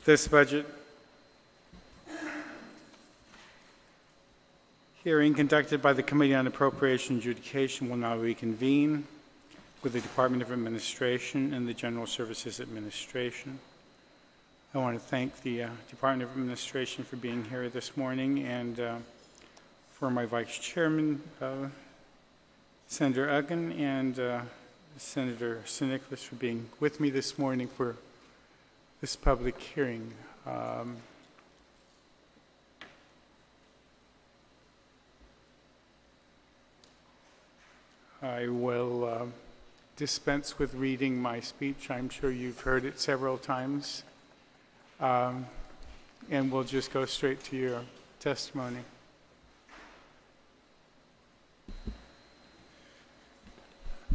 This budget hearing conducted by the Committee on Appropriation and Adjudication will now reconvene with the Department of Administration and the General Services Administration. I want to thank the Department of Administration for being here this morning, and for my Vice Chairman, Senator Uggan, and Senator St-Nicholas for being with me this morning for this public hearing. I will dispense with reading my speech. I'm sure you've heard it several times. And we'll just go straight to your testimony.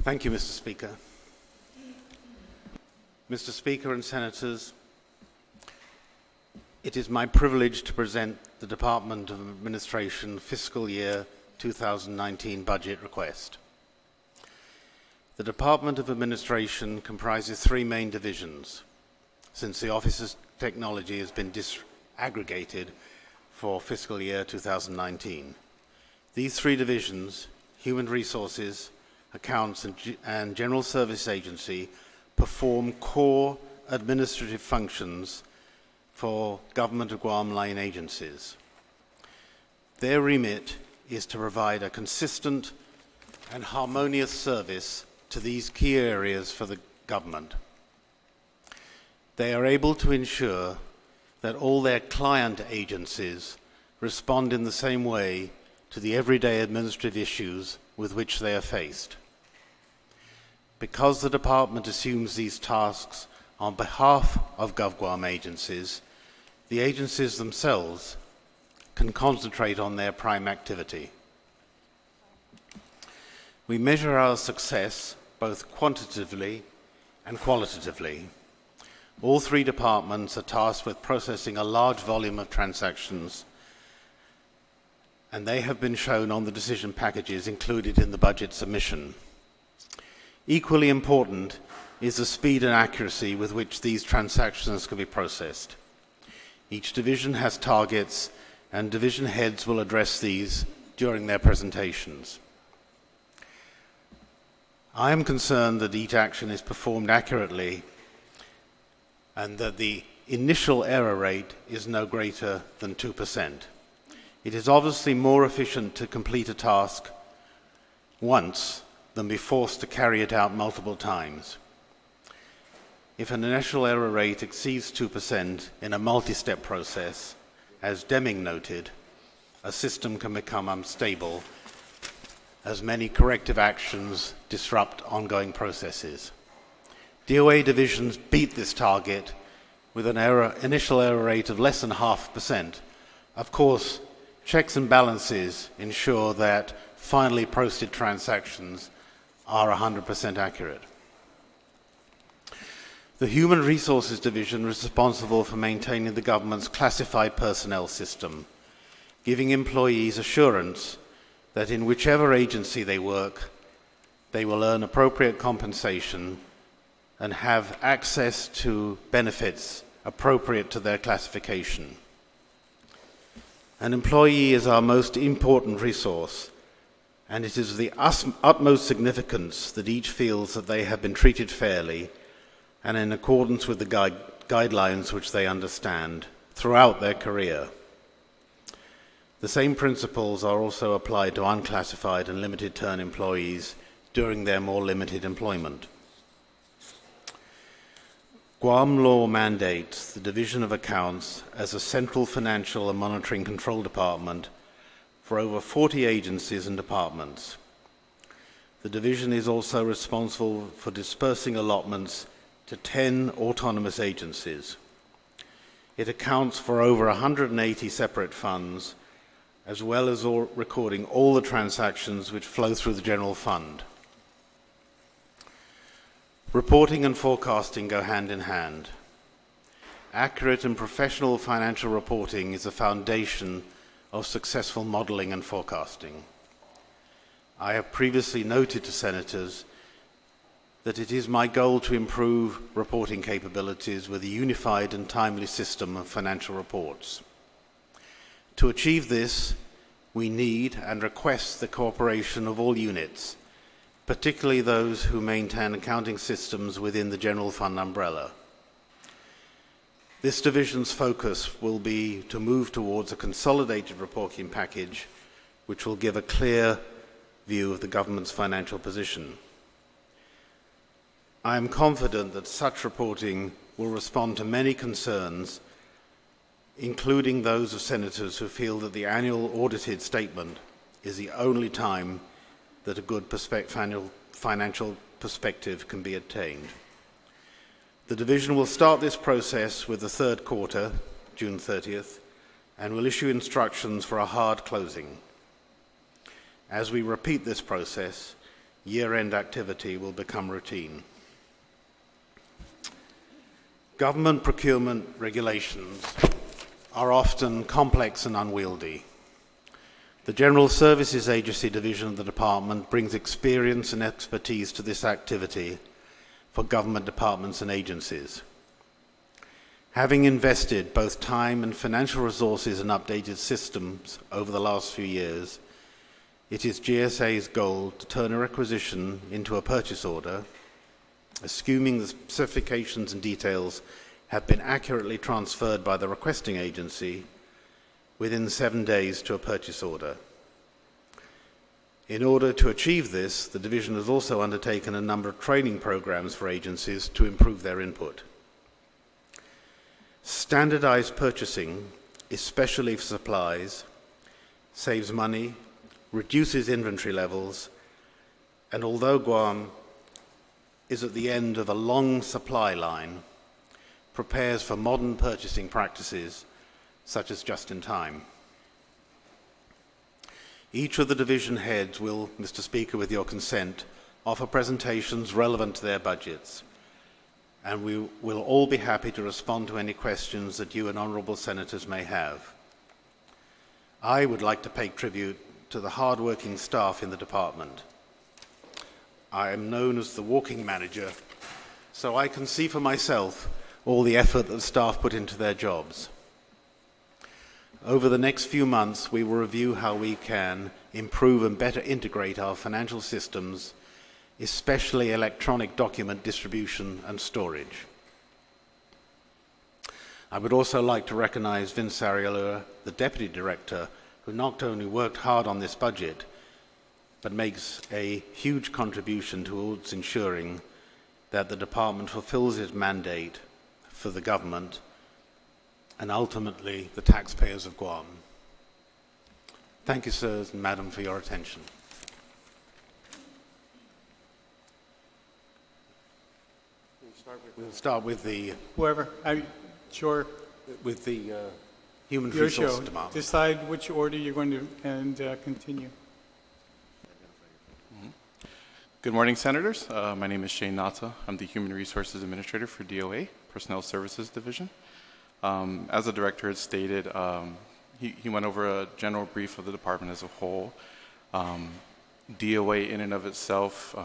Thank you, Mr. Speaker. Mr. Speaker and Senators, it is my privilege to present the Department of Administration Fiscal Year 2019 budget request. The Department of Administration comprises three main divisions, since the Office's technology has been disaggregated for fiscal year 2019. These three divisions, Human Resources, Accounts, and General Service Agency, perform core administrative functions for Government of Guam line agencies. Their remit is to provide a consistent and harmonious service to these key areas for the government. They are able to ensure that all their client agencies respond in the same way to the everyday administrative issues with which they are faced. Because the Department assumes these tasks on behalf of GovGuam agencies, the agencies themselves can concentrate on their prime activity. We measure our success both quantitatively and qualitatively. All three departments are tasked with processing a large volume of transactions, and they have been shown on the decision packages included in the budget submission. Equally important is the speed and accuracy with which these transactions can be processed. Each division has targets, and division heads will address these during their presentations. I am concerned that each action is performed accurately and that the initial error rate is no greater than 2%. It is obviously more efficient to complete a task once than be forced to carry it out multiple times. If an initial error rate exceeds 2% in a multi-step process, as Deming noted, a system can become unstable as many corrective actions disrupt ongoing processes. DOA divisions beat this target with an initial error rate of less than 0.5%. Of course, checks and balances ensure that finally posted transactions are 100% accurate. The Human Resources Division is responsible for maintaining the government's classified personnel system, giving employees assurance that in whichever agency they work, they will earn appropriate compensation and have access to benefits appropriate to their classification. An employee is our most important resource, and it is of the utmost significance that each feels that they have been treated fairly and in accordance with the guidelines which they understand throughout their career. The same principles are also applied to unclassified and limited-term employees during their more limited employment. Guam law mandates the Division of Accounts as a central financial and monitoring control department for over 40 agencies and departments. The division is also responsible for dispersing allotments to 10 autonomous agencies. It accounts for over 180 separate funds, as well as recording all the transactions which flow through the general fund. Reporting and forecasting go hand in hand. Accurate and professional financial reporting is the foundation of successful modeling and forecasting. I have previously noted to senators that it is my goal to improve reporting capabilities with a unified and timely system of financial reports. To achieve this, we need and request the cooperation of all units, particularly those who maintain accounting systems within the General Fund umbrella. This division's focus will be to move towards a consolidated reporting package which will give a clear view of the government's financial position. I am confident that such reporting will respond to many concerns, including those of senators who feel that the annual audited statement is the only time that a good financial perspective can be attained. The division will start this process with the third quarter, June 30th, and will issue instructions for a hard closing. As we repeat this process, year-end activity will become routine. Government procurement regulations are often complex and unwieldy. The General Services Agency division of the department brings experience and expertise to this activity for government departments and agencies. Having invested both time and financial resources in updated systems over the last few years, it is GSA's goal to turn a requisition into a purchase order, assuming the specifications and details have been accurately transferred by the requesting agency within 7 days to a purchase order. In order to achieve this, the division has also undertaken a number of training programs for agencies to improve their input. Standardized purchasing, especially for supplies, saves money, reduces inventory levels, and although Guam is at the end of a long supply line, prepares for modern purchasing practices such as just-in-time. Each of the division heads will, Mr. Speaker, with your consent, offer presentations relevant to their budgets, and we will all be happy to respond to any questions that you and honourable senators may have. I would like to pay tribute to the hard-working staff in the department. I am known as the walking manager, so I can see for myself all the effort that the staff put into their jobs. Over the next few months, we will review how we can improve and better integrate our financial systems, especially electronic document distribution and storage. I would also like to recognize Vince Arielua, the Deputy Director, who not only worked hard on this budget, but makes a huge contribution towards ensuring that the department fulfills its mandate for the government and ultimately the taxpayers of Guam. Thank you, sirs and madam, for your attention. We'll start with the Whoever, sure. with the Human Your Resources show. Department. Decide which order you're going to and continue. Good morning, Senators. My name is Shane Nata. I'm the Human Resources Administrator for DOA, Personnel Services Division. As the Director had stated, he went over a general brief of the department as a whole. DOA in and of itself,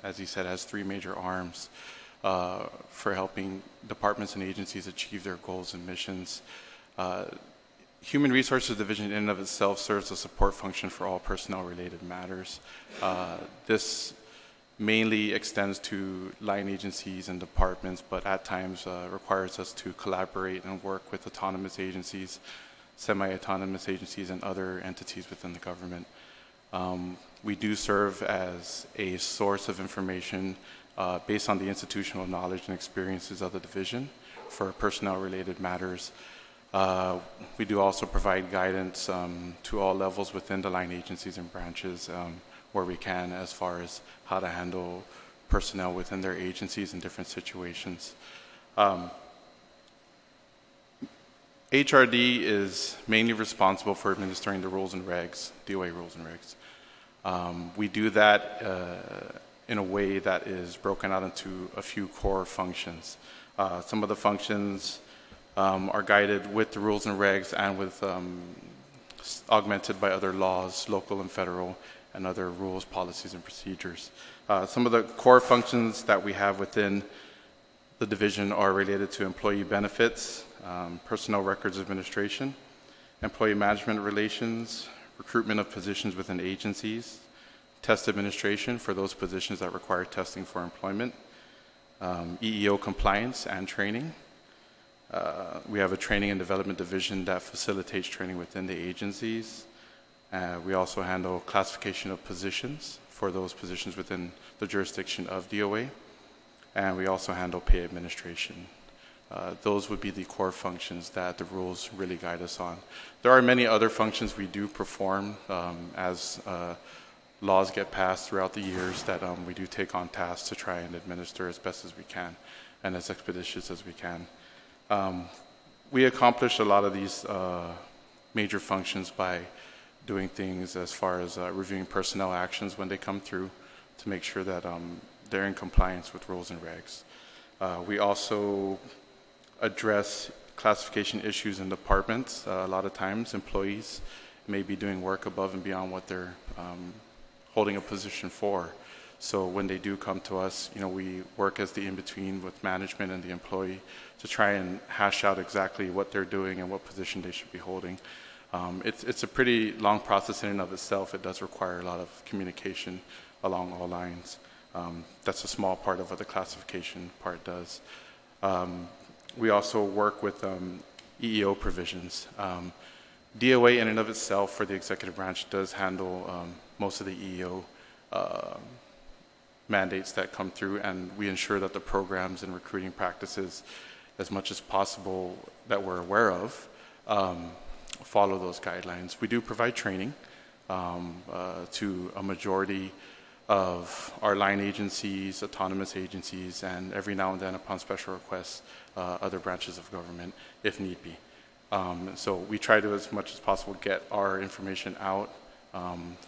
as he said, has three major arms for helping departments and agencies achieve their goals and missions. Human Resources Division in and of itself serves a support function for all personnel-related matters. This mainly extends to line agencies and departments, but at times requires us to collaborate and work with autonomous agencies, semi-autonomous agencies, and other entities within the government. We do serve as a source of information based on the institutional knowledge and experiences of the division for personnel-related matters. We do also provide guidance to all levels within the line agencies and branches where we can, as far as how to handle personnel within their agencies in different situations. HRD is mainly responsible for administering the rules and regs, DOA rules and regs. We do that in a way that is broken out into a few core functions. Some of the functions are guided with the rules and regs and with augmented by other laws, local and federal, and other rules, policies, and procedures. Some of the core functions that we have within the division are related to employee benefits, personnel records administration, employee management relations, recruitment of positions within agencies, test administration for those positions that require testing for employment, EEO compliance and training. We have a training and development division that facilitates training within the agencies. We also handle classification of positions for those positions within the jurisdiction of DOA. And we also handle pay administration. Those would be the core functions that the rules really guide us on. There are many other functions we do perform as laws get passed throughout the years that we do take on tasks to try and administer as best as we can and as expeditious as we can. We accomplish a lot of these major functions by doing things as far as reviewing personnel actions when they come through to make sure that they're in compliance with rules and regs. We also address classification issues in departments. A lot of times employees may be doing work above and beyond what they're holding a position for. So when they do come to us, we work as the in-between with management and the employee to try and hash out exactly what they're doing and what position they should be holding. It's a pretty long process in and of itself. It does require a lot of communication along all lines. That's a small part of what the classification part does. We also work with EEO provisions. DOA in and of itself for the executive branch does handle most of the EEO mandates that come through, and we ensure that the programs and recruiting practices, as much as possible that we're aware of, follow those guidelines. We do provide training to a majority of our line agencies, autonomous agencies, and every now and then upon special requests, other branches of government if need be. So we try to, as much as possible, get our information out.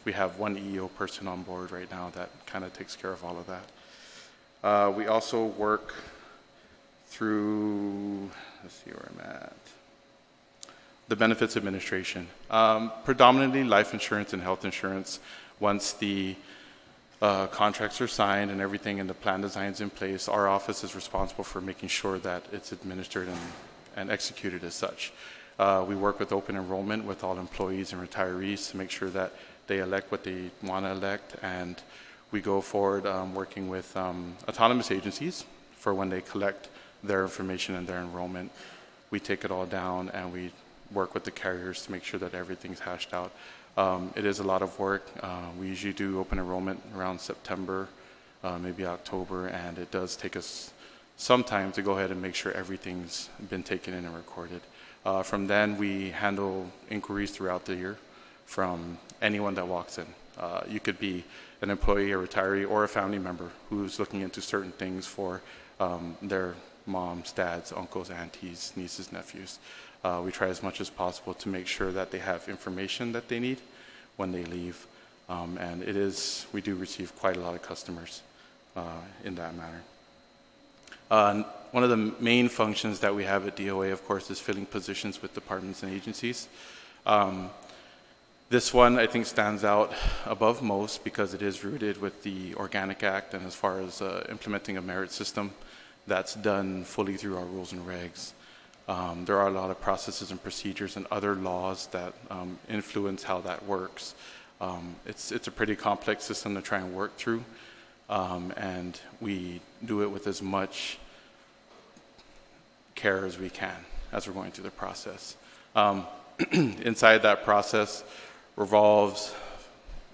We have one EEO person on board right now that kind of takes care of all of that. We also work through, let's see where I'm at, the benefits administration. Predominantly life insurance and health insurance. Once the contracts are signed and everything and the plan design is in place, our office is responsible for making sure that it's administered and executed as such. We work with open enrollment with all employees and retirees to make sure that they elect what they want to elect, and we go forward working with autonomous agencies for when they collect their information and their enrollment. We take it all down and we work with the carriers to make sure that everything's hashed out. It is a lot of work. We usually do open enrollment around September, maybe October, and it does take us some time to go ahead and make sure everything's been taken in and recorded. From then, we handle inquiries throughout the year from anyone that walks in. You could be an employee, a retiree, or a family member who's looking into certain things for their moms, dads, uncles, aunties, nieces, nephews. We try as much as possible to make sure that they have information that they need when they leave. And we do receive quite a lot of customers in that manner. One of the main functions that we have at DOA, of course, is filling positions with departments and agencies. This one, I think, stands out above most because it is rooted with the Organic Act, and as far as implementing a merit system, that's done fully through our rules and regs. There are a lot of processes and procedures and other laws that influence how that works. It's a pretty complex system to try and work through, and we do it with as much care as we can as we're going through the process. Inside that process revolves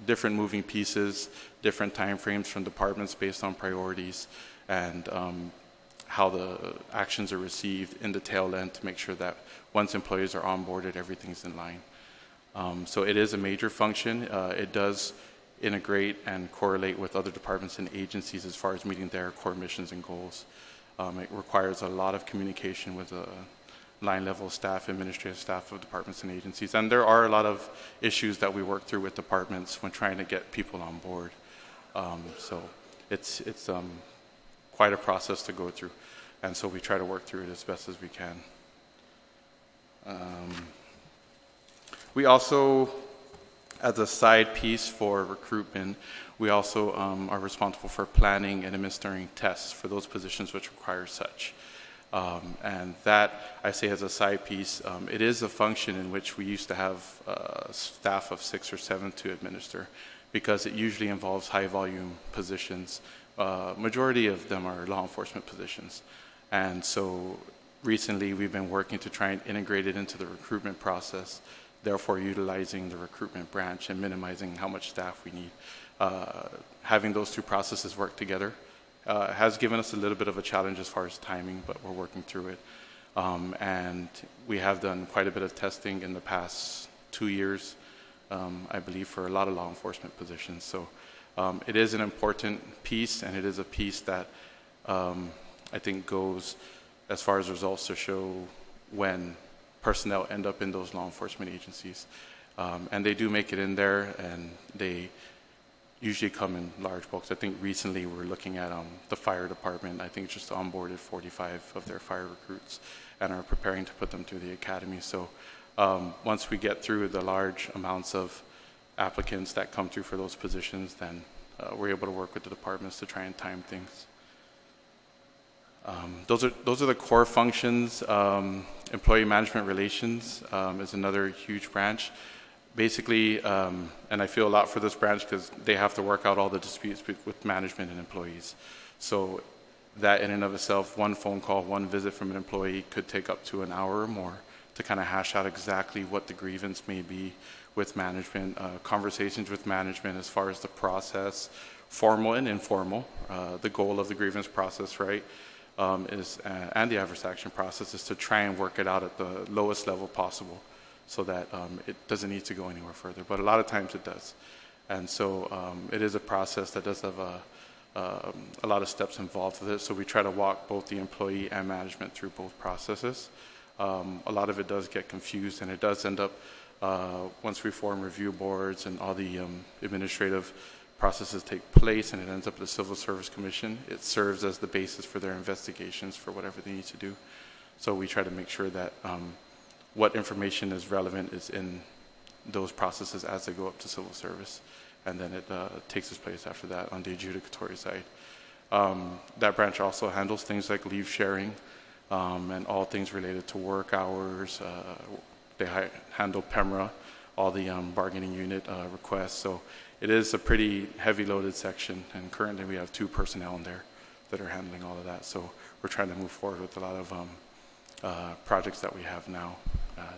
different moving pieces, different timeframes from departments based on priorities, and how the actions are received in the tail end to make sure that once employees are onboarded, everything's in line. So it is a major function. It does integrate and correlate with other departments and agencies as far as meeting their core missions and goals. It requires a lot of communication with line level staff, administrative staff of departments and agencies. And there are a lot of issues that we work through with departments when trying to get people on board. So it's quite a process to go through. And so we try to work through it as best as we can. We also As a side piece for recruitment, we also are responsible for planning and administering tests for those positions which require such. And that, I say as a side piece, it is a function in which we used to have staff of 6 or 7 to administer, because it usually involves high volume positions. Majority of them are law enforcement positions. And so recently we've been working to try and integrate it into the recruitment process, therefore utilizing the recruitment branch and minimizing how much staff we need. Having those two processes work together has given us a little bit of a challenge as far as timing, but we're working through it. And we have done quite a bit of testing in the past 2 years, I believe, for a lot of law enforcement positions. So it is an important piece, and it is a piece that I think goes as far as results to show when personnel end up in those law enforcement agencies. And they do make it in there, and they usually come in large bulks. I think recently we're looking at the fire department. I think just onboarded 45 of their fire recruits and are preparing to put them through the academy. So once we get through the large amounts of applicants that come through for those positions, then we're able to work with the departments to try and time things. Those are the core functions. Employee management relations is another huge branch. Basically, and I feel a lot for this branch because they have to work out all the disputes with management and employees. So that in and of itself, one phone call, one visit from an employee could take up to an hour or more to kind of hash out exactly what the grievance may be with management, conversations with management as far as the process, formal and informal. The goal of the grievance process, right, and the adverse action process is to try and work it out at the lowest level possible, so that it doesn't need to go anywhere further. But a lot of times it does. And so it is a process that does have a lot of steps involved with it. So we try to walk both the employee and management through both processes. A lot of it does get confused, and it does end up, once we form review boards and all the administrative processes take place and it ends up at the Civil Service Commission, it serves as the basis for their investigations for whatever they need to do. So we try to make sure that what information is relevant is in those processes as they go up to civil service, and then it takes its place after that on the adjudicatory side. That branch also handles things like leave sharing and all things related to work hours. They handle PEMRA, all the bargaining unit requests. So it is a pretty heavy loaded section, and currently we have 2 personnel in there that are handling all of that. So we're trying to move forward with a lot of projects that we have now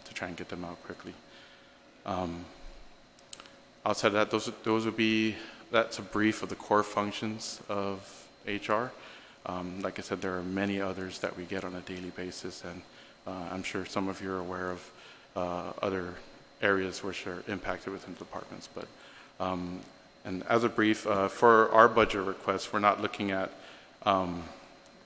to try and get them out quickly. Outside of that, those would be, that's a brief of the core functions of HR. Like I said, there are many others that we get on a daily basis, and I'm sure some of you are aware of other areas which are impacted within departments. But and as a brief, for our budget request, we're not looking at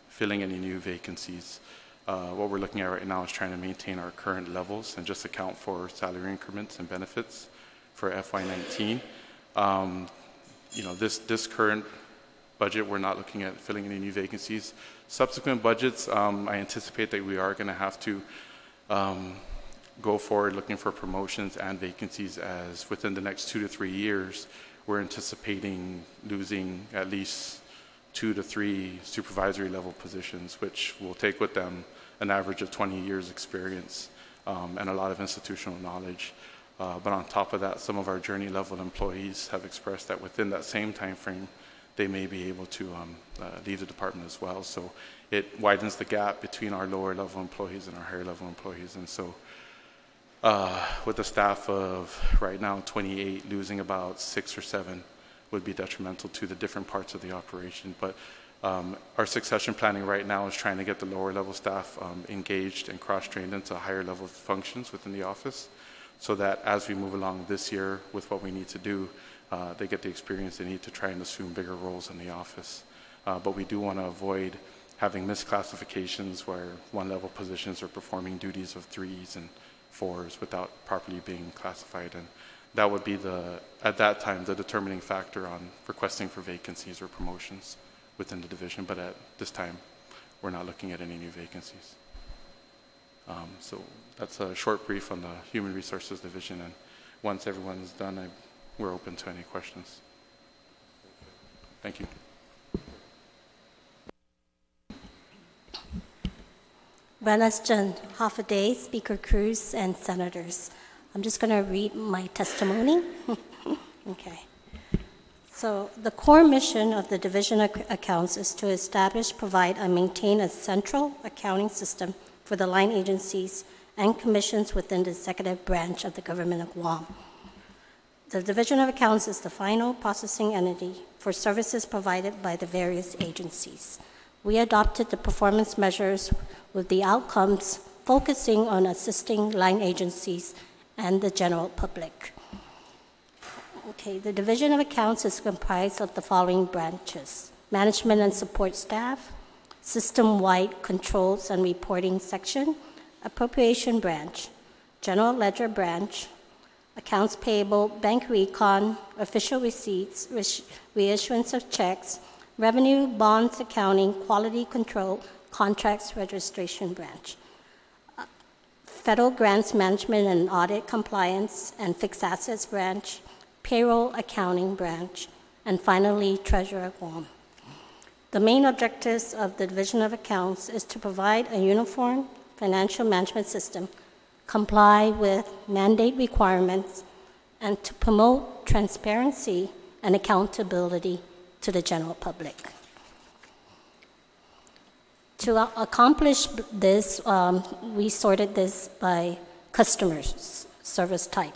filling any new vacancies. What we're looking at right now is trying to maintain our current levels and just account for salary increments and benefits for FY19. You know, this current budget, we're not looking at filling any new vacancies. Subsequent budgets, I anticipate that we are going to have to go forward looking for promotions and vacancies, as within the next 2 to 3 years, we're anticipating losing at least 2 to 3 supervisory level positions, which will take with them an average of 20 years experience and a lot of institutional knowledge. But on top of that, some of our journey level employees have expressed that within that same time frame, they may be able to leave the department as well. So it widens the gap between our lower level employees and our higher level employees. And so with a staff of right now 28, losing about 6 or 7 would be detrimental to the different parts of the operation. But our succession planning right now is trying to get the lower level staff engaged and cross-trained into higher level functions within the office, so that as we move along this year with what we need to do, they get the experience they need to try and assume bigger roles in the office. But we do want to avoid having misclassifications where 1-level positions are performing duties of 3s and 4s without properly being classified. And that would be at that time, the determining factor on requesting for vacancies or promotions within the division. But at this time, we're not looking at any new vacancies. So that's a short brief on the Human Resources Division. And once everyone's done, we're open to any questions. Thank you. Buenas Jan, half a day, Speaker Cruz and Senators. I'm just going to read my testimony. Okay. So the core mission of the Division of Accounts is to establish, provide, and maintain a central accounting system for the line agencies and commissions within the executive branch of the government of Guam. The Division of Accounts is the final processing entity for services provided by the various agencies. We adopted the performance measures with the outcomes focusing on assisting line agencies and the general public. Okay, the Division of Accounts is comprised of the following branches: management and support staff, system-wide controls and reporting section, appropriation branch, general ledger branch, accounts payable, bank recon, official receipts, reissuance of checks, revenue, bonds accounting, quality control, contracts registration branch, federal grants management and audit compliance and fixed assets branch, payroll accounting branch, and finally, Treasurer Guam. The main objectives of the Division of Accounts is to provide a uniform financial management system, comply with mandate requirements, and to promote transparency and accountability to the general public. To accomplish this, we sorted this by customers, service type.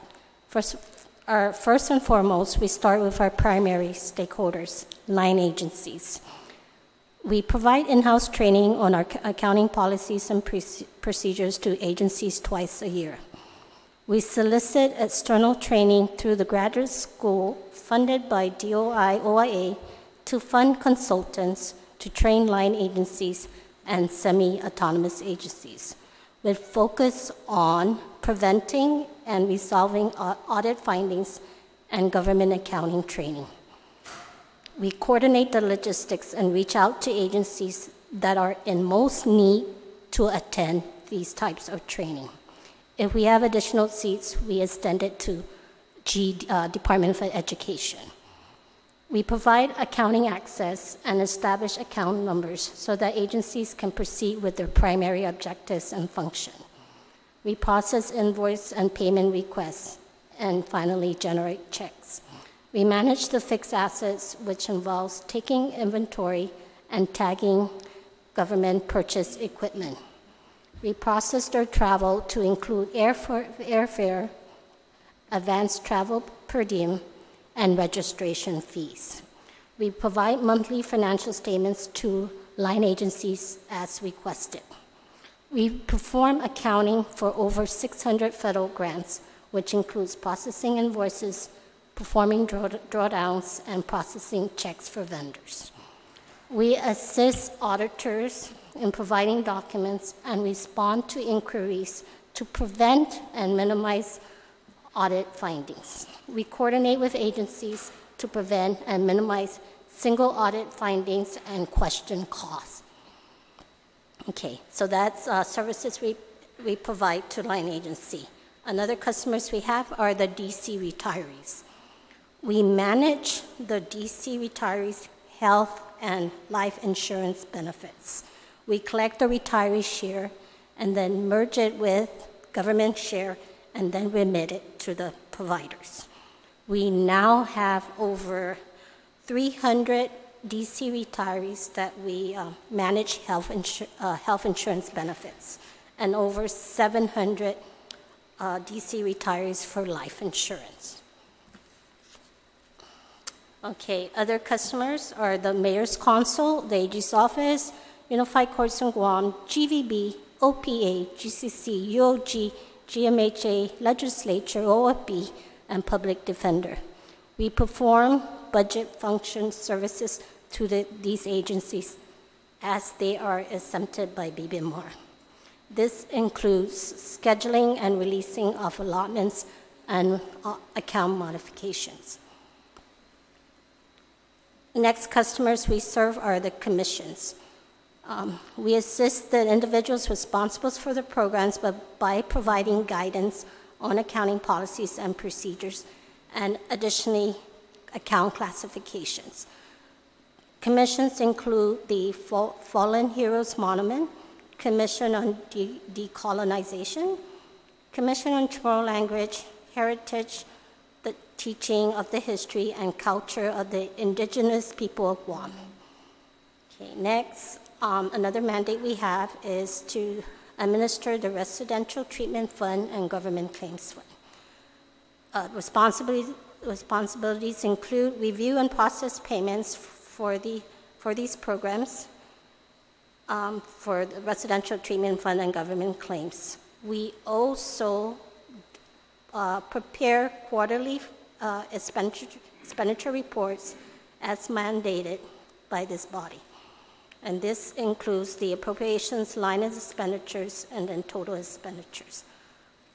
First and foremost, we start with our primary stakeholders, line agencies. We provide in-house training on our accounting policies and procedures to agencies twice a year. We solicit external training through the graduate school funded by DOI, OIA, to fund consultants to train line agencies and semi-autonomous agencies, with focus on preventing and resolving audit findings and government accounting training. We coordinate the logistics and reach out to agencies that are in most need to attend these types of training. If we have additional seats, we extend it to Department of Education. We provide accounting access and establish account numbers so that agencies can proceed with their primary objectives and function. We process invoice and payment requests, and finally generate checks. We manage the fixed assets, which involves taking inventory and tagging government purchase equipment. We process their travel to include airfare, advanced travel per diem, and registration fees. We provide monthly financial statements to line agencies as requested. We perform accounting for over 600 federal grants, which includes processing invoices, performing drawdowns, and processing checks for vendors. We assist auditors in providing documents and respond to inquiries to prevent and minimize audit findings. We coordinate with agencies to prevent and minimize single audit findings and question costs. Okay, so that's services we provide to line agency. Another customers we have are the DC retirees. We manage the DC retirees' health and life insurance benefits. We collect the retiree share and then merge it with government share and then remit it to the providers. We now have over 300 DC retirees that we manage health insurance benefits, and over 700 DC retirees for life insurance. Okay, other customers are the Mayor's Council, the AG's Office, Unified Courts in Guam, GVB, OPA, GCC, UOG, GMHA, Legislature, OFB, and Public Defender. We perform budget function services to these agencies as they are exempted by BBMR. This includes scheduling and releasing of allotments and account modifications. Next customers we serve are the commissions. We assist the individuals responsible for the programs by providing guidance on accounting policies and procedures and additionally, account classifications. Commissions include the Fallen Heroes Monument, Commission on Decolonization, Commission on Chamorro Language, Heritage, the teaching of the history and culture of the indigenous people of Guam. Okay, next, another mandate we have is to administer the Residential Treatment Fund and Government Claims Fund. Responsibilities include review and process payments for these programs for the Residential Treatment Fund and Government Claims. We also prepare quarterly expenditure reports as mandated by this body. And this includes the appropriations line of expenditures and then total expenditures.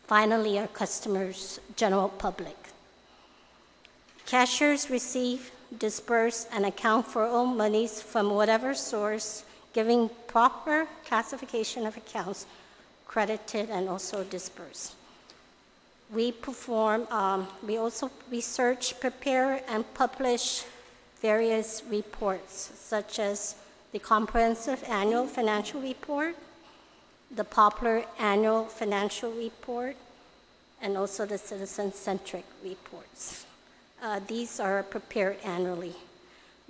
Finally, our customers, general public. Cashiers receive, disperse, and account for all monies from whatever source, giving proper classification of accounts credited and also dispersed. We also research, prepare, and publish various reports, such as the Comprehensive Annual Financial Report, the Popular Annual Financial Report, and also the Citizen-Centric Reports. These are prepared annually.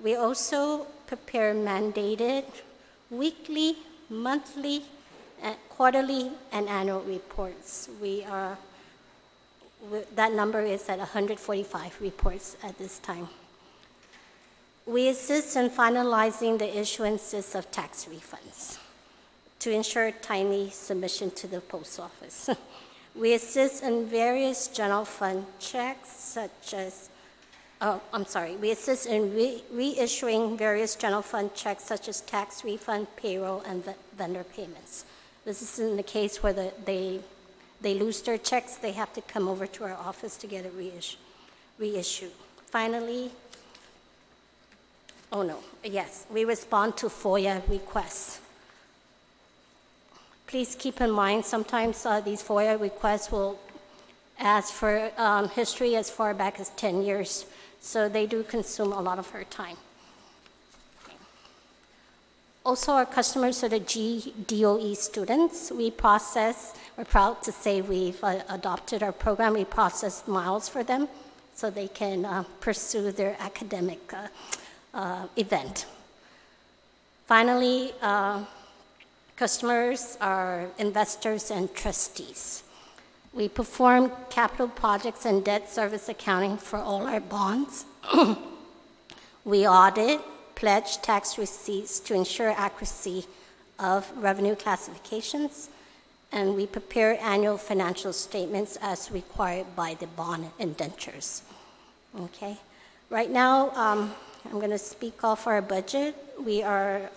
We also prepare mandated weekly, monthly, quarterly, and annual reports. That number is at 145 reports at this time. We assist in finalizing the issuances of tax refunds to ensure timely submission to the post office. We assist in various general fund checks, such as, we assist in reissuing various general fund checks, such as tax refund, payroll, and vendor payments. This is in the case where they lose their checks, they have to come over to our office to get it reissued. Finally, we respond to FOIA requests. Please keep in mind, sometimes these FOIA requests will ask for history as far back as 10 years, so they do consume a lot of our time. Also, our customers are the DOE students. We're proud to say we've adopted our program. We process miles for them so they can pursue their academic event. Finally, customers are investors and trustees. We perform capital projects and debt service accounting for all our bonds. We audit, pledge tax receipts to ensure accuracy of revenue classifications, and we prepare annual financial statements as required by the bond indentures. Okay. Right now, I'm going to speak off our budget. We are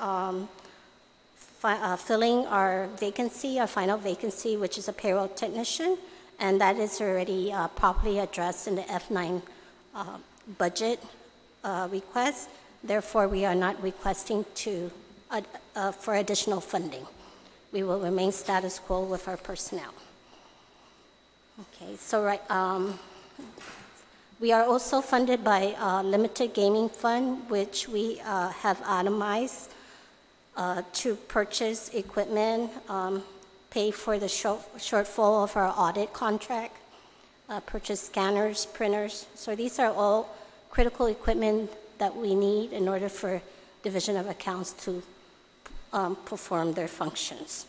filling our vacancy, our final vacancy, which is a payroll technician, and that is already properly addressed in the F9 budget request. Therefore, we are not requesting for additional funding. We will remain status quo with our personnel. Okay, so we are also funded by Limited Gaming Fund, which we have itemized to purchase equipment, pay for the shortfall of our audit contract, purchase scanners, printers. So these are all critical equipment that we need in order for Division of Accounts to perform their functions.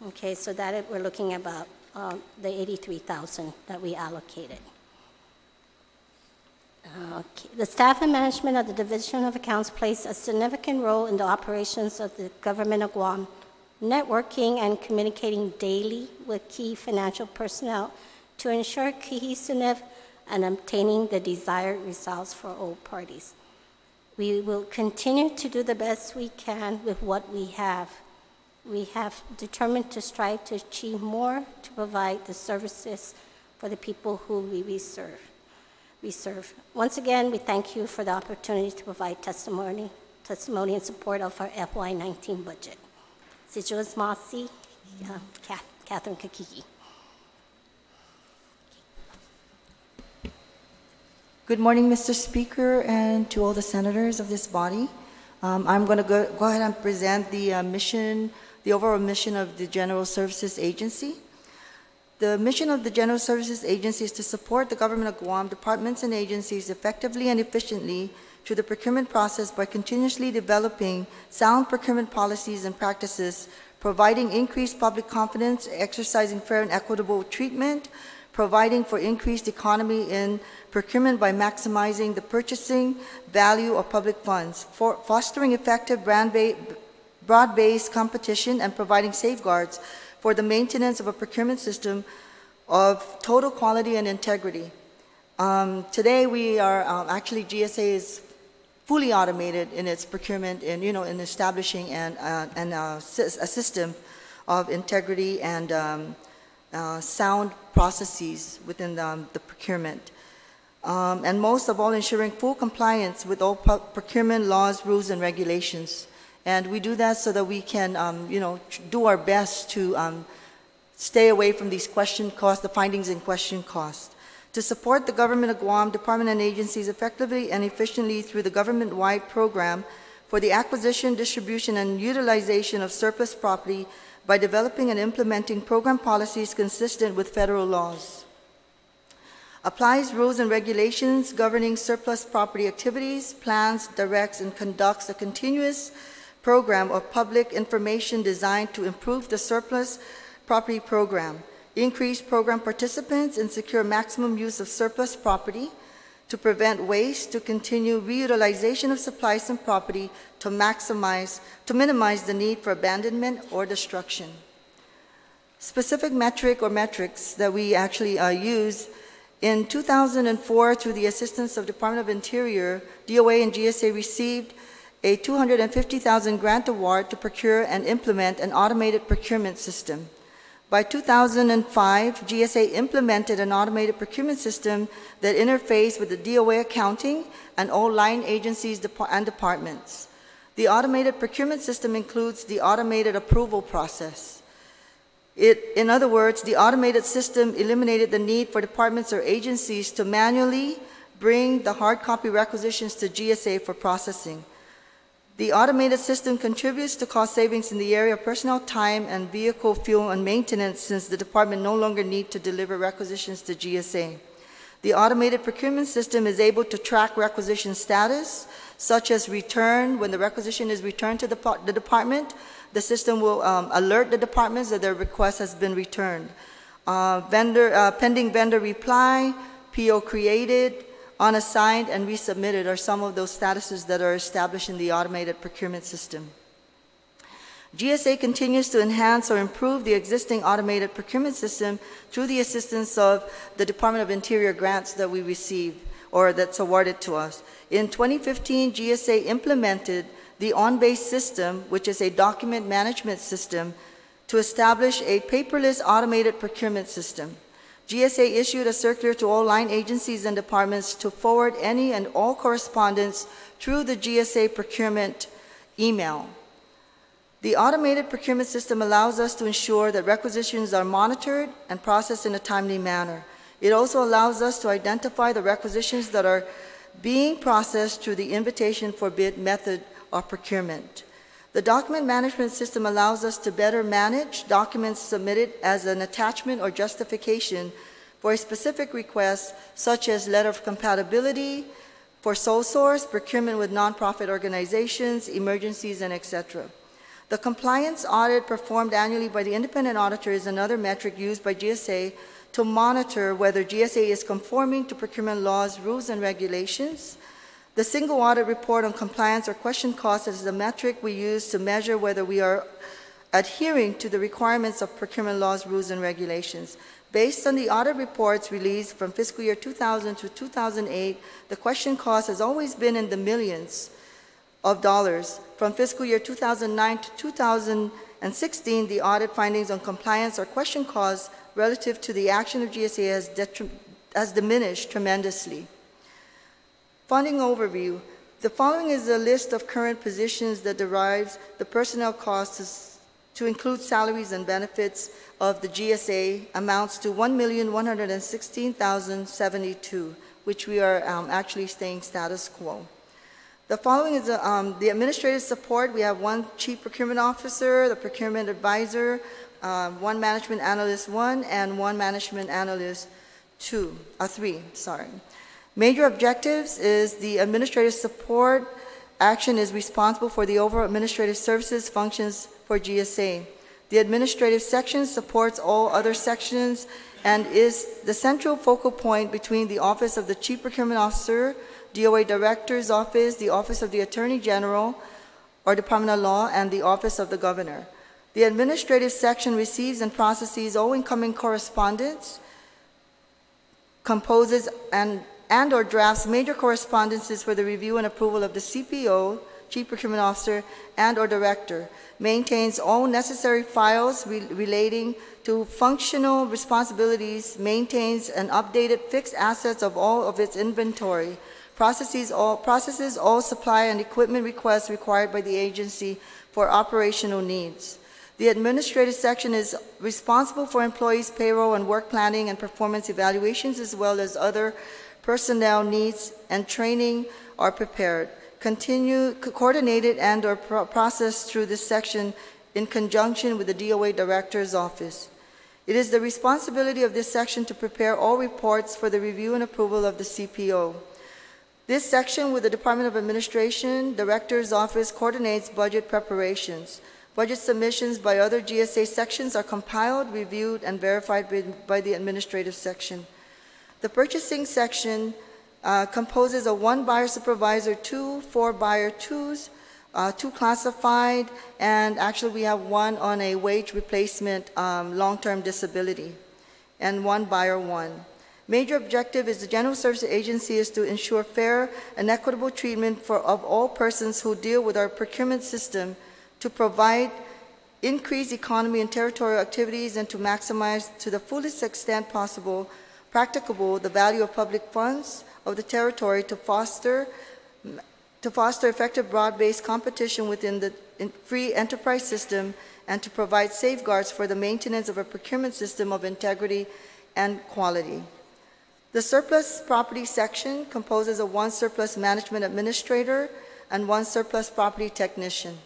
Okay, so that we're looking about the $83,000 that we allocated. Okay. The staff and management of the Division of Accounts plays a significant role in the operations of the Government of Guam, networking and communicating daily with key financial personnel to ensure cohesiveness and obtaining the desired results for all parties. We will continue to do the best we can with what we have. We have determined to strive to achieve more to provide the services for the people who we serve. Once again, we thank you for the opportunity to provide testimony in support of our FY19 budget. Sijulas Masi, Catherine Kakiki. Good morning, Mr. Speaker, and to all the senators of this body. I'm going to go ahead and present the overall mission of the General Services Agency. The mission of the General Services Agency is to support the government of Guam departments and agencies effectively and efficiently through the procurement process by continuously developing sound procurement policies and practices, providing increased public confidence, exercising fair and equitable treatment, providing for increased economy in procurement by maximizing the purchasing value of public funds, fostering effective broad-based competition, and providing safeguards for the maintenance of a procurement system of total quality and integrity. Today we are, actually GSA is fully automated in its procurement and, in establishing a system of integrity and sound processes within the procurement. And most of all, ensuring full compliance with all procurement laws, rules, and regulations. And we do that so that we can, do our best to stay away from these question costs, the findings in question costs. To support the government of Guam, department and agencies effectively and efficiently through the government-wide program for the acquisition, distribution, and utilization of surplus property by developing and implementing program policies consistent with federal laws. Applies rules and regulations governing surplus property activities, plans, directs, and conducts a continuous program of public information designed to improve the surplus property program, increase program participants, and secure maximum use of surplus property, to prevent waste, to continue reutilization of supplies and property, to minimize the need for abandonment or destruction. Specific metrics that we actually use in 2004 through the assistance of Department of Interior, DOA and GSA received a $250,000 grant award to procure and implement an automated procurement system. By 2005, GSA implemented an automated procurement system that interfaced with the DOA accounting and all line agencies and departments. The automated procurement system includes the automated approval process. In other words, the automated system eliminated the need for departments or agencies to manually bring the hard copy requisitions to GSA for processing. The automated system contributes to cost savings in the area of personnel time and vehicle fuel and maintenance, since the department no longer needs to deliver requisitions to GSA. The automated procurement system is able to track requisition status, such as return. When the requisition is returned to the department, the system will alert the departments that their request has been returned. Pending vendor reply, PO created, unassigned, and resubmitted are some of those statuses that are established in the automated procurement system. GSA continues to enhance or improve the existing automated procurement system through the assistance of the Department of Interior grants that we receive or that's awarded to us. In 2015, GSA implemented the on-base system, which is a document management system, to establish a paperless automated procurement system. GSA issued a circular to all line agencies and departments to forward any and all correspondence through the GSA procurement email. The automated procurement system allows us to ensure that requisitions are monitored and processed in a timely manner. It also allows us to identify the requisitions that are being processed through the invitation for bid method of procurement. The document management system allows us to better manage documents submitted as an attachment or justification for a specific request, such as letter of compatibility, for sole source, procurement with nonprofit organizations, emergencies, and etc. The compliance audit performed annually by the independent auditor is another metric used by GSA to monitor whether GSA is conforming to procurement laws, rules, and regulations. The single audit report on compliance or question costs is the metric we use to measure whether we are adhering to the requirements of procurement laws, rules, and regulations. Based on the audit reports released from fiscal year 2000 to 2008, the question cost has always been in the millions of dollars. From fiscal year 2009 to 2016, the audit findings on compliance or question costs relative to the action of GSA has diminished tremendously. Funding overview. The following is a list of current positions that derives the personnel costs to include salaries and benefits of the GSA amounts to $1,116,072, which we are actually staying status quo. The following is the administrative support. We have one chief procurement officer, the procurement advisor, one management analyst 1, and one management analyst 3. Major objectives is the administrative support action is responsible for the overall administrative services functions for GSA. The administrative section supports all other sections and is the central focal point between the Office of the Chief Procurement Officer, DOA Director's Office, the Office of the Attorney General or Department of Law, and the Office of the Governor. The administrative section receives and processes all incoming correspondence, composes and or drafts major correspondences for the review and approval of the CPO, Chief Procurement Officer, and or Director, maintains all necessary files relating to functional responsibilities, maintains and updated fixed assets of all of its inventory, processes all supply and equipment requests required by the agency for operational needs. The administrative section is responsible for employees' payroll and work planning and performance evaluations, as well as other personnel needs and training are prepared, coordinated and or processed through this section in conjunction with the DOA Director's Office. It is the responsibility of this section to prepare all reports for the review and approval of the CPO. This section with the Department of Administration, Director's Office coordinates budget preparations. Budget submissions by other GSA sections are compiled, reviewed, and verified by the administrative section. The purchasing section composes of 1 buyer supervisor 2, 4 buyer 2s, 2 classified, and actually we have 1 on a wage replacement long-term disability, and 1 buyer 1. Major objective is the General Services Agency is to ensure fair and equitable treatment of all persons who deal with our procurement system, to provide increased economy and territorial activities, and to maximize to the fullest extent possible practicable the value of public funds of the territory to foster effective broad-based competition within the free enterprise system, and to provide safeguards for the maintenance of a procurement system of integrity and quality. The surplus property section composes of 1 surplus management administrator and 1 surplus property technician.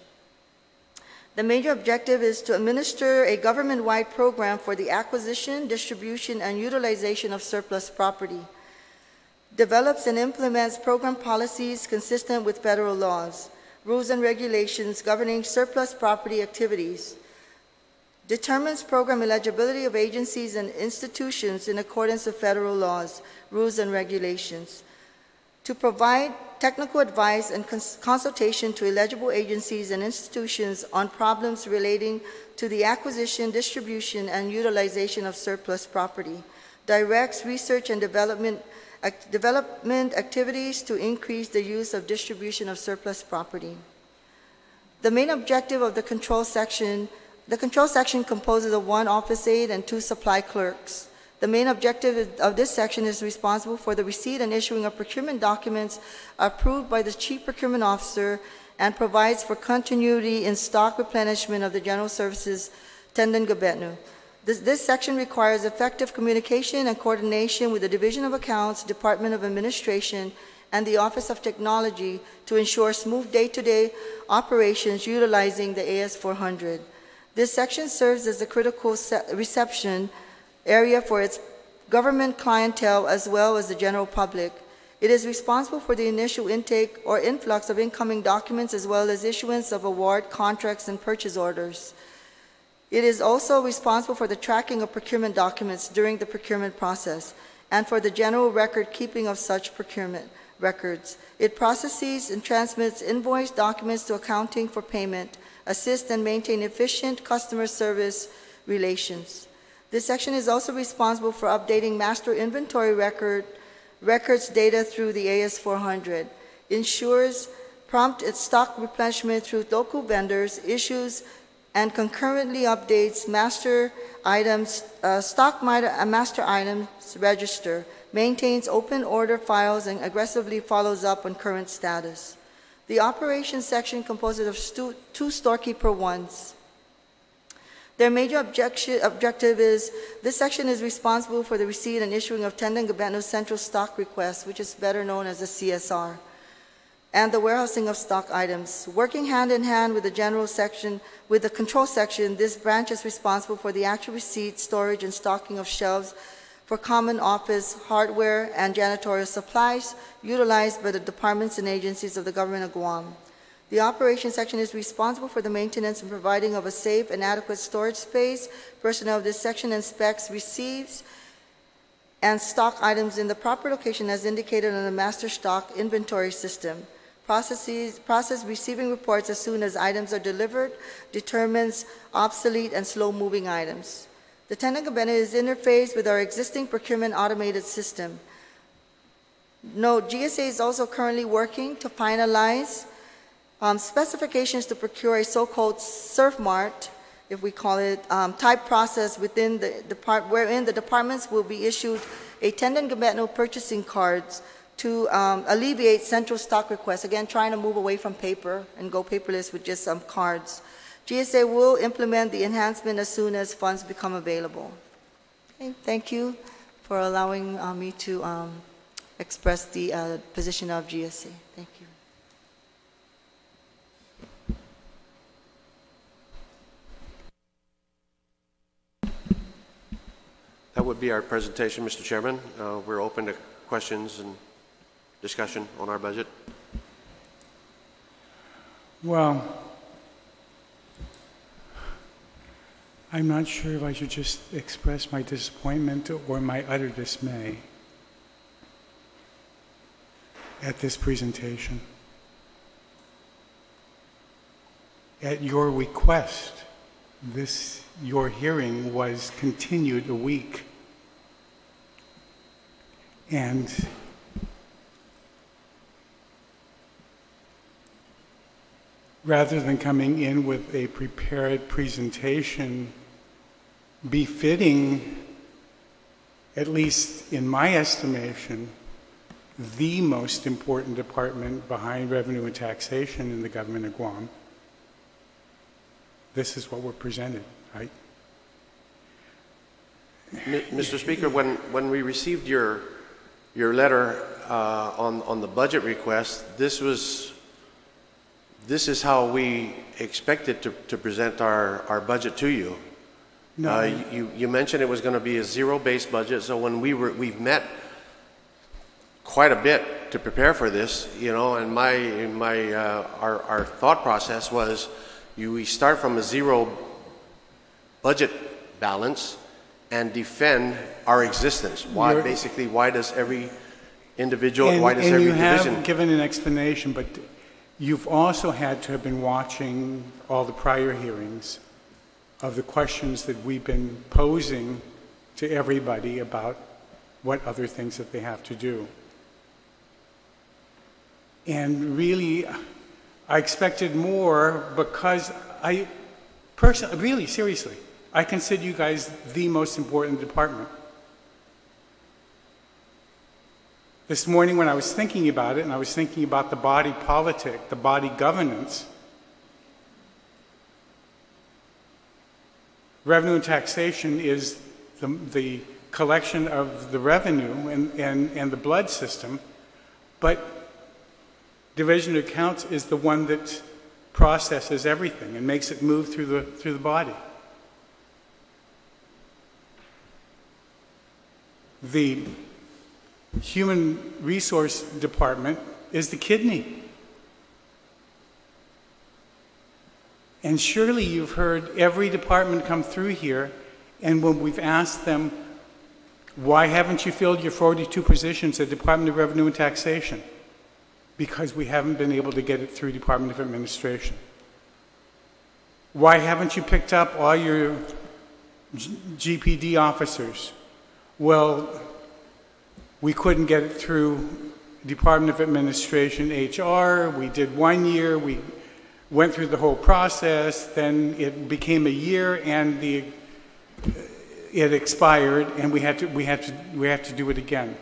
The major objective is to administer a government-wide program for the acquisition, distribution, and utilization of surplus property. Develops and implements program policies consistent with federal laws, rules and regulations governing surplus property activities. Determines program eligibility of agencies and institutions in accordance with federal laws, rules, and regulations. To provide technical advice and consultation to eligible agencies and institutions on problems relating to the acquisition, distribution, and utilization of surplus property. Directs research and development activities to increase the use of distribution of surplus property. The main objective of the control section composes of 1 office aide and 2 supply clerks. The main objective of this section is responsible for the receipt and issuing of procurement documents approved by the Chief Procurement Officer, and provides for continuity in stock replenishment of the General Services Tenden Gabetnu. This section requires effective communication and coordination with the Division of Accounts, Department of Administration, and the Office of Technology to ensure smooth day-to-day operations utilizing the AS400. This section serves as a critical reception area for its government clientele as well as the general public. It is responsible for the initial intake or influx of incoming documents, as well as issuance of award contracts and purchase orders. It is also responsible for the tracking of procurement documents during the procurement process and for the general record keeping of such procurement records. It processes and transmits invoice documents to accounting for payment, assists and maintain efficient customer service relations. This section is also responsible for updating master inventory records data through the AS400, ensures prompt stock replenishment through local vendors, issues and concurrently updates master items, master items register, maintains open order files, and aggressively follows up on current status. The operations section composes of 2 storekeeper 1s. Their major objective is, this section is responsible for the receipt and issuing of Tendon Gabetno Central Stock Request, which is better known as the CSR, and the warehousing of stock items. Working hand in hand with the general section, with the control section, this branch is responsible for the actual receipt, storage, and stocking of shelves for common office, hardware, and janitorial supplies utilized by the departments and agencies of the government of Guam. The operations section is responsible for the maintenance and providing of a safe and adequate storage space. Personnel of this section inspects, receives, and stock items in the proper location as indicated on the master stock inventory system. Process receiving reports as soon as items are delivered, determines obsolete and slow-moving items. The Tendon Gabetno is interfaced with our existing procurement automated system. Note, GSA is also currently working to finalize specifications to procure a so-called surf mart, if we call it, type process within wherein the departments will be issued a Tendon Gabetno purchasing cards to alleviate central stock requests. Again, trying to move away from paper and go paperless with just some cards. GSA will implement the enhancement as soon as funds become available. Okay, thank you for allowing me to express the position of GSA. Thank you. That would be our presentation, Mr. Chairman. We're open to questions and discussion on our budget. Well, I'm not sure if I should just express my disappointment or my utter dismay at this presentation. At your request, your hearing was continued a week. And rather than coming in with a prepared presentation befitting, at least in my estimation, the most important department behind revenue and taxation in the government of Guam, this is what we're presented, right? Mr. Speaker, when we received your letter on the budget request, this is how we expected to present our budget to you. No. You mentioned it was going to be a zero-based budget, so when we've met quite a bit to prepare for this, you know, and our thought process was we start from a zero budget balance and defend our existence. Why does every individual, why does every division? And you have given an explanation, but you've also had to have been watching all the prior hearings of the questions that we've been posing to everybody about what other things that they have to do. And really, I expected more because I personally, really seriously, I consider you guys the most important department. This morning when I was thinking about it, and I was thinking about the body politic, the body governance, revenue and taxation is the collection of the revenue and the blood system, but division of accounts is the one that processes everything and makes it move through the body. The human resource department is the kidney. And surely you've heard every department come through here, and when we've asked them, why haven't you filled your 42 positions at Department of Revenue and Taxation? Because we haven't been able to get it through Department of Administration. Why haven't you picked up all your GPD officers? Well, we couldn't get it through Department of Administration HR. We did 1 year. We went through the whole process. Then it became a year, and it expired, and we had to do it again.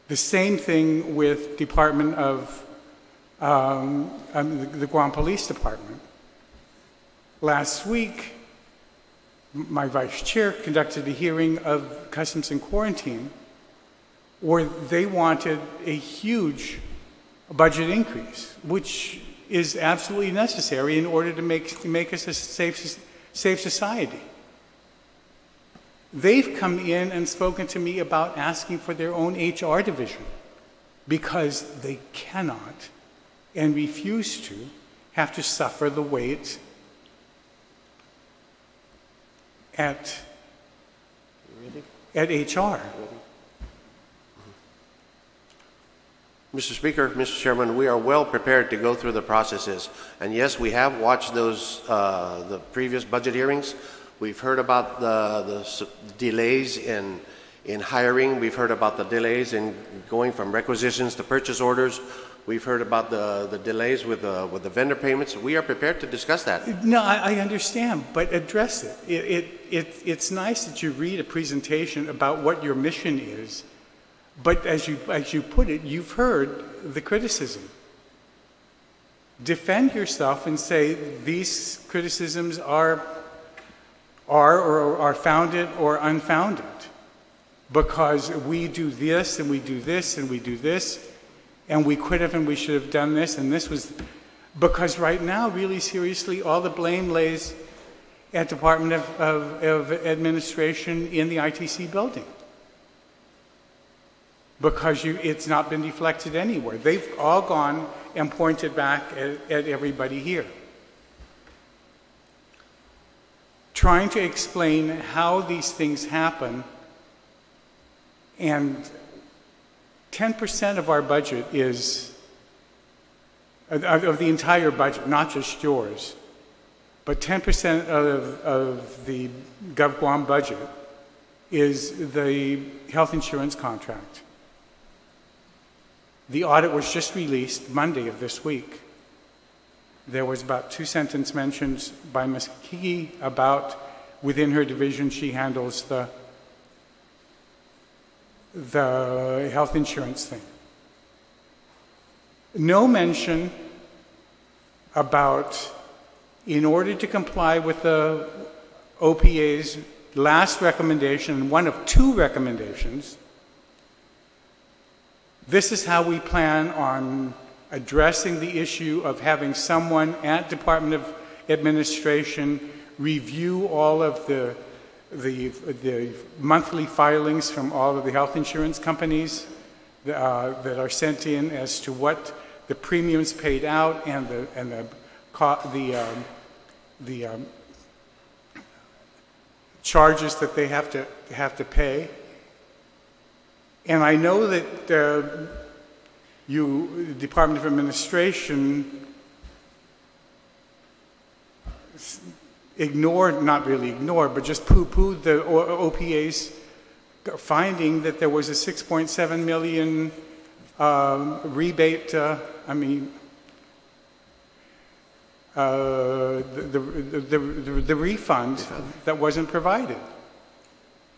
The same thing with Department of the Guam Police Department. Last week, my vice chair conducted a hearing of Customs and Quarantine where they wanted a huge budget increase, which is absolutely necessary in order to make us a safe society. They've come in and spoken to me about asking for their own HR division because they cannot and refuse to have to suffer the weight at HR. Mr. Speaker, Mr. Chairman, we are well prepared to go through the processes. And yes, we have watched those, the previous budget hearings. We've heard about the delays in hiring. We've heard about the delays in going from requisitions to purchase orders. We've heard about the delays with the vendor payments. We are prepared to discuss that. No, I understand, but address it. It's nice that you read a presentation about what your mission is, but as you put it, you've heard the criticism. Defend yourself and say these criticisms are founded or unfounded because we do this and we do this and we do this and we could have and we should have done this and this was because right now, really seriously, all the blame lays at Department of Administration in the ITC building because it's not been deflected anywhere. They've all gone and pointed back at everybody here. Trying to explain how these things happen, and 10% of our budget is, of the entire budget, not just yours, but 10% of the GovGuam budget is the health insurance contract. The audit was just released Monday of this week. There was about 2 sentences mentioned by Ms. Kiki about within her division she handles the health insurance thing. No mention about in order to comply with the OPA's last recommendation, one of 2 recommendations, this is how we plan on addressing the issue of having someone at Department of Administration review all of the monthly filings from all of the health insurance companies that are sent in as to what the premiums paid out and the charges that they have to pay. And I know that Department of Administration not really ignored, but just poo-pooed the OPA's finding that there was a $6.7 million rebate, the refund that wasn't provided.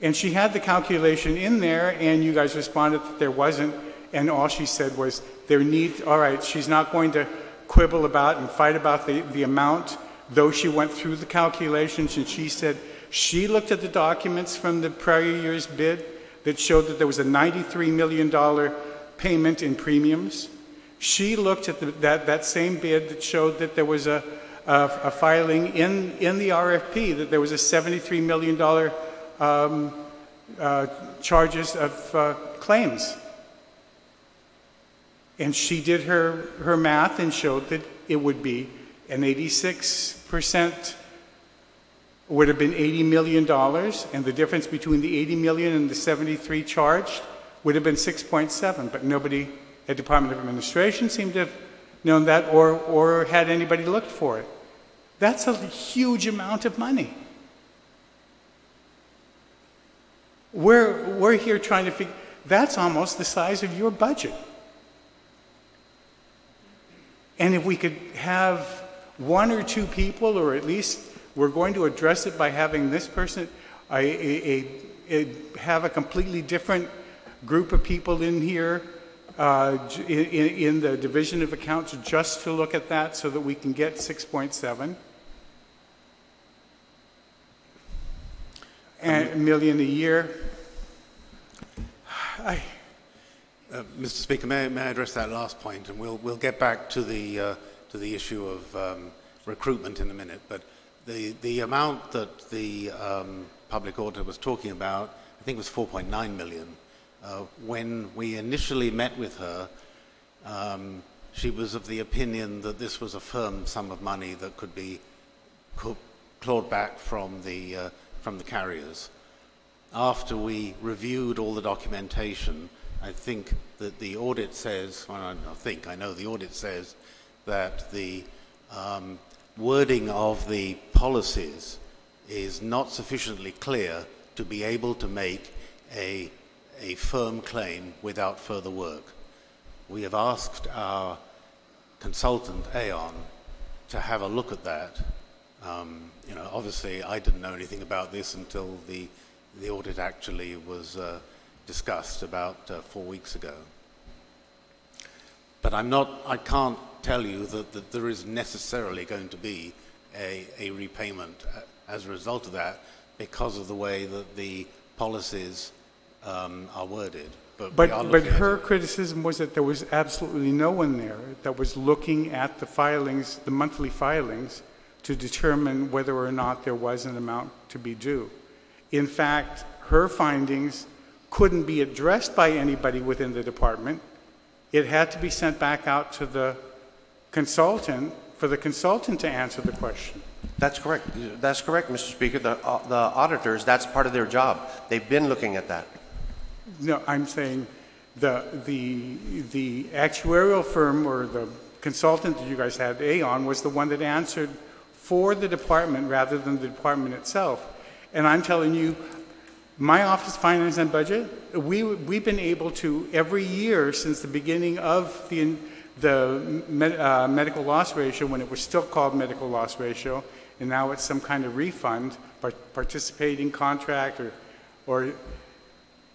And she had the calculation in there, and you guys responded that there wasn't, and all she said was, all right, she's not going to quibble about and fight about the amount, though she went through the calculations, and she said she looked at the documents from the prior year's bid that showed that there was a $93 million payment in premiums. She looked at that same bid that showed that there was a filing in the RFP, that there was a $73 million charges of claims. And she did her math and showed that it would be an 86% would have been $80 million, and the difference between the $80 million and the 73 charged would have been 6.7, but nobody at Department of Administration seemed to have known that or had anybody looked for it. That's a huge amount of money. We're here trying to figure, that's almost the size of your budget. And if we could have 1 or 2 people, or at least we're going to address it by having this person have a completely different group of people in here in the Division of Accounts just to look at that so that we can get 6.7. And million a year. Mr. Speaker, may I address that last point, and we'll get back to the issue of recruitment in a minute. But the amount that the public auditor was talking about, I think, was 4.9 million. When we initially met with her, she was of the opinion that this was a firm sum of money that could be clawed back from the carriers. After we reviewed all the documentation, I think that the audit says, well, I know the audit says that the wording of the policies is not sufficiently clear to be able to make a firm claim without further work. We have asked our consultant, Aon, to have a look at that. Obviously I didn't know anything about this until the audit actually was discussed about 4 weeks ago. But I can't tell you that there is necessarily going to be a repayment as a result of that because of the way that the policies are worded. But her criticism was that there was absolutely no one there that was looking at the filings, the monthly filings, to determine whether or not there was an amount to be due. In fact, her findings couldn't be addressed by anybody within the department. It had to be sent back out to the consultant for the consultant to answer the question. That's correct. That's correct, Mr. Speaker. The auditors, that's part of their job. They've been looking at that. No, I'm saying the actuarial firm or the consultant that you guys had, Aon, was the one that answered for the department rather than the department itself. And I'm telling you, my office, finance and budget, we've been able to every year since the beginning of the medical loss ratio, when it was still called medical loss ratio, and now it's some kind of refund, participating contract, or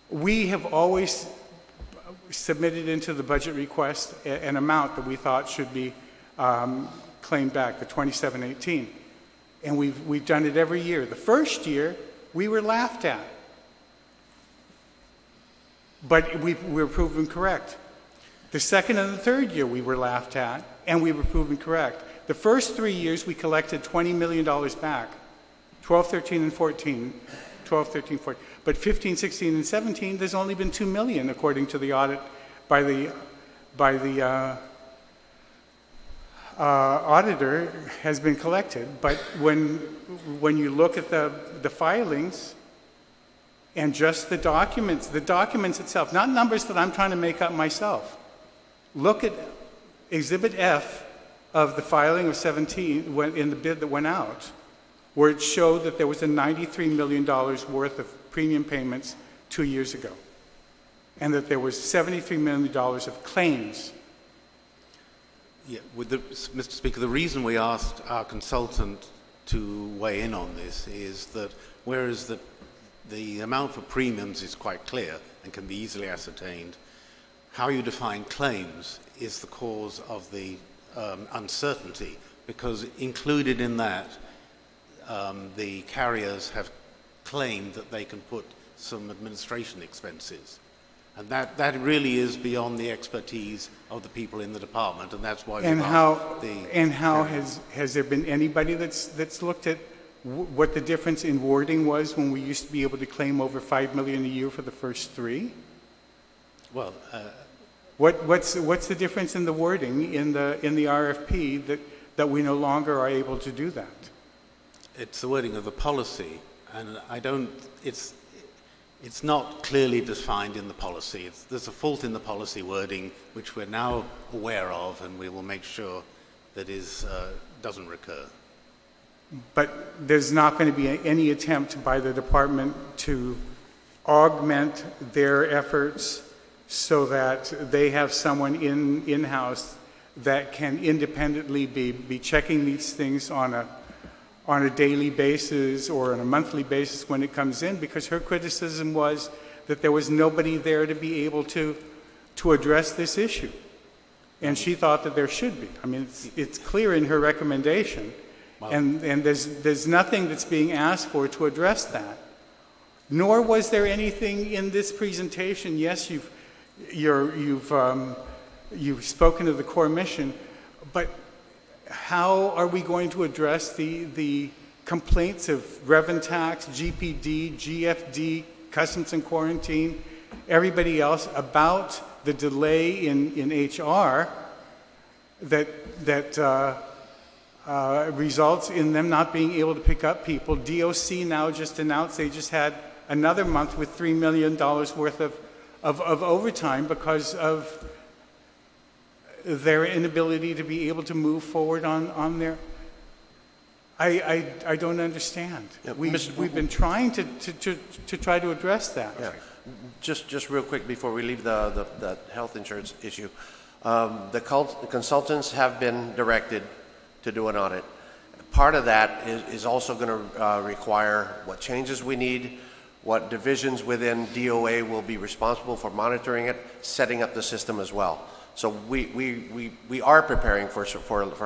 we have always submitted into the budget request an amount that we thought should be claimed back, the 2718. And we've done it every year. The first year, we were laughed at. But we were proven correct. The second and the third year, we were laughed at, and we were proven correct. The first 3 years, we collected $20 million back, 12, 13, and 14. 12, 13, 14. But 15, 16, and 17, there's only been $2 million, according to the audit by the auditor, has been collected. But when you look at the filings and just the documents itself, not numbers that I'm trying to make up myself. Look at Exhibit F of the filing of 17 in the bid that went out, where it showed that there was a $93 million worth of premium payments 2 years ago, and that there was $73 million of claims. Yeah, Mr. Speaker, the reason we asked our consultant to weigh in on this is that whereas the amount for premiums is quite clear and can be easily ascertained, how you define claims is the cause of the uncertainty, because included in that, the carriers have claimed that they can put some administration expenses. And that really is beyond the expertise of the people in the department, and that's why has there been anybody that's looked at what the difference in wording was when we used to be able to claim over $5 million a year for the first 3? Well, what's the difference in the wording in the RFP that we no longer are able to do that? It's the wording of the policy, and it's not clearly defined in the policy. There's a fault in the policy wording, which we're now aware of, and we will make sure that doesn't recur. But there's not going to be any attempt by the department to augment their efforts so that they have someone in-house that can independently be checking these things on a daily basis or on a monthly basis when it comes in, because her criticism was that there was nobody there to be able to address this issue. And she thought that there should be. I mean, it's clear in her recommendation, and there's nothing that's being asked for to address that. Nor was there anything in this presentation. Yes, you've spoken of the core mission, but how are we going to address the complaints of revenue tax, GPD, GFD, customs and quarantine, everybody else about the delay in HR that results in them not being able to pick up people? DOC now just announced they just had another month with $3 million worth of overtime because of their inability to be able to move forward on their... I don't understand. Yeah, We've been trying to try to address that. Yeah. Just real quick before we leave the health insurance issue. The consultants have been directed to do an audit. Part of that is also going to require what changes we need, what divisions within DOA will be responsible for monitoring it, setting up the system as well. So we are preparing for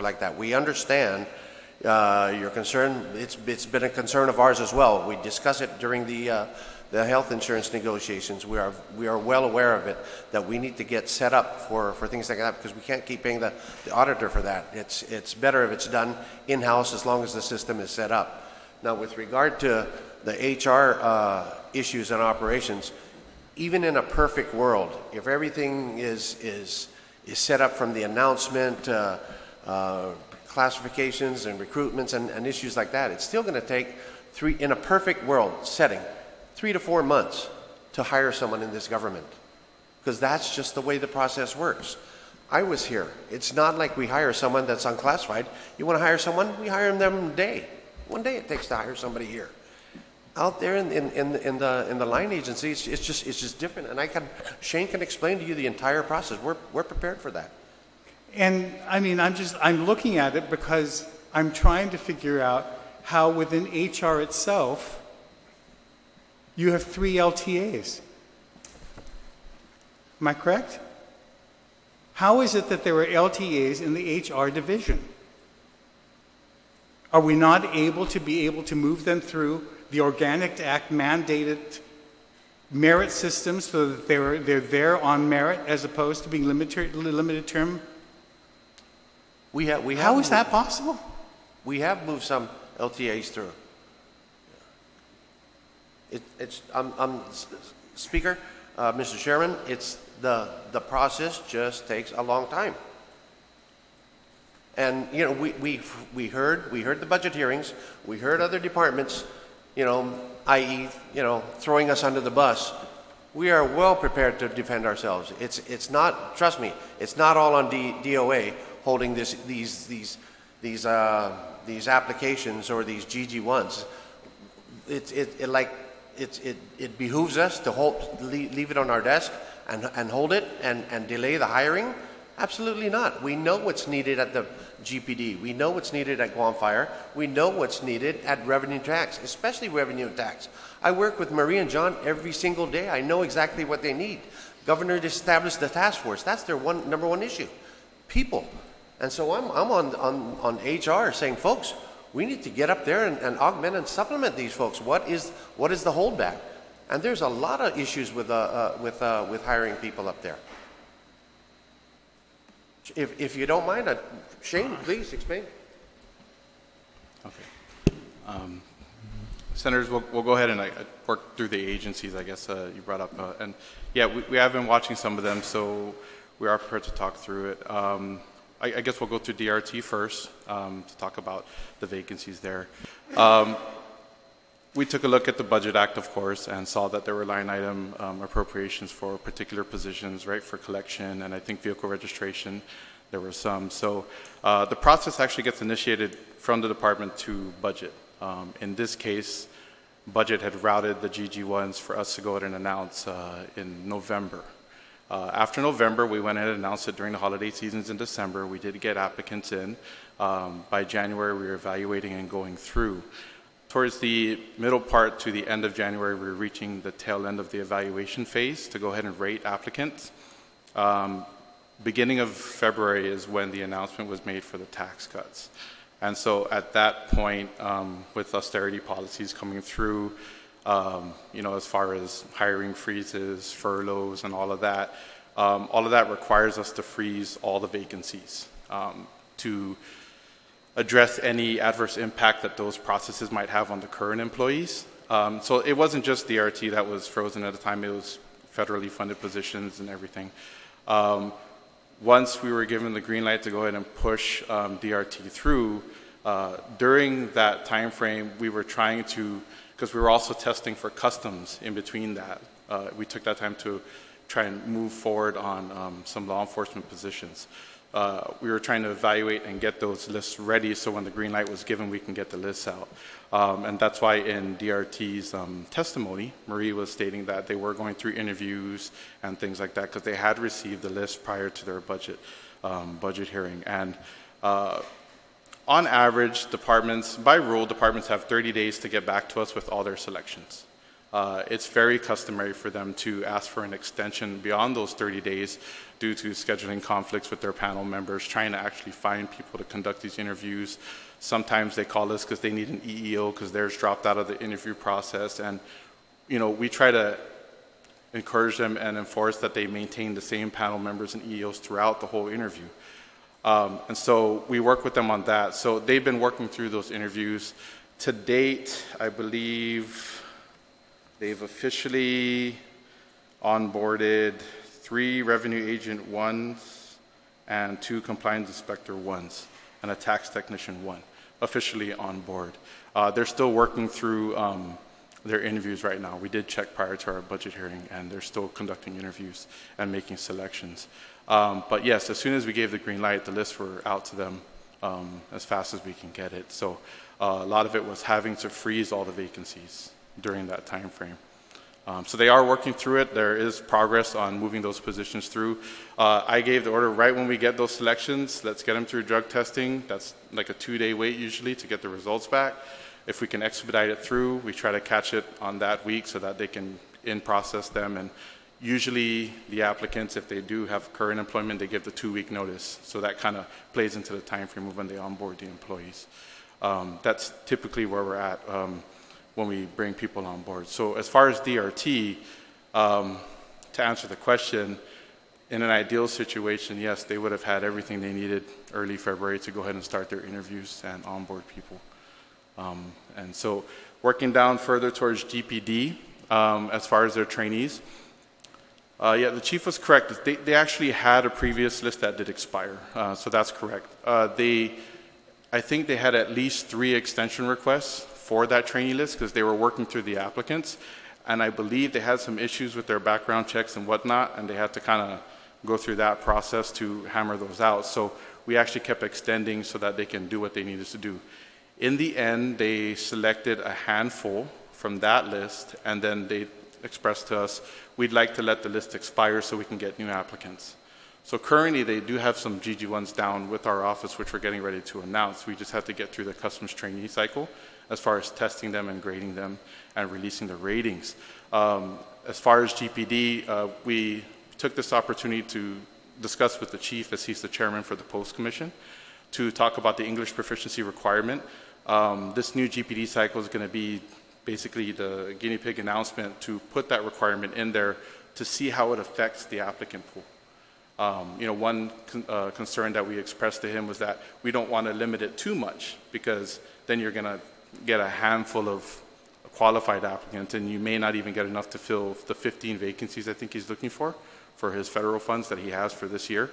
like that. We understand your concern. It's been a concern of ours as well. We discuss it during the health insurance negotiations. We are well aware of it, that we need to get set up for things like that, because we can't keep paying the auditor for that. It's better if it's done in-house as long as the system is set up. Now, with regard to the HR issues and operations, even in a perfect world, if everything is set up from the announcement, classifications and recruitments and issues like that, it's still going to take in a perfect world setting, 3 to 4 months to hire someone in this government, because that's just the way the process works. I was here. It's not like we hire someone that's unclassified. You want to hire someone, we hire them a day. 1 day it takes to hire somebody here. Out there in the line agency, it's just different. And Shane can explain to you the entire process. We're prepared for that. And I mean, I'm looking at it because I'm trying to figure out how within HR itself you have 3 LTAs. Am I correct? How is it that there are LTAs in the HR division? Are we not able to move them through the Organic Act mandated merit systems so that they're there on merit as opposed to being limited term? How is that possible? We have moved some LTAs through. Speaker, Mr. Chairman, it's the process just takes a long time. And you know, we heard the budget hearings. We heard other departments, you know, i.e., you know, throwing us under the bus. We are well prepared to defend ourselves. It's not, trust me, it's not all on DOA holding these applications or these GG1s. It behooves us to leave it on our desk and hold it and delay the hiring. Absolutely not. We know what's needed at the GPD. We know what's needed at Guam Fire. We know what's needed at revenue tax, especially revenue tax. I work with Marie and John every single day. I know exactly what they need. Governor established the task force. That's their number one issue, people. And so I'm on HR saying, folks, we need to get up there and augment and supplement these folks. What is the holdback? And there's a lot of issues with hiring people up there. If you don't mind, Shane, please explain. Okay. Senators, we'll go ahead and work through the agencies, I guess you brought up. And yeah, we have been watching some of them, so we are prepared to talk through it. I guess we'll go through DRT first to talk about the vacancies there. We took a look at the Budget Act, of course, and saw that there were line item appropriations for particular positions, right, for collection, and I think vehicle registration, there were some. So the process actually gets initiated from the department to budget. In this case, budget had routed the GG1s for us to go ahead and announce in November. After November, we went ahead and announced it during the holiday seasons in December. We did get applicants in. By January, we were evaluating and going through. Towards the middle part to the end of January, we were reaching the tail end of the evaluation phase to go ahead and rate applicants. Beginning of February is when the announcement was made for the tax cuts. And so at that point, with austerity policies coming through, as far as hiring freezes, furloughs, and all of that requires us to freeze all the vacancies to address any adverse impact that those processes might have on the current employees. So it wasn't just DRT that was frozen at the time, it was federally funded positions and everything. Once we were given the green light to go ahead and push DRT through, during that time frame, we were trying to, because we were also testing for customs in between that, we took that time to try and move forward on some law enforcement positions. We were trying to evaluate and get those lists ready so when the green light was given, we can get the lists out. And that's why in DRT's testimony, Marie was stating that they were going through interviews and things like that because they had received the list prior to their budget hearing. And on average, departments, by rule, departments have 30 days to get back to us with all their selections. It's very customary for them to ask for an extension beyond those 30 days due to scheduling conflicts with their panel members, trying to actually find people to conduct these interviews. Sometimes they call us because they need an EEO because theirs dropped out of the interview process. And, we try to encourage them and enforce that they maintain the same panel members and EEOs throughout the whole interview. And so we work with them on that. So they've been working through those interviews. To date, I believe they've officially onboarded 3 revenue agent 1s and 2 compliance inspector 1s and a tax technician 1 officially on board. They're still working through their interviews right now. We did check prior to our budget hearing and they're still conducting interviews and making selections. But yes, as soon as we gave the green light, the lists were out to them as fast as we can get it. So a lot of it was having to freeze all the vacancies during that time frame. So they are working through it. There is progress on moving those positions through. I gave the order right when we get those selections, let's get them through drug testing. That's like a 2-day wait usually to get the results back. If we can expedite it through, we try to catch it on that week so that they can in-process them. And usually the applicants, if they do have current employment, they give the 2-week notice. So that kind of plays into the time frame of when they onboard the employees. That's typically where we're at when we bring people on board. So as far as DRT, to answer the question, in an ideal situation, yes, they would have had everything they needed early February to go ahead and start their interviews and onboard people. And so working down further towards GPD, as far as their trainees, yeah, the chief was correct. They actually had a previous list that did expire, so that's correct. I think they had at least 3 extension requests for that trainee list because they were working through the applicants. And I believe they had some issues with their background checks and whatnot, and they had to kind of go through that process to hammer those out. So we actually kept extending so that they can do what they needed to do. In the end, they selected a handful from that list, and then they expressed to us, we'd like to let the list expire so we can get new applicants. So currently, they do have some GG1s down with our office, which we're getting ready to announce. We just have to get through the customs trainee cycle as far as testing them and grading them and releasing the ratings. As far as GPD, we took this opportunity to discuss with the chief, as he's the chairman for the Post Commission, to talk about the English proficiency requirement. This new GPD cycle is going to be basically the guinea pig announcement to put that requirement in there to see how it affects the applicant pool. One concern that we expressed to him was that we don't want to limit it too much because then you're going to get a handful of qualified applicants and you may not even get enough to fill the 15 vacancies I think he's looking for his federal funds that he has for this year.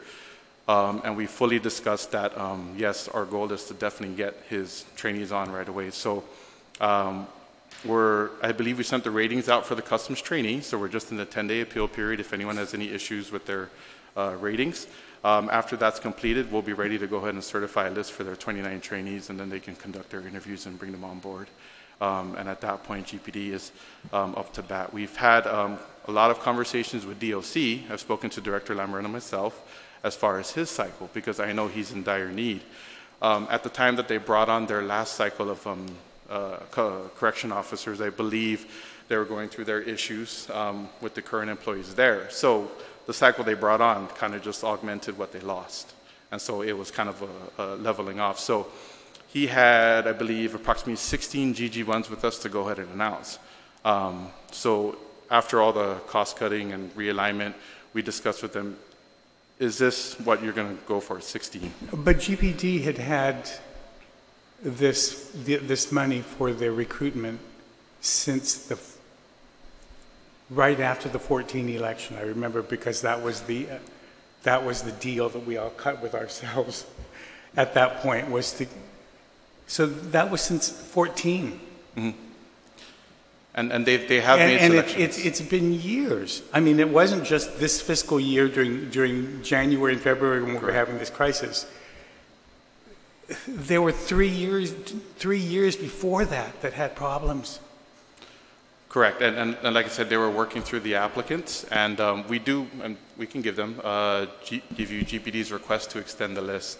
And we fully discussed that, yes, our goal is to definitely get his trainees on right away. So I believe we sent the ratings out for the customs trainee, so we're just in the 10-day appeal period if anyone has any issues with their ratings. After that's completed, we'll be ready to go ahead and certify a list for their 29 trainees, and then they can conduct their interviews and bring them on board. And at that point, GPD is up to bat. We've had a lot of conversations with DOC. I've spoken to Director Lamarina myself as far as his cycle, because I know he's in dire need. At the time that they brought on their last cycle of correction officers, I believe they were going through their issues with the current employees there. So the cycle they brought on kind of just augmented what they lost. And so it was kind of a leveling off. So he had, I believe, approximately 16 GG1s with us to go ahead and announce. So after all the cost cutting and realignment, we discussed with them, is this what you're going to go for, 16? But GPD had this money for their recruitment since right after the 14 election. I remember, because that was the deal that we all cut with ourselves at that point, so that was since 14. Mm-hmm. And they have made selections. And it's been years. I mean, it wasn't just this fiscal year during January and February when we were having this crisis. There were 3 years before that had problems. Correct. And like I said, they were working through the applicants, and we can give them, give you GPD's request to extend the list.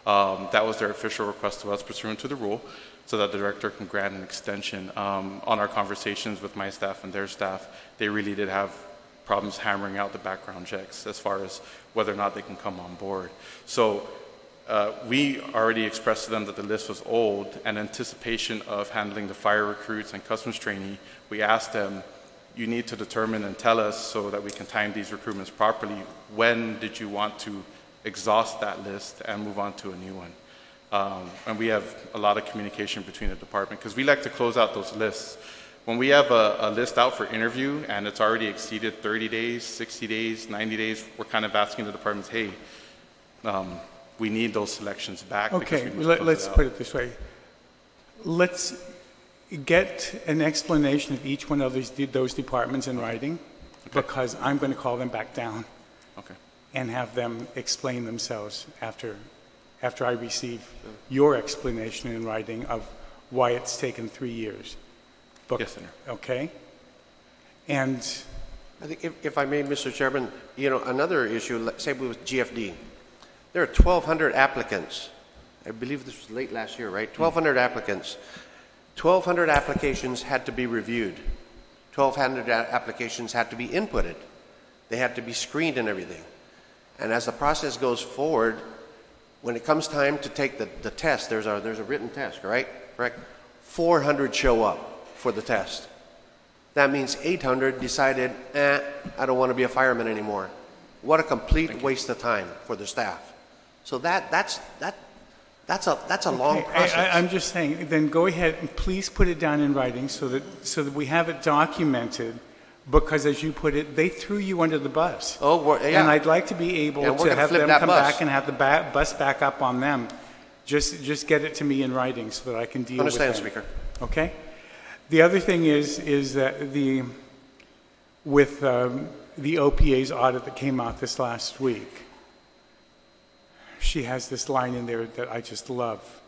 That was their official request to us pursuant to the rule, so that the director can grant an extension. On our conversations with my staff and their staff, they really did have problems hammering out the background checks as far as whether or not they can come on board. So we already expressed to them that the list was old. In anticipation of handling the fire recruits and customs trainee, we asked them, you need to determine and tell us so that we can time these recruitments properly. When did you want to exhaust that list and move on to a new one? And we have a lot of communication between the department, because we like to close out those lists. When we have a list out for interview and it's already exceeded 30 days, 60 days, 90 days, we're kind of asking the departments, hey, we need those selections back. Okay, let's put it this way. Let's get an explanation of each one of those departments in writing, because I'm going to call them back down and have them explain themselves after I receive your explanation in writing of why it's taken 3 years. Yes, sir. Okay? And I think if I may, Mr. Chairman, another issue, say with GFD, there are 1,200 applicants. I believe this was late last year, right? 1,200 applicants. 1,200 applications had to be reviewed. 1,200 applications had to be inputted. They had to be screened and everything. And as the process goes forward, when it comes time to take the test, there's a written test, right? Correct? 400 show up for the test. That means 800 decided, I don't want to be a fireman anymore. What a complete waste of time for the staff. So that's a long process. I'm just saying, then go ahead and please put it down in writing so that we have it documented, because as you put it, they threw you under the bus. Oh, yeah. And I'd like to be able to have them come back and have the bus back up on them. Just get it to me in writing so that I can deal with it. Understand, Speaker. Okay? The other thing is that with the OPA's audit that came out this last week, she has this line in there that I just love.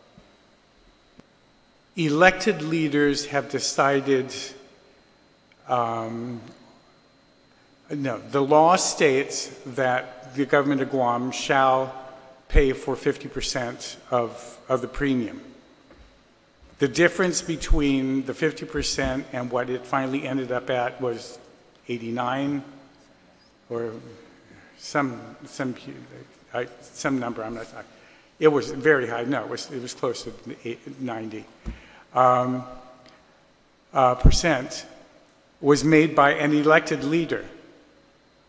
Elected leaders have decided, the law states that the government of Guam shall pay for 50% of the premium. The difference between the 50% and what it finally ended up at was 89 or some number. I'm not. It was very high. No, it was close to 90 percent. Was made by an elected leader.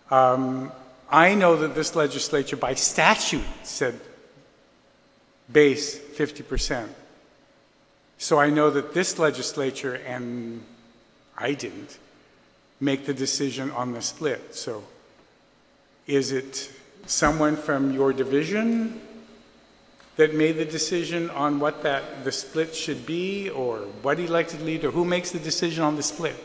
I know that this legislature, by statute, said base 50%. So I know that this legislature, and I didn't, make the decision on the split. So is it someone from your division that made the decision on what the split should be, or what elected leader? Who makes the decision on the split?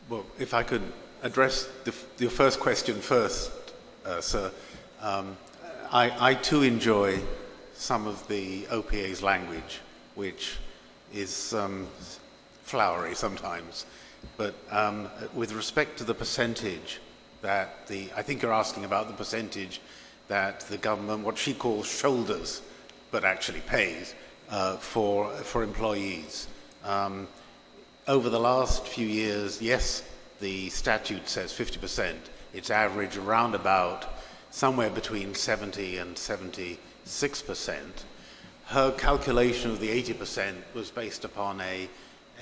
Well, if I could address your first question first, sir. I too enjoy some of the OPA's language, which is flowery sometimes. But with respect to the percentage that I think you're asking about the percentage that the government, what she calls shoulders, but actually pays for employees. Over the last few years, yes, the statute says 50%. It's average around about somewhere between 70 and 76%. Her calculation of the 80% was based upon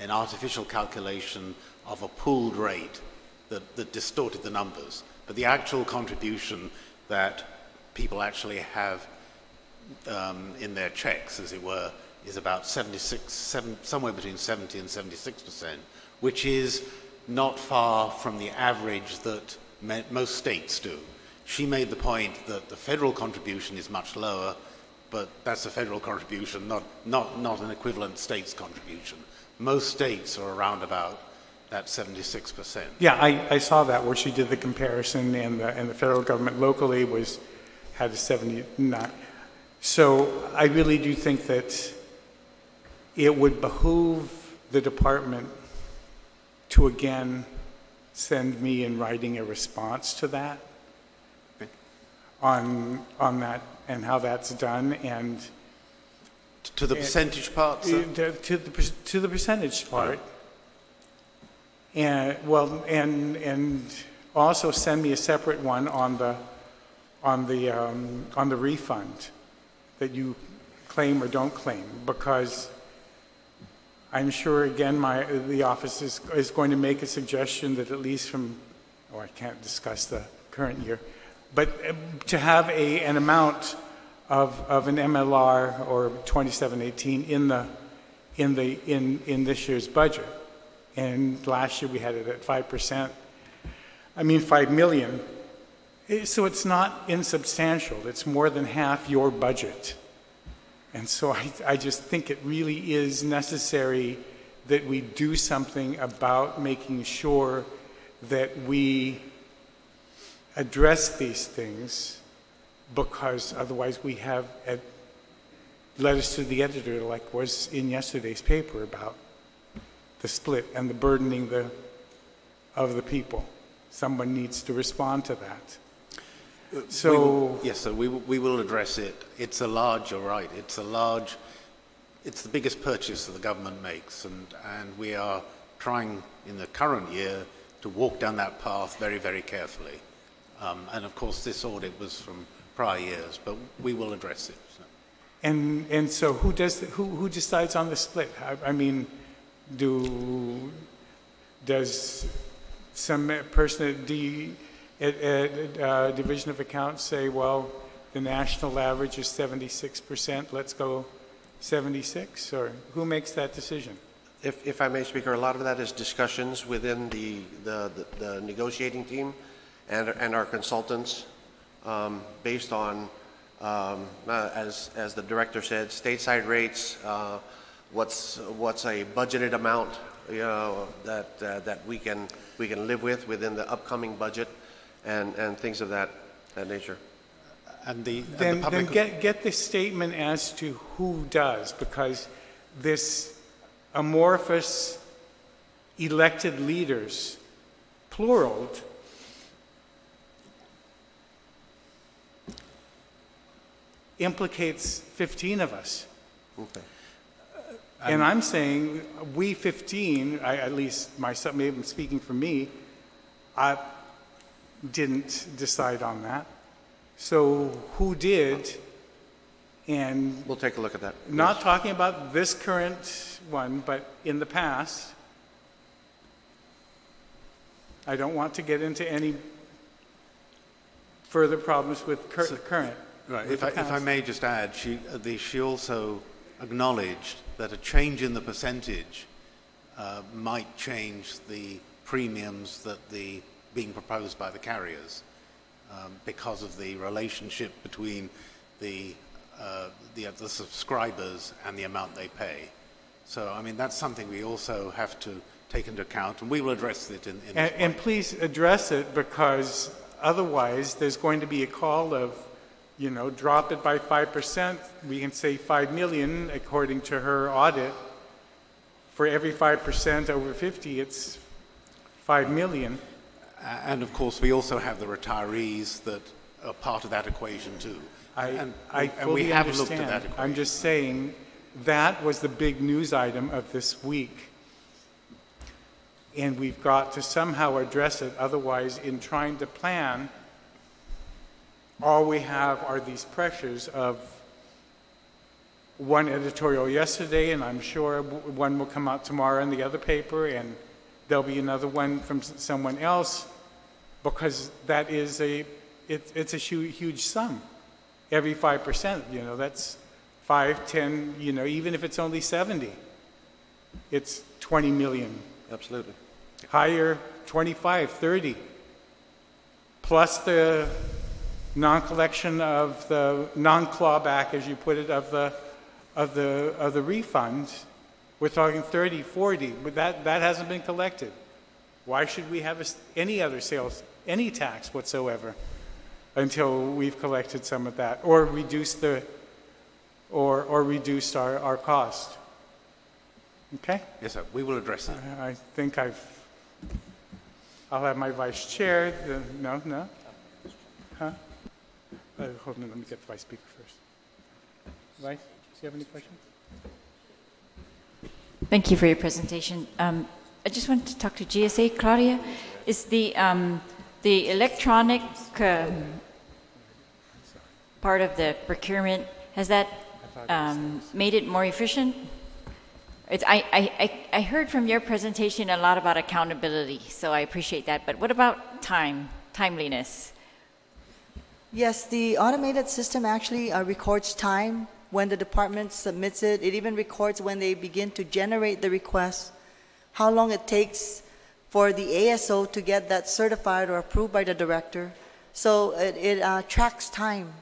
an artificial calculation of a pooled rate that distorted the numbers. But the actual contribution that people actually have in their checks, as it were, is about somewhere between 70 and 76%, which is not far from the average that most states do. She made the point that the federal contribution is much lower, but that's a federal contribution, not an equivalent state's contribution. Most states are around about that 76%. Yeah, I saw that where she did the comparison, and the federal government locally had a 79. So I really do think that it would behoove the department to again send me in writing a response to that on that and how that's done, and to the percentage part, sir? to the percentage part. And well, and also send me a separate one on the refund that you claim or don't claim, because I'm sure again the office is going to make a suggestion that at least from, I can't discuss the current year, but to have an amount of an MLR or 2718 in this year's budget. And last year we had it at 5%. I mean, 5 million. So it's not insubstantial. It's more than half your budget. And so I just think it really is necessary that we do something about making sure that we address these things, because otherwise we have letters to the editor, like was in yesterday's paper, about the split and the burdening of the people. Someone needs to respond to that. So yes, sir, we will address it. It's a large, you're right, it's the biggest purchase that the government makes, and we are trying in the current year to walk down that path very, very carefully. And of course this audit was from prior years, but we will address it. So. And so who decides on the split? I mean, does some person at Division of Accounts say, well, the national average is 76%, let's go 76, or who makes that decision? If I may, Speaker, a lot of that is discussions within the negotiating team and our consultants, based on, as the director said, stateside rates, what's a budgeted amount, that we can live within the upcoming budget, and things of that nature. Then get the statement as to who does, because this amorphous elected leaders, plural, implicates 15 of us. Okay. And I'm saying we 15, at least myself, maybe I'm speaking for me, I didn't decide on that. So who did? And we'll take a look at that. Not yes. Talking about this current one, but in the past. I don't want to get into any further problems with current. Right. If I may just add, she also acknowledged that a change in the percentage might change the premiums that being proposed by the carriers, because of the relationship between the subscribers and the amount they pay. So, I mean, that's something we also have to take into account, and we will address it in this and please address it, because otherwise there's going to be a call of, drop it by 5%. We can say 5 million, according to her audit. For every 5% over 50, it's 5 million. And of course, we also have the retirees that are part of that equation too. I we fully have understand. looked at that equation. I'm just saying that was the big news item of this week. And we've got to somehow address it. Otherwise, in trying to plan, all we have are these pressures of one editorial yesterday, and I'm sure one will come out tomorrow in the other paper, and there'll be another one from someone else, because that is it's a huge sum. Every 5%, you know, that's 5, 10, you know, even if it's only 70, it's 20 million. Absolutely. Higher, 25, 30. Plus the non-collection of the non-clawback, as you put it, of the refunds, we're talking 30, 40, but that hasn't been collected. Why should we have any other sales, any tax whatsoever, until we've collected some of that, or reduced our cost? Okay? Yes, sir. We will address that. I think I'll have my vice chair. No? Huh? Hold on, let me get the vice speaker first. Vice, do you have any questions? Thank you for your presentation. I just wanted to talk to GSA. Claudia, is the electronic part of the procurement, has that made it more efficient? I heard from your presentation a lot about accountability, so I appreciate that. But what about timeliness? Yes, the automated system actually records time when the department submits it. It even records when they begin to generate the request, how long it takes for the ASO to get that certified or approved by the director. So it tracks time,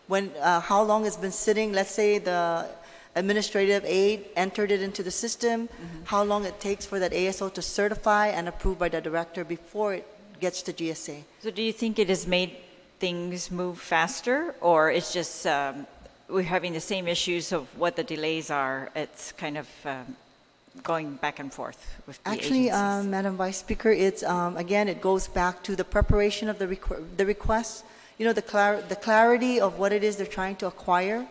when how long it's been sitting. Let's say the administrative aid entered it into the system, how long it takes for that ASO to certify and approve by the director before it gets to GSA. So do you think it has made things move faster, or it's just we're having the same issues of what the delays are? It's kind of going back and forth with the Actually, agencies. Madam Vice Speaker, it's again, it goes back to the preparation of the request. You know, the clarity of what it is they're trying to acquire.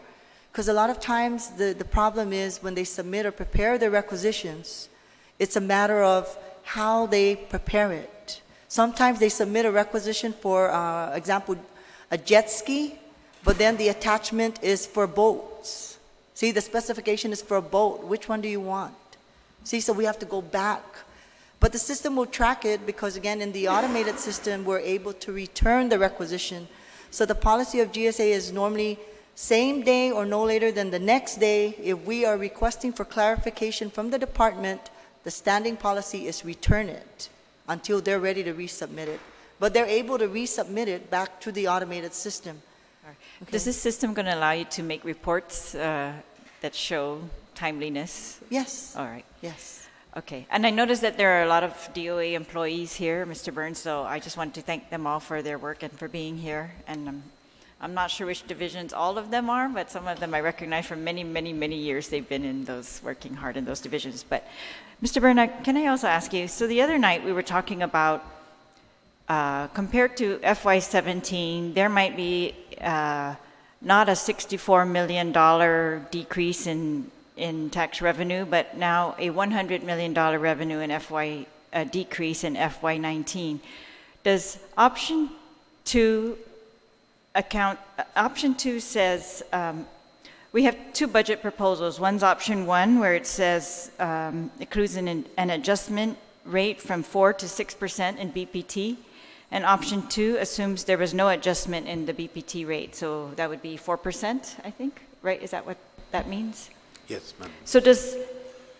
Because a lot of times the problem is when they submit or prepare their requisitions, it's a matter of how they prepare it. Sometimes they submit a requisition for, example, a jet ski, but then the attachment is for boats. See, the specification is for a boat. Which one do you want? See, so we have to go back. But the system will track it because, again, in the automated system, we're able to return the requisition. So the policy of GSA is normally same day or no later than the next day. If we are requesting for clarification from the department, the standing policy is return it until they're ready to resubmit it. But they're able to resubmit it back to the automated system. Right. Okay. Is this system going to allow you to make reports that show timeliness? Yes. All right. Yes. Okay. And I noticed that there are a lot of DOA employees here, Mr. Burns, so I just want to thank them all for their work and for being here. And I'm not sure which divisions all of them are, but some of them I recognize from many, many, many years they've been in those, working hard in those divisions. But Mr. Burnett, can I also ask you, so the other night we were talking about, compared to FY17, there might be not a $64 million decrease in tax revenue, but now a $100 million revenue in decrease in FY19. Does option 2 option 2 says, we have two budget proposals. One's option 1, where it says Cruz an adjustment rate from 4 to 6% in BPT. And option 2 assumes there was no adjustment in the BPT rate. So that would be 4%, I think, right? Is that what that means? Yes, ma'am. So does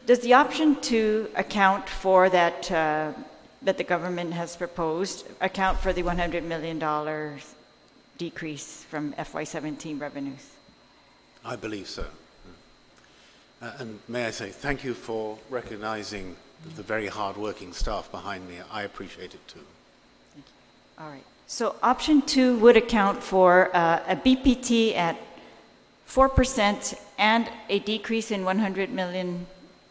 the option 2 account for that, that the government has proposed, account for the $100 million decrease from FY17 revenues? I believe so. And may I say thank you for recognizing the very hard-working staff behind me. I appreciate it too. Thank you. All right. So option 2 would account for a BPT at 4% and a decrease in 100 million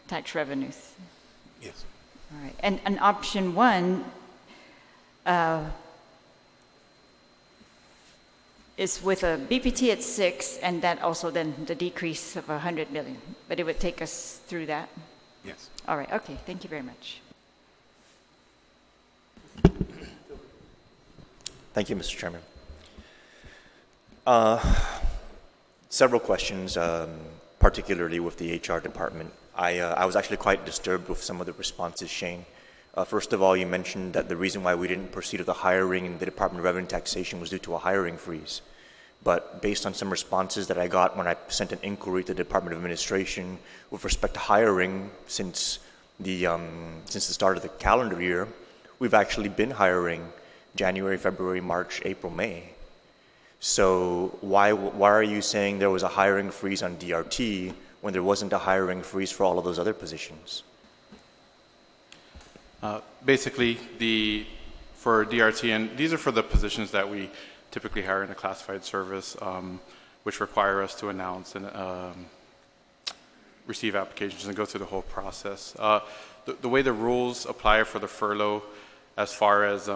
tax revenues. Yes. All right. And option 1 is with a BPT at 6, and that also then the decrease of 100 million. But it would take us through that? Yes. All right. Okay. Thank you very much. Thank you, Mr. Chairman. Several questions. particularly with the HR department. I was actually quite disturbed with some of the responses, Shane. First of all, you mentioned that the reason why we didn't proceed with the hiring in the Department of Revenue and Taxation was due to a hiring freeze. But based on some responses that I got when I sent an inquiry to the Department of Administration with respect to hiring since the start of the calendar year, we've actually been hiring January, February, March, April, May. So why are you saying there was a hiring freeze on DRT when there wasn't a hiring freeze for all of those other positions? Basically, for DRT, and these are for the positions that we typically hire in a classified service, which require us to announce and receive applications and go through the whole process. The way the rules apply for the furlough, as far as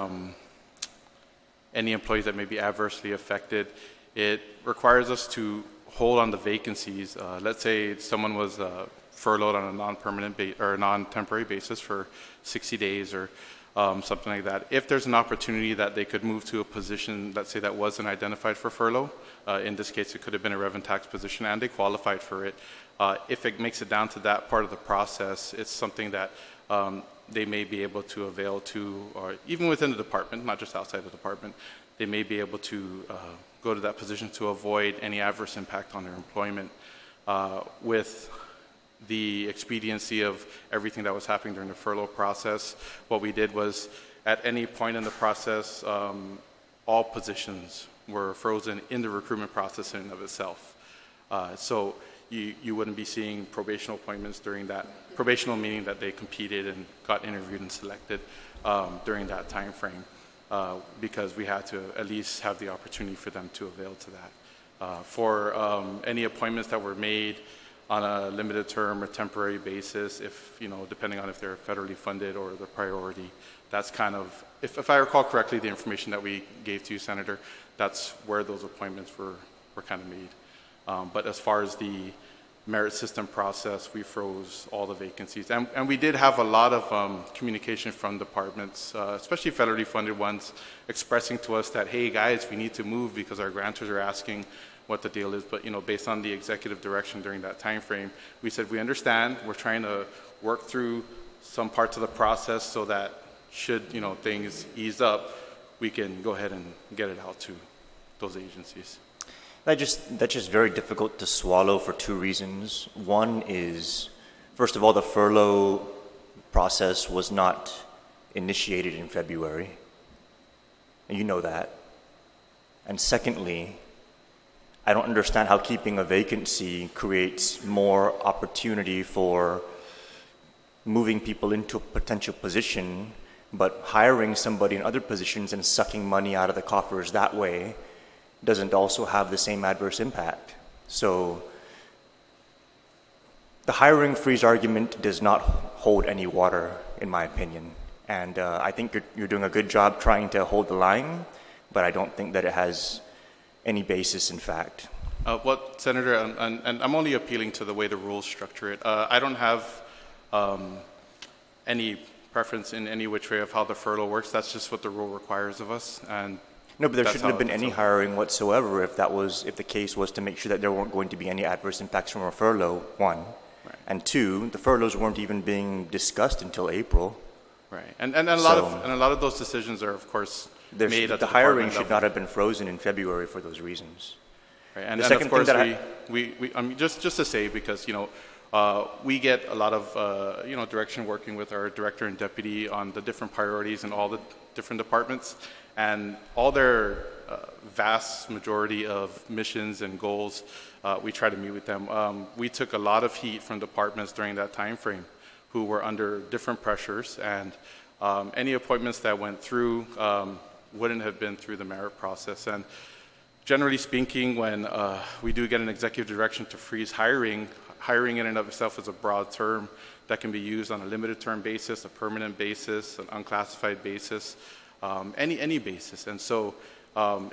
any employees that may be adversely affected, it requires us to hold on the vacancies. Let's say someone was furloughed on a non-permanent or non-temporary basis for 60 days or something like that. If there's an opportunity that they could move to a position, let's say that wasn't identified for furlough, in this case it could have been a rev and tax position and they qualified for it. If it makes it down to that part of the process, it's something that they may be able to avail to, or even within the department, not just outside the department, they may be able to go to that position to avoid any adverse impact on their employment. With the expediency of everything that was happening during the furlough process, what we did was, at any point in the process, all positions were frozen in the recruitment process in and of itself. So you wouldn't be seeing probational appointments during that, probational meaning that they competed and got interviewed and selected during that time frame, because we had to at least have the opportunity for them to avail to that. For any appointments that were made on a limited term or temporary basis, if, depending on if they're federally funded or the priority, that's kind of, if I recall correctly, the information that we gave to you, Senator, that's where those appointments were kind of made. But as far as the merit system process, we froze all the vacancies. And we did have a lot of communication from departments, especially federally funded ones, expressing to us that, hey guys, we need to move because our grantors are asking what the deal is. But based on the executive direction during that time frame, we said, we understand, we're trying to work through some parts of the process so that should things ease up, we can go ahead and get it out to those agencies. That's just very difficult to swallow for two reasons. One is, first of all, the furlough process was not initiated in February, and you know that. And secondly, I don't understand how keeping a vacancy creates more opportunity for moving people into a potential position, but hiring somebody in other positions and sucking money out of the coffers that way doesn't also have the same adverse impact. So the hiring freeze argument does not hold any water, in my opinion. And I think you're doing a good job trying to hold the line, but I don't think that it has any basis in fact. Well, Senator, and I'm only appealing to the way the rules structure it. I don't have any preference in any which way of how the furlough works. That's just what the rule requires of us. And no, but there shouldn't have been any hiring whatsoever if the case was to make sure that there weren't going to be any adverse impacts from a furlough, one. Right. And two, the furloughs weren't even being discussed until April. Right. And a lot of those decisions are, of course, made at the hiring should not have been frozen in February for those reasons. Right. And of course, just to say, because we get a lot of direction working with our director and deputy on the different priorities in all the different departments, and all their vast majority of missions and goals, we try to meet with them. We took a lot of heat from departments during that time frame who were under different pressures, and any appointments that went through wouldn't have been through the merit process. And generally speaking, when we do get an executive direction to freeze hiring in and of itself is a broad term that can be used on a limited term basis, a permanent basis, an unclassified basis, any basis. And so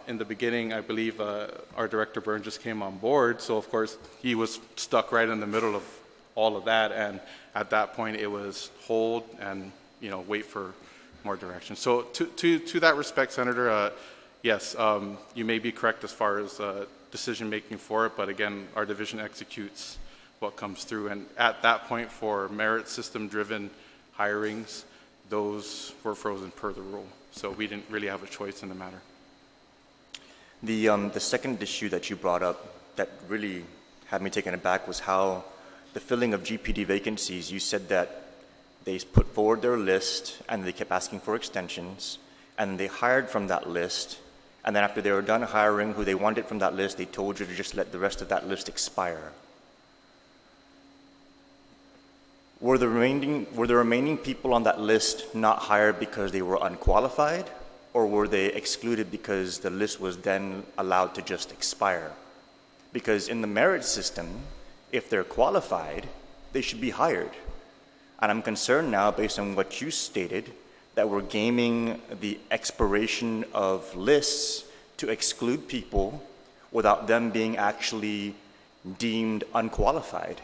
in the beginning, I believe our director Byrne just came on board, so of course he was stuck right in the middle of all of that, and at that point it was hold and wait for more direction. So to that respect, Senator, yes, you may be correct as far as decision making for it, but again, our division executes what comes through. And at that point, for merit system-driven hirings, those were frozen per the rule. So we didn't really have a choice in the matter. The second issue that you brought up that really had me taken aback was how the filling of GPD vacancies, you said that they put forward their list and they kept asking for extensions, and they hired from that list, and then after they were done hiring who they wanted from that list, they told you to just let the rest of that list expire. Were the remaining people on that list not hired because they were unqualified, or were they excluded because the list was then allowed to just expire? Because in the merit system, if they're qualified, they should be hired. And I'm concerned now, based on what you stated, that we're gaming the expiration of lists to exclude people without them being actually deemed unqualified.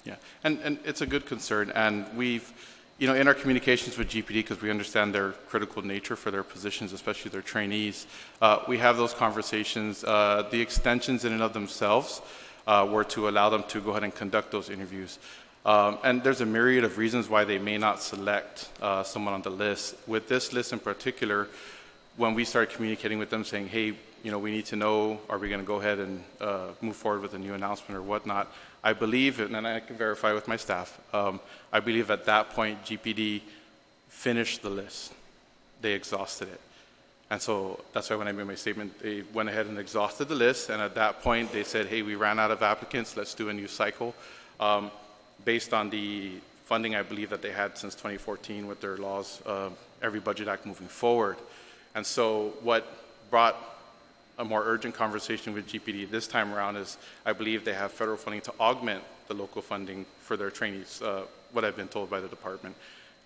Yeah, and it's a good concern, and we've, in our communications with GPD, because we understand their critical nature for their positions, especially their trainees, we have those conversations. The extensions in and of themselves were to allow them to go ahead and conduct those interviews. And there's a myriad of reasons why they may not select someone on the list. With this list in particular, when we started communicating with them saying, hey, we need to know, are we going to go ahead and move forward with a new announcement or whatnot, I believe, and I can verify with my staff, I believe at that point GPD finished the list. They exhausted it. And so that's why when I made my statement, they went ahead and exhausted the list, and at that point they said, hey, we ran out of applicants, let's do a new cycle. Based on the funding, I believe, that they had since 2014 with their laws, every budget act moving forward. And so what brought a more urgent conversation with GPD this time around is I believe they have federal funding to augment the local funding for their trainees, what I've been told by the department.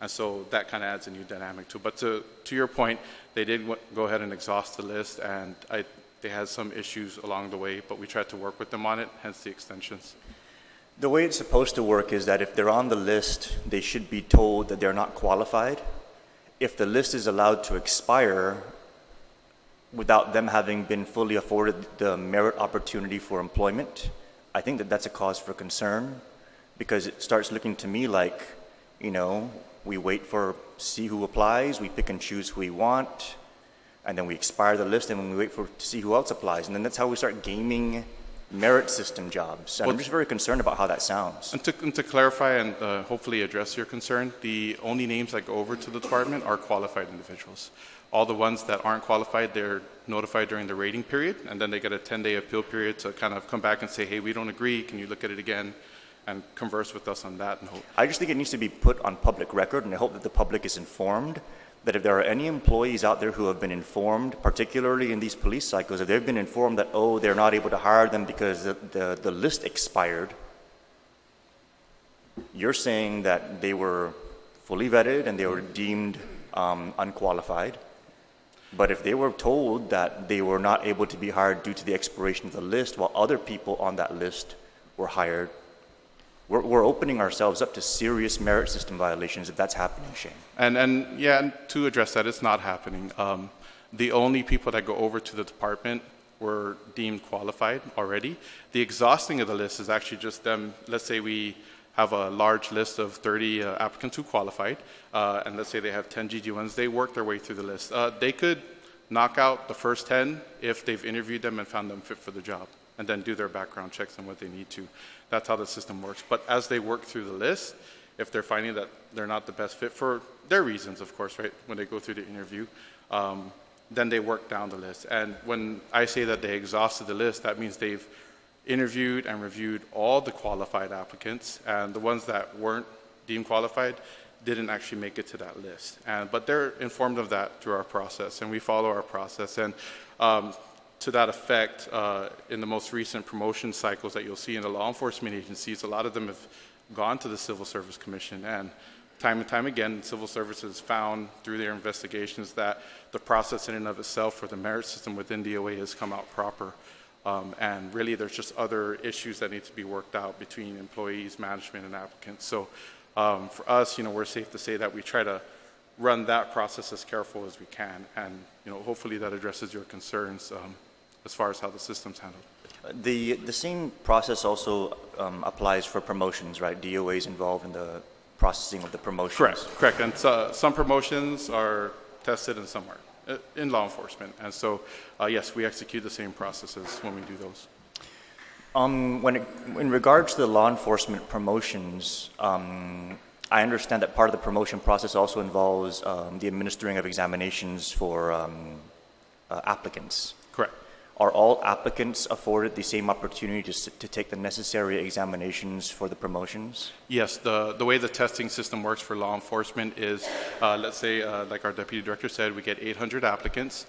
And so that kind of adds a new dynamic to it. But to your point, they did go ahead and exhaust the list, and they had some issues along the way, but we tried to work with them on it, hence the extensions. The way it's supposed to work is that if they're on the list, they should be told that they're not qualified. If the list is allowed to expire without them having been fully afforded the merit opportunity for employment, I think that that's a cause for concern, because it starts looking to me like, we wait for, see who applies, we pick and choose who we want, and then we expire the list, and then we wait to see who else applies. And then that's how we start gaming merit system jobs. And I'm just very concerned about how that sounds. And to clarify and hopefully address your concern, the only names that go over to the department are qualified individuals. All the ones that aren't qualified, they're notified during the rating period, and then they get a 10-day appeal period to kind of come back and say, hey, we don't agree, can you look at it again, and converse with us on that. And hope. I just think it needs to be put on public record, and I hope that the public is informed that if there are any employees out there who have been informed, particularly in these police cycles, if they've been informed that, oh, they're not able to hire them because the list expired, you're saying that they were fully vetted and they were deemed unqualified. But if they were told that they were not able to be hired due to the expiration of the list while other people on that list were hired, we're opening ourselves up to serious merit system violations if that's happening, Shane. And to address that, it's not happening. The only people that go over to the department were deemed qualified already. The exhausting of the list is actually just them. Let's say we have a large list of 30 applicants who qualified, and let's say they have 10 GG1s. They work their way through the list. They could knock out the first 10 if they've interviewed them and found them fit for the job, and then do their background checks and what they need to. That's how the system works. But as they work through the list, if they're finding that they're not the best fit for their reasons, of course, right, when they go through the interview, then they work down the list. And when I say that they exhausted the list, that means they've interviewed and reviewed all the qualified applicants, and the ones that weren't deemed qualified didn't actually make it to that list. But they're informed of that through our process, and we follow our process. And to that effect, in the most recent promotion cycles that you'll see in the law enforcement agencies, a lot of them have gone to the Civil Service Commission, and time again, Civil Service has found through their investigations that the process in and of itself for the merit system within DOA has come out proper. And really, there's just other issues that need to be worked out between employees, management, and applicants. So for us, we're safe to say that we try to run that process as careful as we can, and hopefully that addresses your concerns as far as how the system's handled. The same process also applies for promotions, right? DOA is involved in the processing of the promotions. Correct. And some promotions are tested and some aren't in law enforcement. And so, yes, we execute the same processes when we do those. In regards to the law enforcement promotions, I understand that part of the promotion process also involves the administering of examinations for applicants. Correct. Are all applicants afforded the same opportunity to take the necessary examinations for the promotions? Yes, the way the testing system works for law enforcement is, let's say, like our deputy director said, we get 800 applicants.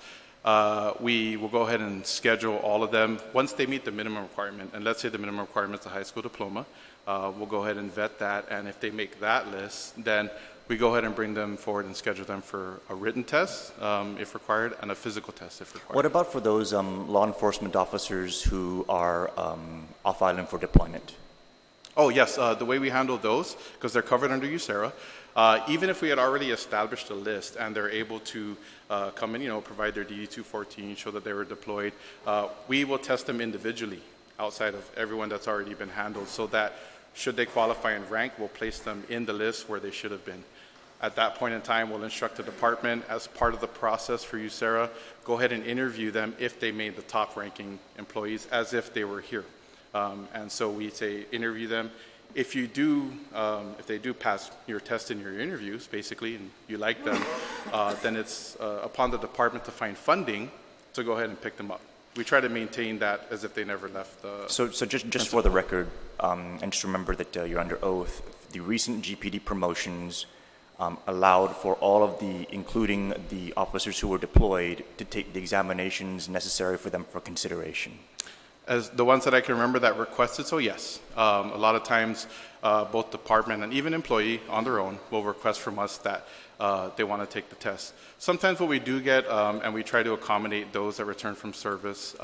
We will go ahead and schedule all of them once they meet the minimum requirement. And let's say the minimum requirement is a high school diploma. We'll go ahead and vet that. And if they make that list, then we go ahead and bring them forward and schedule them for a written test, if required, and a physical test, if required. What about for those law enforcement officers who are off island for deployment? Oh, yes. The way we handle those, because they're covered under USERRA, even if we had already established a list and they're able to come in, provide their DD-214, show that they were deployed, we will test them individually outside of everyone that's already been handled, so that should they qualify and rank, we'll place them in the list where they should have been. At that point in time, we'll instruct the department as part of the process for USERRA, go ahead and interview them if they made the top ranking employees as if they were here. And so we say interview them. If you do, if they do pass your test in your interviews, basically, and you like them, then it's upon the department to find funding to go ahead and pick them up. We try to maintain that as if they never left the... So just for the record, and just remember that you're under oath, the recent GPD promotions allowed for all of including the officers who were deployed, to take the examinations necessary for them for consideration. As the ones that I can remember that requested, so yes. A lot of times, both department and even employee on their own will request from us that they want to take the test. Sometimes what we do get, and we try to accommodate those that return from service,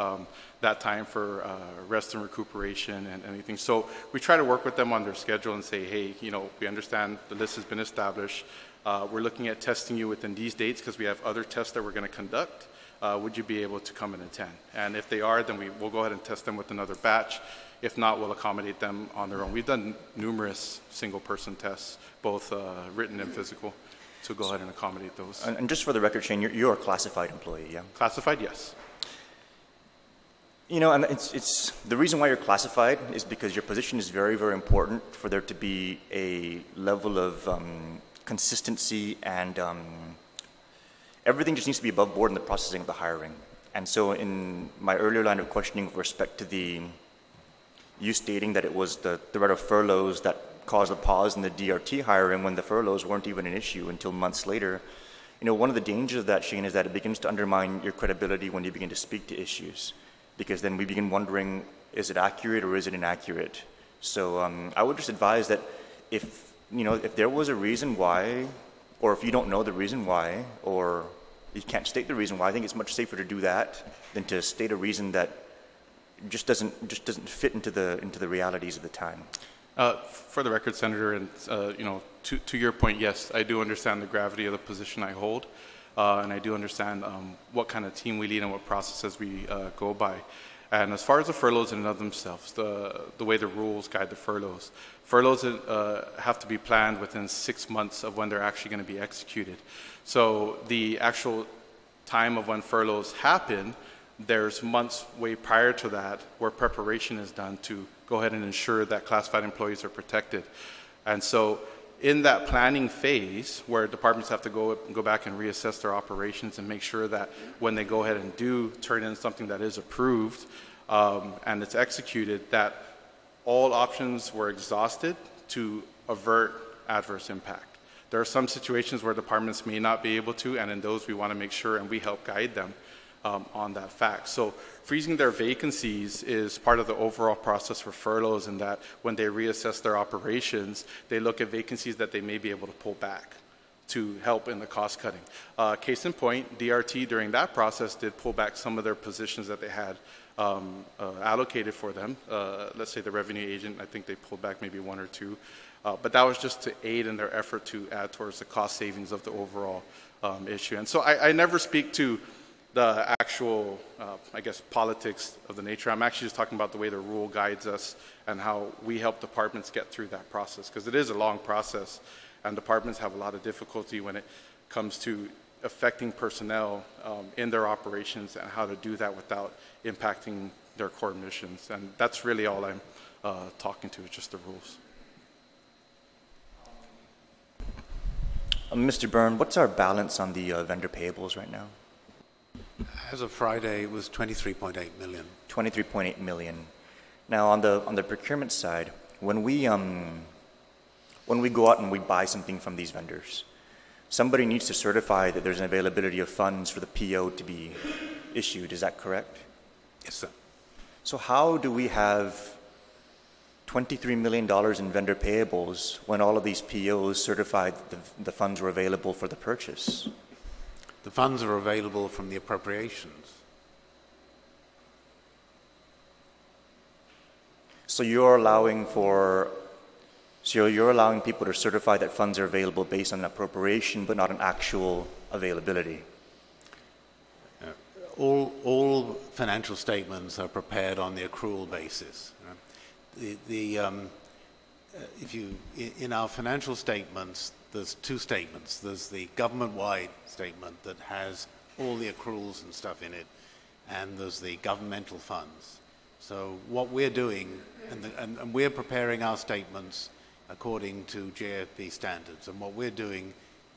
that time for rest and recuperation and anything. So we try to work with them on their schedule and say, hey, we understand the list has been established. We're looking at testing you within these dates because we have other tests that we're going to conduct. Would you be able to come and attend? And if they are, then we'll go ahead and test them with another batch. If not, we'll accommodate them on their own. We've done numerous single-person tests, both written and physical, to go ahead and accommodate those. And just for the record, Shane, you're a classified employee, yeah? Classified, yes. And it's the reason why you're classified is because your position is very, very important for there to be a level of consistency and everything just needs to be above board in the processing of the hiring. And so in my earlier line of questioning with respect to you stating that it was the threat of furloughs that caused a pause in the DRT hiring when the furloughs weren't even an issue until months later, one of the dangers of that, Shane, is that it begins to undermine your credibility when you begin to speak to issues, because then we begin wondering, is it accurate or is it inaccurate? So I would just advise that if there was a reason why, or if you don't know the reason why, or you can't state the reason why, I think it's much safer to do that than to state a reason that just doesn't fit into the realities of the time. For the record, Senator, and to your point, yes, I do understand the gravity of the position I hold, and I do understand what kind of team we lead and what processes we go by. And as far as the furloughs in and of themselves, the way the rules guide the furloughs have to be planned within 6 months of when they're actually going to be executed. So the actual time of when furloughs happen, there's months way prior to that where preparation is done to go ahead and ensure that classified employees are protected. And so in that planning phase, where departments have to go back and reassess their operations and make sure that when they go ahead and do turn in something that is approved and it's executed, that all options were exhausted to avert adverse impact. There are some situations where departments may not be able to, and in those we want to make sure and we help guide them on that fact. So freezing their vacancies is part of the overall process for furloughs, in that when they reassess their operations, they look at vacancies that they may be able to pull back to help in the cost cutting. Case in point, DRT during that process did pull back some of their positions that they had allocated for them. Let's say the revenue agent, I think they pulled back maybe 1 or 2. But that was just to aid in their effort to add towards the cost savings of the overall issue. And so I never speak to the actual, I guess, politics of the nature. I'm actually just talking about the way the rule guides us and how we help departments get through that process, because it is a long process, and departments have a lot of difficulty when it comes to affecting personnel in their operations and how to do that without impacting their core missions. And that's really all I'm talking to, is just the rules. Mr. Byrne, what's our balance on the vendor payables right now? As of Friday, it was 23.8 million. 23.8 million. Now, on the procurement side, when we go out and we buy something from these vendors, somebody needs to certify that there's an availability of funds for the PO to be issued. Is that correct? Yes, sir. So how do we have $23 million in vendor payables when all of these POs certified that the funds were available for the purchase? The funds are available from the appropriations. So you're allowing people to certify that funds are available based on an appropriation, but not an actual availability. All financial statements are prepared on the accrual basis. In our financial statements, there's two statements. There's the government-wide statement that has all the accruals and stuff in it, and there's the governmental funds. So what we're doing, and we're preparing our statements according to JFP standards, and what we're doing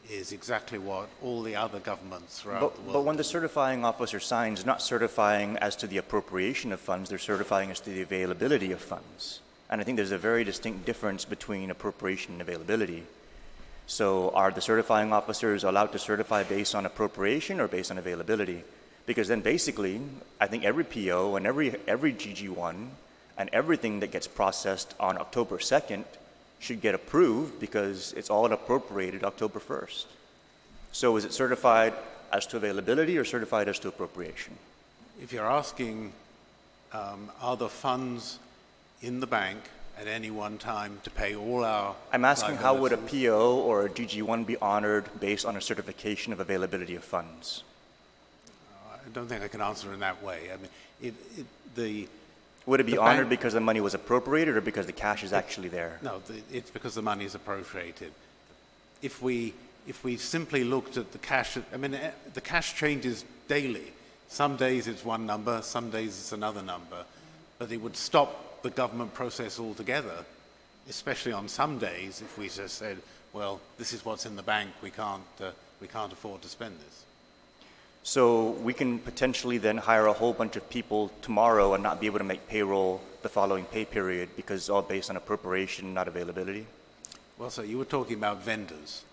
is exactly what all the other governments throughout the world. But when the certifying officer signs, not certifying as to the appropriation of funds, they're certifying as to the availability of funds. And I think there's a very distinct difference between appropriation and availability. So are the certifying officers allowed to certify based on appropriation or based on availability? Because then basically, I think every PO and every GG1 and everything that gets processed on October 2nd should get approved because it's all appropriated October 1st. So is it certified as to availability or certified as to appropriation? If you're asking, are the funds in the bank at any one time to pay all our I'm asking how would a liabilities? PO or a GG1 be honored based on a certification of availability of funds? I don't think I can answer in that way. I mean, Would it be the honored bank- because the money was appropriated or because the cash is actually there? No, it's because the money is appropriated. If we simply looked at the cash, I mean, the cash changes daily. Some days it's one number, some days it's another number, but it would stop the government process altogether, especially on some days if we just said, well, this is what's in the bank, we can't afford to spend this. So we can potentially then hire a whole bunch of people tomorrow and not be able to make payroll the following pay period because it's all based on appropriation, not availability? Well, so you were talking about vendors.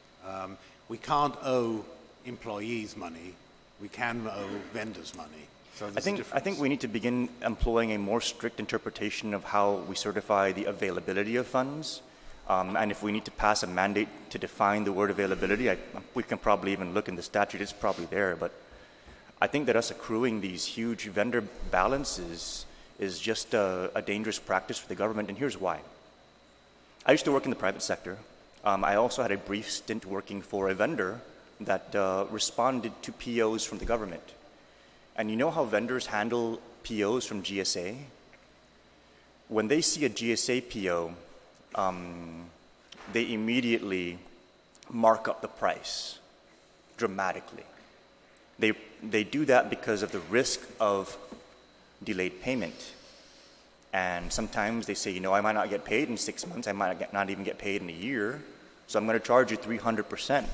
We can't owe employees money. We can owe vendors money. So I think we need to begin employing a more strict interpretation of how we certify the availability of funds. And if we need to pass a mandate to define the word availability, we can probably even look in the statute. It's probably there. But I think that us accruing these huge vendor balances is just a dangerous practice for the government, and here's why. I used to work in the private sector. I also had a brief stint working for a vendor that responded to POs from the government. And you know how vendors handle POs from GSA? When they see a GSA PO, they immediately mark up the price dramatically. They do that because of the risk of delayed payment. And sometimes they say, you know, I might not get paid in 6 months, I might not even get paid in a year, so I'm going to charge you 300%.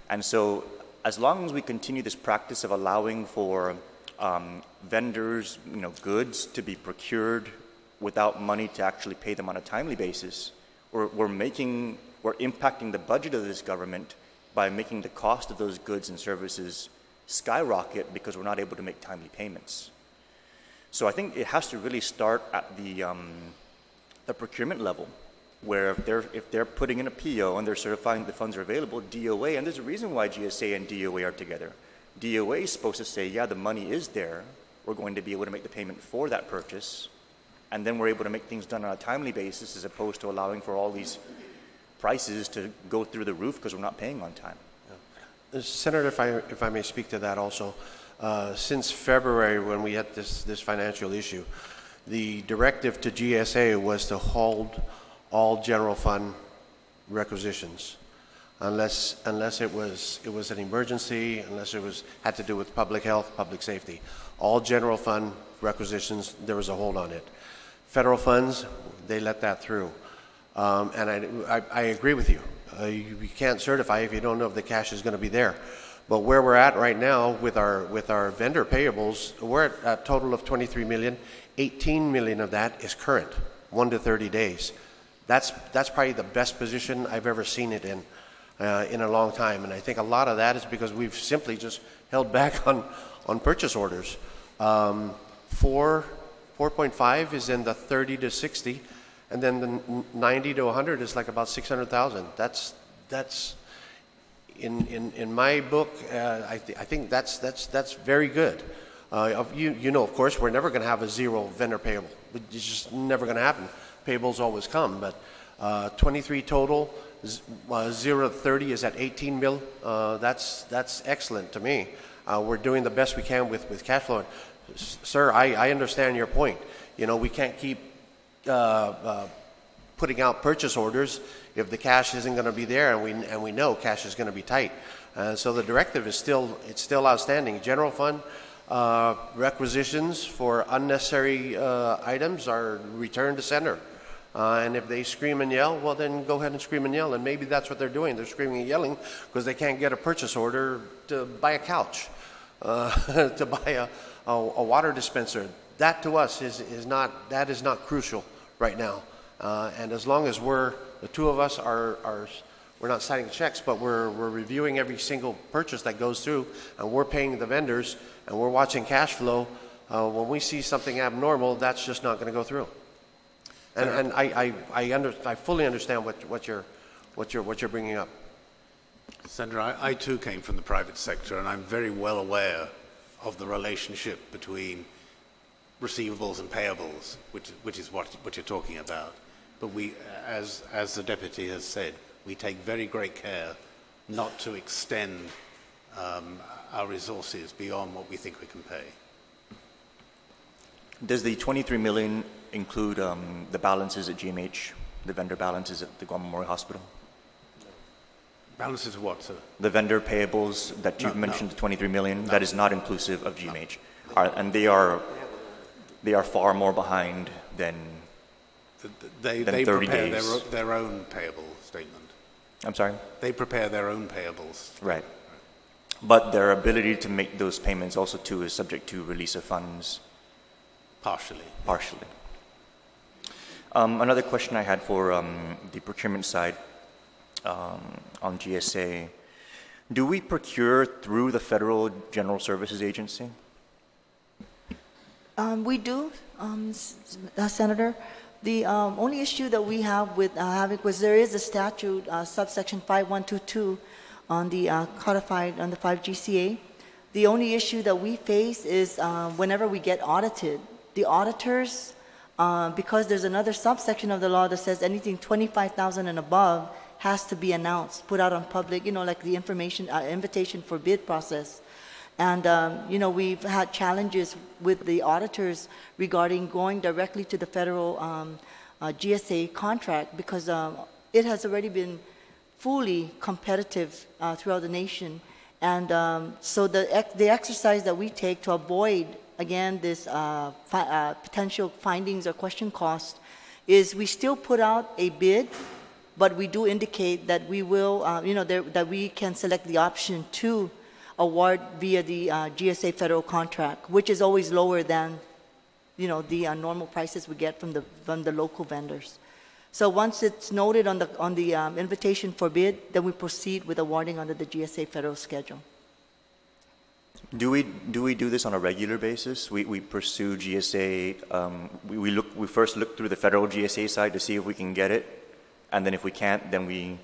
And so as long as we continue this practice of allowing for vendors, you know, goods to be procured without money to actually pay them on a timely basis, we're impacting the budget of this government by making the cost of those goods and services skyrocket because we're not able to make timely payments. So I think it has to really start at the procurement level, where if they're putting in a PO and they're certifying the funds are available, DOA, and there's a reason why GSA and DOA are together. DOA is supposed to say, yeah, the money is there, we're going to be able to make the payment for that purchase, and then we're able to make things done on a timely basis as opposed to allowing for all these prices to go through the roof because we're not paying on time. Senator, if I may speak to that also, since February when we had this financial issue, the directive to GSA was to hold all general fund requisitions, unless it was an emergency, unless it had to do with public health, public safety. All general fund requisitions, there was a hold on it. Federal funds, they let that through, and I agree with you. You can't certify if you don't know if the cash is going to be there. But where we're at right now with our vendor payables, we're at a total of 23 million. 18 million of that is current, 1 to 30 days. That's probably the best position I've ever seen it in a long time. And I think a lot of that is because we've simply just held back on purchase orders. 4.5 is in the 30 to 60. And then the 90 to 100 is like about 600,000. That's in my book. I think that's very good. You know, of course, we're never going to have a zero vendor payable. It's just never going to happen. Payables always come, but 23 total, 0 to 30 is at 18 mil. That's excellent to me. We're doing the best we can with cash flow. Sir, I understand your point. You know, we can't keep putting out purchase orders if the cash isn't going to be there, and we know cash is going to be tight. So the directive is still outstanding. General fund requisitions for unnecessary items are returned to sender. And if they scream and yell, well, then go ahead and scream and yell. And maybe that's what they're doing. They're screaming and yelling because they can't get a purchase order to buy a couch, to buy a water dispenser. That to us is not crucial right now. And as long as the two of us we're not signing checks, but we're reviewing every single purchase that goes through, and we're paying the vendors, and we're watching cash flow. When we see something abnormal, that's just not going to go through. And I fully understand what you're bringing up. Senator, I too came from the private sector, and I'm very well aware of the relationship between receivables and payables, which is what you're talking about. But we, as the deputy has said, we take very great care not to extend our resources beyond what we think we can pay. Does the 23 million include the balances at GMH, the vendor balances at the Guam Memorial Hospital? Balances of what, sir? The vendor payables that you've mentioned, the 23 million, that is not inclusive of GMH. And they are far more behind than they 30 prepare days. their own payable statement. I'm sorry? They prepare their own payables. Right. But their ability to make those payments also too is subject to release of funds. Partially. Partially. Another question I had for the procurement side on GSA. Do we procure through the Federal General Services Agency? We do, Senator. The only issue that we have with having was there is a statute, subsection 5122, on the codified on the 5 GSA. The only issue that we face is whenever we get audited, the auditors, because there's another subsection of the law that says anything 25,000 and above has to be announced, put out on public, you know, like the information invitation for bid process. And, you know, we've had challenges with the auditors regarding going directly to the federal GSA contract because it has already been fully competitive throughout the nation. And so the exercise that we take to avoid, again, this potential findings or question cost is we still put out a bid, but we do indicate that we will, you know, that we can select the option to award via the GSA federal contract, which is always lower than, you know, the normal prices we get from the local vendors. So once it's noted on the invitation for bid, then we proceed with awarding under the GSA federal schedule. Do we do this on a regular basis? We pursue GSA. We first look through the federal GSA side to see if we can get it, and then if we can't, then we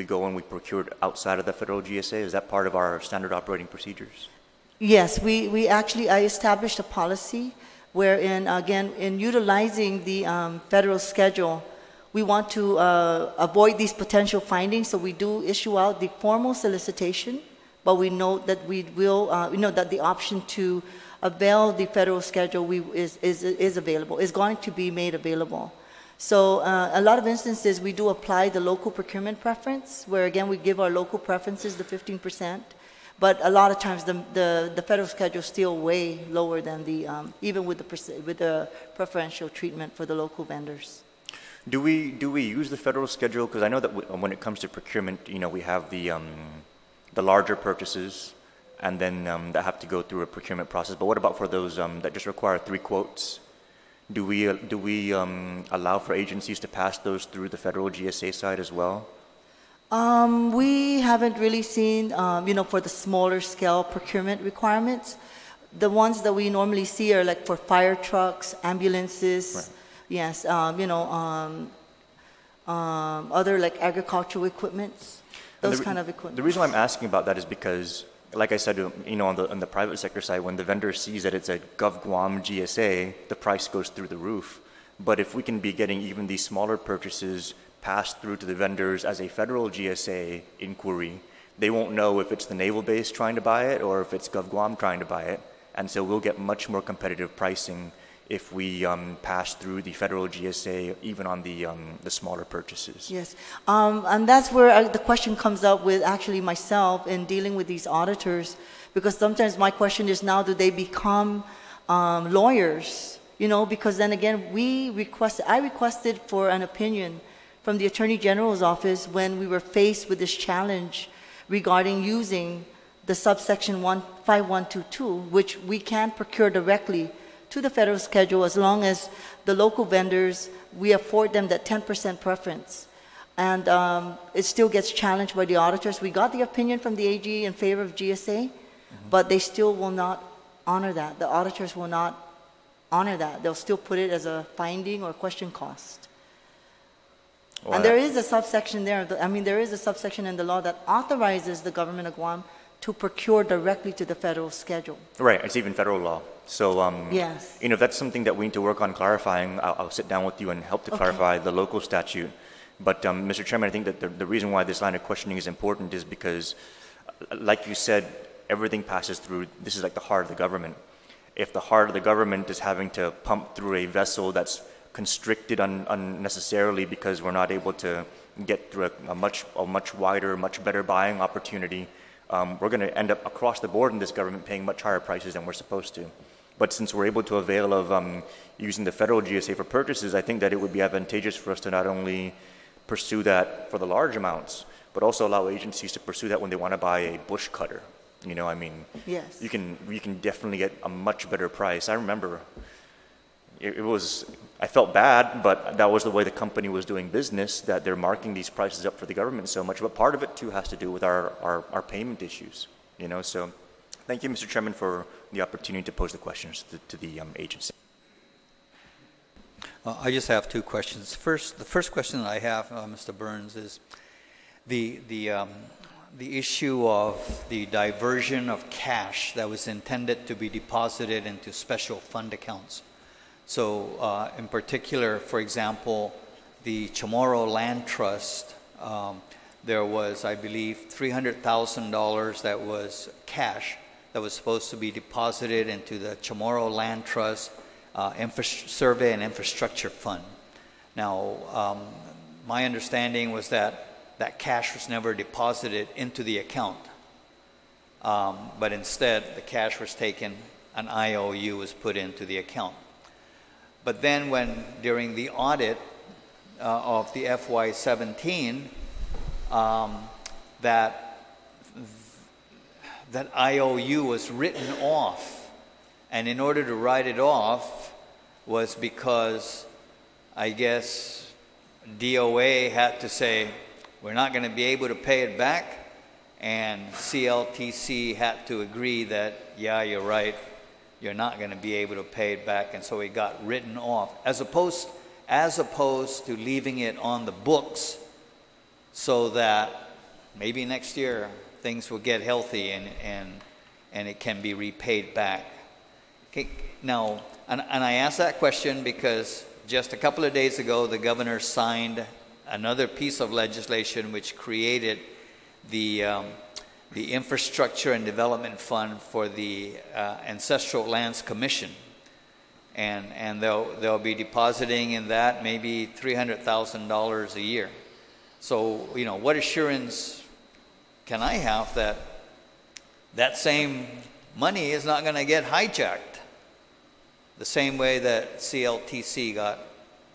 go and we procure it outside of the federal GSA? Is that part of our standard operating procedures? Yes, I established a policy wherein, again, in utilizing the federal schedule, we want to avoid these potential findings, so we do issue out the formal solicitation but we note that we know that the option to avail the federal schedule is available, is going to be made available. So a lot of instances we do apply the local procurement preference, where again we give our local preferences the 15%, but a lot of times the federal schedule is still way lower than the even with the preferential treatment for the local vendors. Do we use the federal schedule? Because I know that when it comes to procurement, we have the larger purchases, and then that have to go through a procurement process. But what about for those that just require 3 quotes? Do we allow for agencies to pass those through the federal GSA side as well? We haven't really seen, for the smaller scale procurement requirements. The ones that we normally see are like for fire trucks, ambulances, right. Yes, other like agricultural equipments, those kind of equipment. The reason why I'm asking about that is because, like I said, on the private sector side, when the vendor sees that it's a GovGuam GSA, the price goes through the roof. But if we can be getting even these smaller purchases passed through to the vendors as a federal GSA inquiry, they won't know if it's the naval base trying to buy it or if it's GovGuam trying to buy it. And so we'll get much more competitive pricing if we pass through the federal GSA, even on the smaller purchases. Yes, and that's where the question comes up with actually myself in dealing with these auditors, because sometimes my question is, now do they become lawyers? Because then again, I requested for an opinion from the Attorney General's office when we were faced with this challenge regarding using the subsection 5122, which we can procure directly to the federal schedule as long as the local vendors, we afford them that 10% preference. And it still gets challenged by the auditors. We got the opinion from the AG in favor of GSA, but they still will not honor that. The auditors will not honor that. They'll still put it as a finding or question cost. Well, and there is a subsection there. There is a subsection in the law that authorizes the government of Guam to procure directly to the federal schedule. Right, it's even federal law. So, yes. If that's something that we need to work on clarifying, I'll sit down with you and help to clarify the local statute. But, Mr. Chairman, I think that the reason why this line of questioning is important is because, like you said, everything passes through, this is like the heart of the government. If the heart of the government is having to pump through a vessel that's constricted unnecessarily because we're not able to get through a much wider, much better buying opportunity, we're going to end up across the board in this government paying much higher prices than we're supposed to. But since we're able to avail of using the federal GSA for purchases, I think that it would be advantageous for us to not only pursue that for the large amounts, but also allow agencies to pursue that when they want to buy a bush cutter. Yes. You can definitely get a much better price. I remember I felt bad, but that was the way the company was doing business, that they're marking these prices up for the government so much. But part of it, too, has to do with our payment issues, So thank you, Mr. Chairman, for the opportunity to pose the questions to the agency. I just have 2 questions. The first question that I have, Mr. Burns, is the issue of the diversion of cash that was intended to be deposited into special fund accounts. So in particular, for example, the Chamorro Land Trust, there was, I believe, $300,000 that was cash that was supposed to be deposited into the Chamorro Land Trust Survey and Infrastructure Fund. Now, my understanding was that cash was never deposited into the account, but instead the cash was taken, an IOU was put into the account. But then during the audit of the FY17, that IOU was written off. And in order to write it off was because, I guess, DOA had to say, we're not going to be able to pay it back. And CLTC had to agree that, yeah, you're right, you're not going to be able to pay it back. And so it got written off, as opposed to leaving it on the books so that maybe next year things will get healthy and it can be repaid back. Okay, now, and I ask that question because just a couple of days ago, the governor signed another piece of legislation which created the the Infrastructure and Development Fund for the Ancestral Lands Commission. And they'll be depositing in that maybe $300,000 a year. So, you know, what assurance can I have that that same money is not going to get hijacked the same way that CLTC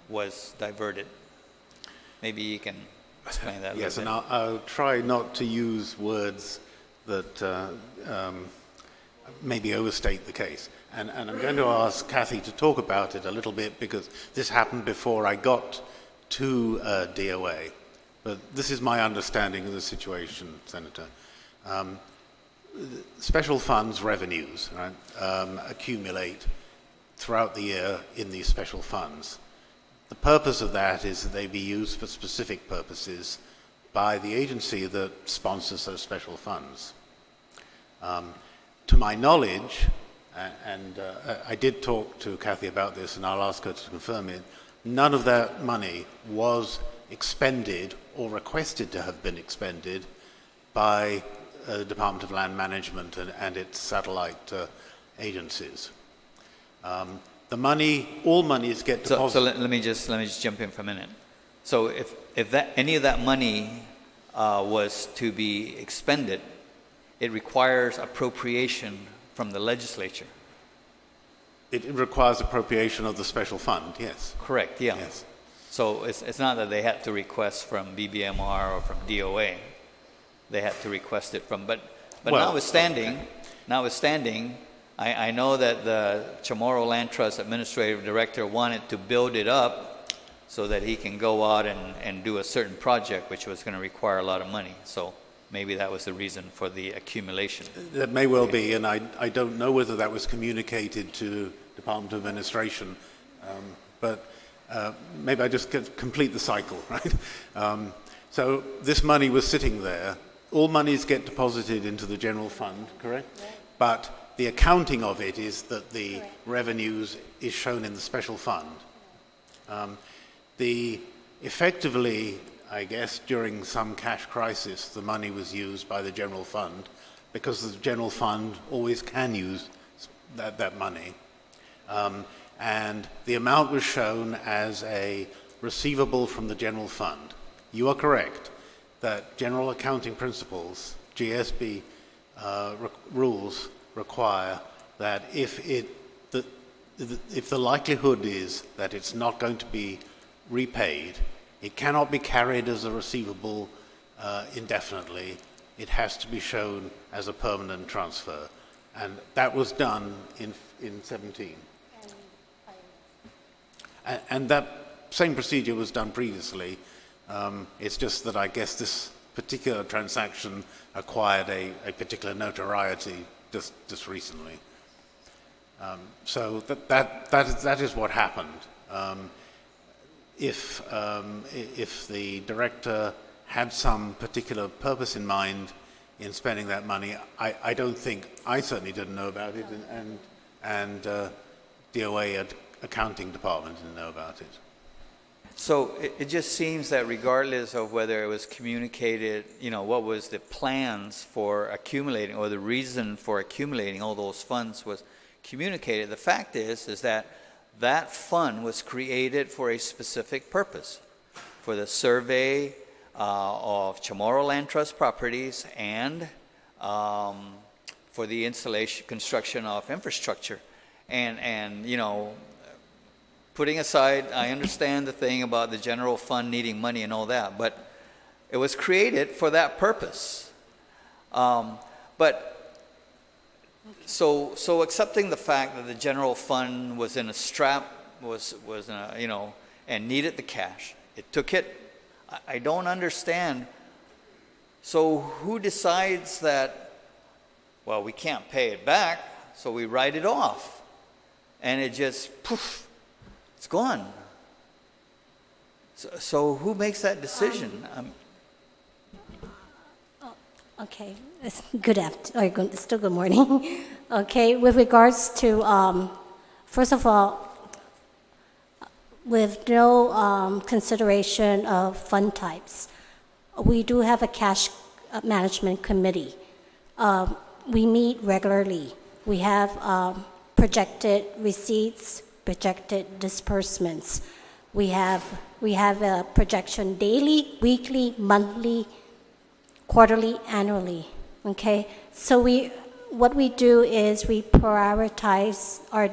was diverted? Maybe you can explain that a yes, little bit. And I'll try not to use words that maybe overstate the case. And I'm going to ask Kathy to talk about it a little bit because this happened before I got to DOA. But this is my understanding of the situation, Senator. Special funds revenues, right, accumulate throughout the year in these special funds. The purpose of that is that they be used for specific purposes by the agency that sponsors those special funds. To my knowledge, and I did talk to Kathy about this, and I'll ask her to confirm it, none of that money was expended or requested to have been expended by the Department of Land Management and its satellite agencies. The money, all monies get deposited. So let me just jump in for a minute. So if any of that money was to be expended, it requires appropriation from the legislature. It requires appropriation of the special fund, yes. Correct, yeah. Yes. So it's not that they had to request from BBMR or from DOA. They had to request it from, but well, notwithstanding, I know that the Chamorro Land Trust Administrative Director wanted to build it up so that he can go out and do a certain project, which was going to require a lot of money. So maybe that was the reason for the accumulation. That may well be, and I don't know whether that was communicated to Department of Administration, but maybe I just complete the cycle, right? So this money was sitting there. All monies get deposited into the general fund, correct? Yeah. But the accounting of it is that the revenues is shown in the special fund. Effectively, I guess, during some cash crisis, the money was used by the general fund because the general fund always can use that money. And the amount was shown as a receivable from the general fund. You are correct that general accounting principles, GSB rules, require that if the likelihood is that it's not going to be repaid, it cannot be carried as a receivable indefinitely. It has to be shown as a permanent transfer. And that was done in 17. And that same procedure was done previously. It's just that I guess this particular transaction acquired a particular notoriety just recently. So that is what happened. If the director had some particular purpose in mind in spending that money, I don't think, I certainly didn't know about it, and DOA accounting department didn't know about it. So it just seems that regardless of whether it was communicated, you know, what was the plans for accumulating or the reason for accumulating all those funds was communicated, the fact is that that fund was created for a specific purpose, for the survey of Chamorro Land Trust properties and for the construction of infrastructure. And you know, putting aside, I understand the thing about the general fund needing money and all that, but it was created for that purpose. So accepting the fact that the general fund was in a strap, was in a, you know, and needed the cash, it took it. I don't understand. So who decides that, well, we can't pay it back, so we write it off, and it just poof, it's gone. So who makes that decision? Okay, it's still good morning. Okay, with regards to, first of all, with no consideration of fund types, we do have a cash management committee We meet regularly. We have projected receipts, projected disbursements. We have a projection daily, weekly, monthly, quarterly, annually. Okay, so what we do is we prioritize our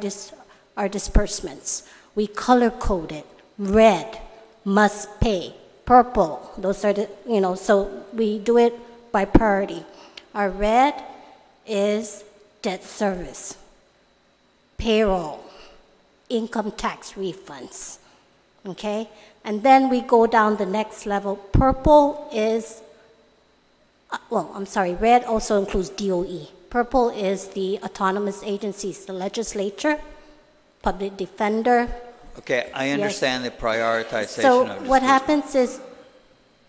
disbursements. We color code it. Red, must pay. Purple, those are the, so we do it by priority. Our red is debt service, payroll, income tax refunds, okay? And then we go down the next level. Purple is, red also includes DOE. Purple is the autonomous agencies, the legislature, public defender. Okay, I understand the prioritization So of what happens is,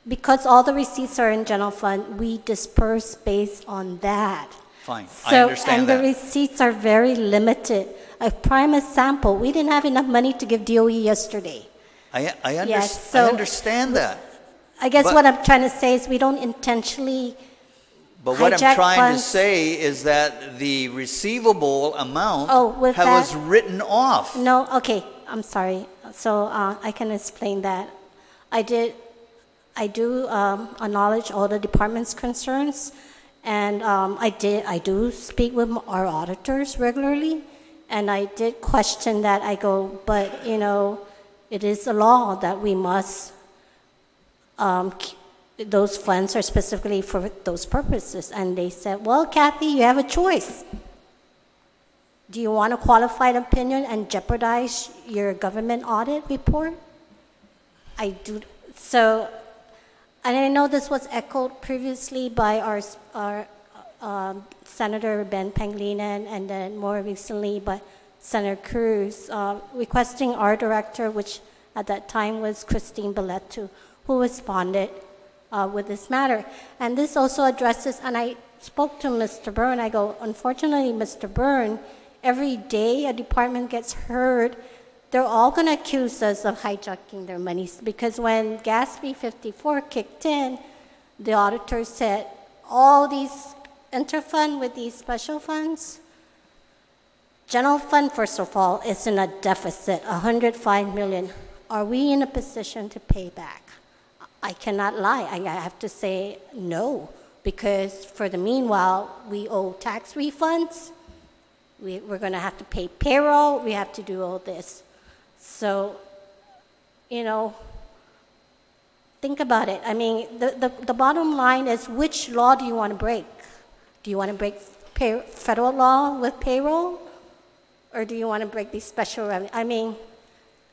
because all the receipts are in general fund, we disperse based on that. Fine, So, I understand that. and the receipts are very limited. A prime example, we didn't have enough money to give DOE yesterday. I so understand that. I guess But- what I'm trying to say is we don't intentionally But what I'm hijack trying funds. to say is that the receivable amount with was that- written off. No, okay, I'm sorry. So I can explain that. I do acknowledge all the department's concerns, and I do speak with our auditors regularly, and I did question that. I go, but it is a law that we must. Those funds are specifically for those purposes, and they said, "Well, Kathy, you have a choice. Do you want a qualified opinion and jeopardize your government audit report?" I do. So, and I know this was echoed previously by our Senator Ben Pangilinan, and then more recently by Senator Cruz, requesting our director, which at that time was Christine Belletto, who responded with this matter. And this also addresses, and I spoke to Mr. Byrne, I go, unfortunately, Mr. Byrne, every day a department gets heard, they're all going to accuse us of hijacking their monies, because when GSA 54 kicked in, the auditor said, all these interfund with these special funds, general fund, first of all, is in a deficit, 105 million. Are we in a position to pay back? I cannot lie. I have to say no, because for the meanwhile, we owe tax refunds. We're going to have to pay payroll. We have to do all this. So, think about it. I mean, the bottom line is, which law do you want to break? Do you want to break federal law with payroll? Or do you want to break these special revenue? I mean,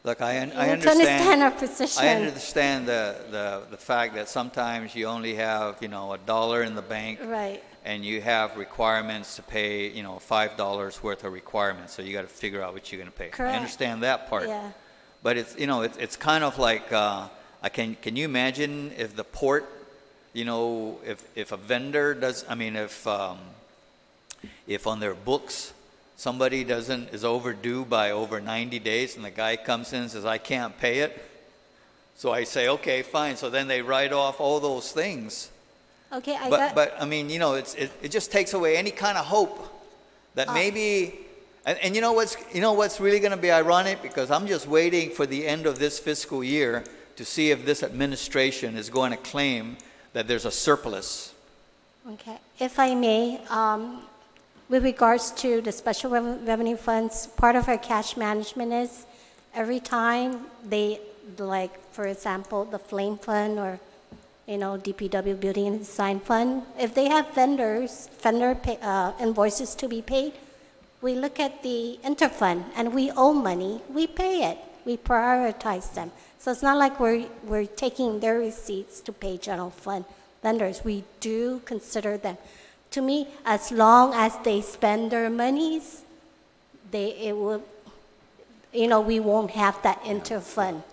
Look, I you need to understand our position. I understand the fact that sometimes you only have, $1 in the bank. Right. And you have requirements to pay, $5 worth of requirements. So you got to figure out what you're going to pay. Correct. I understand that part. Yeah. But it's kind of like, can you imagine if the port, if a vendor does, if on their books somebody is overdue by over 90 days, and the guy comes in and says, I can't pay it. So I say, okay, fine. So then they write off all those things. Okay, It just takes away any kind of hope that maybe, and you know what's really going to be ironic, because I'm just waiting for the end of this fiscal year to see if this administration is going to claim that there's a surplus. Okay, if I may, with regards to the special revenue funds, part of our cash management is every time they, like, for example, the flame fund or, DPW building and design fund, if they have vendor invoices to be paid, we look at the interfund and we owe money, we pay it, we prioritize them. So it's not like we're taking their receipts to pay general fund vendors. We do consider them. To me, as long as they spend their monies, we won't have that interfund.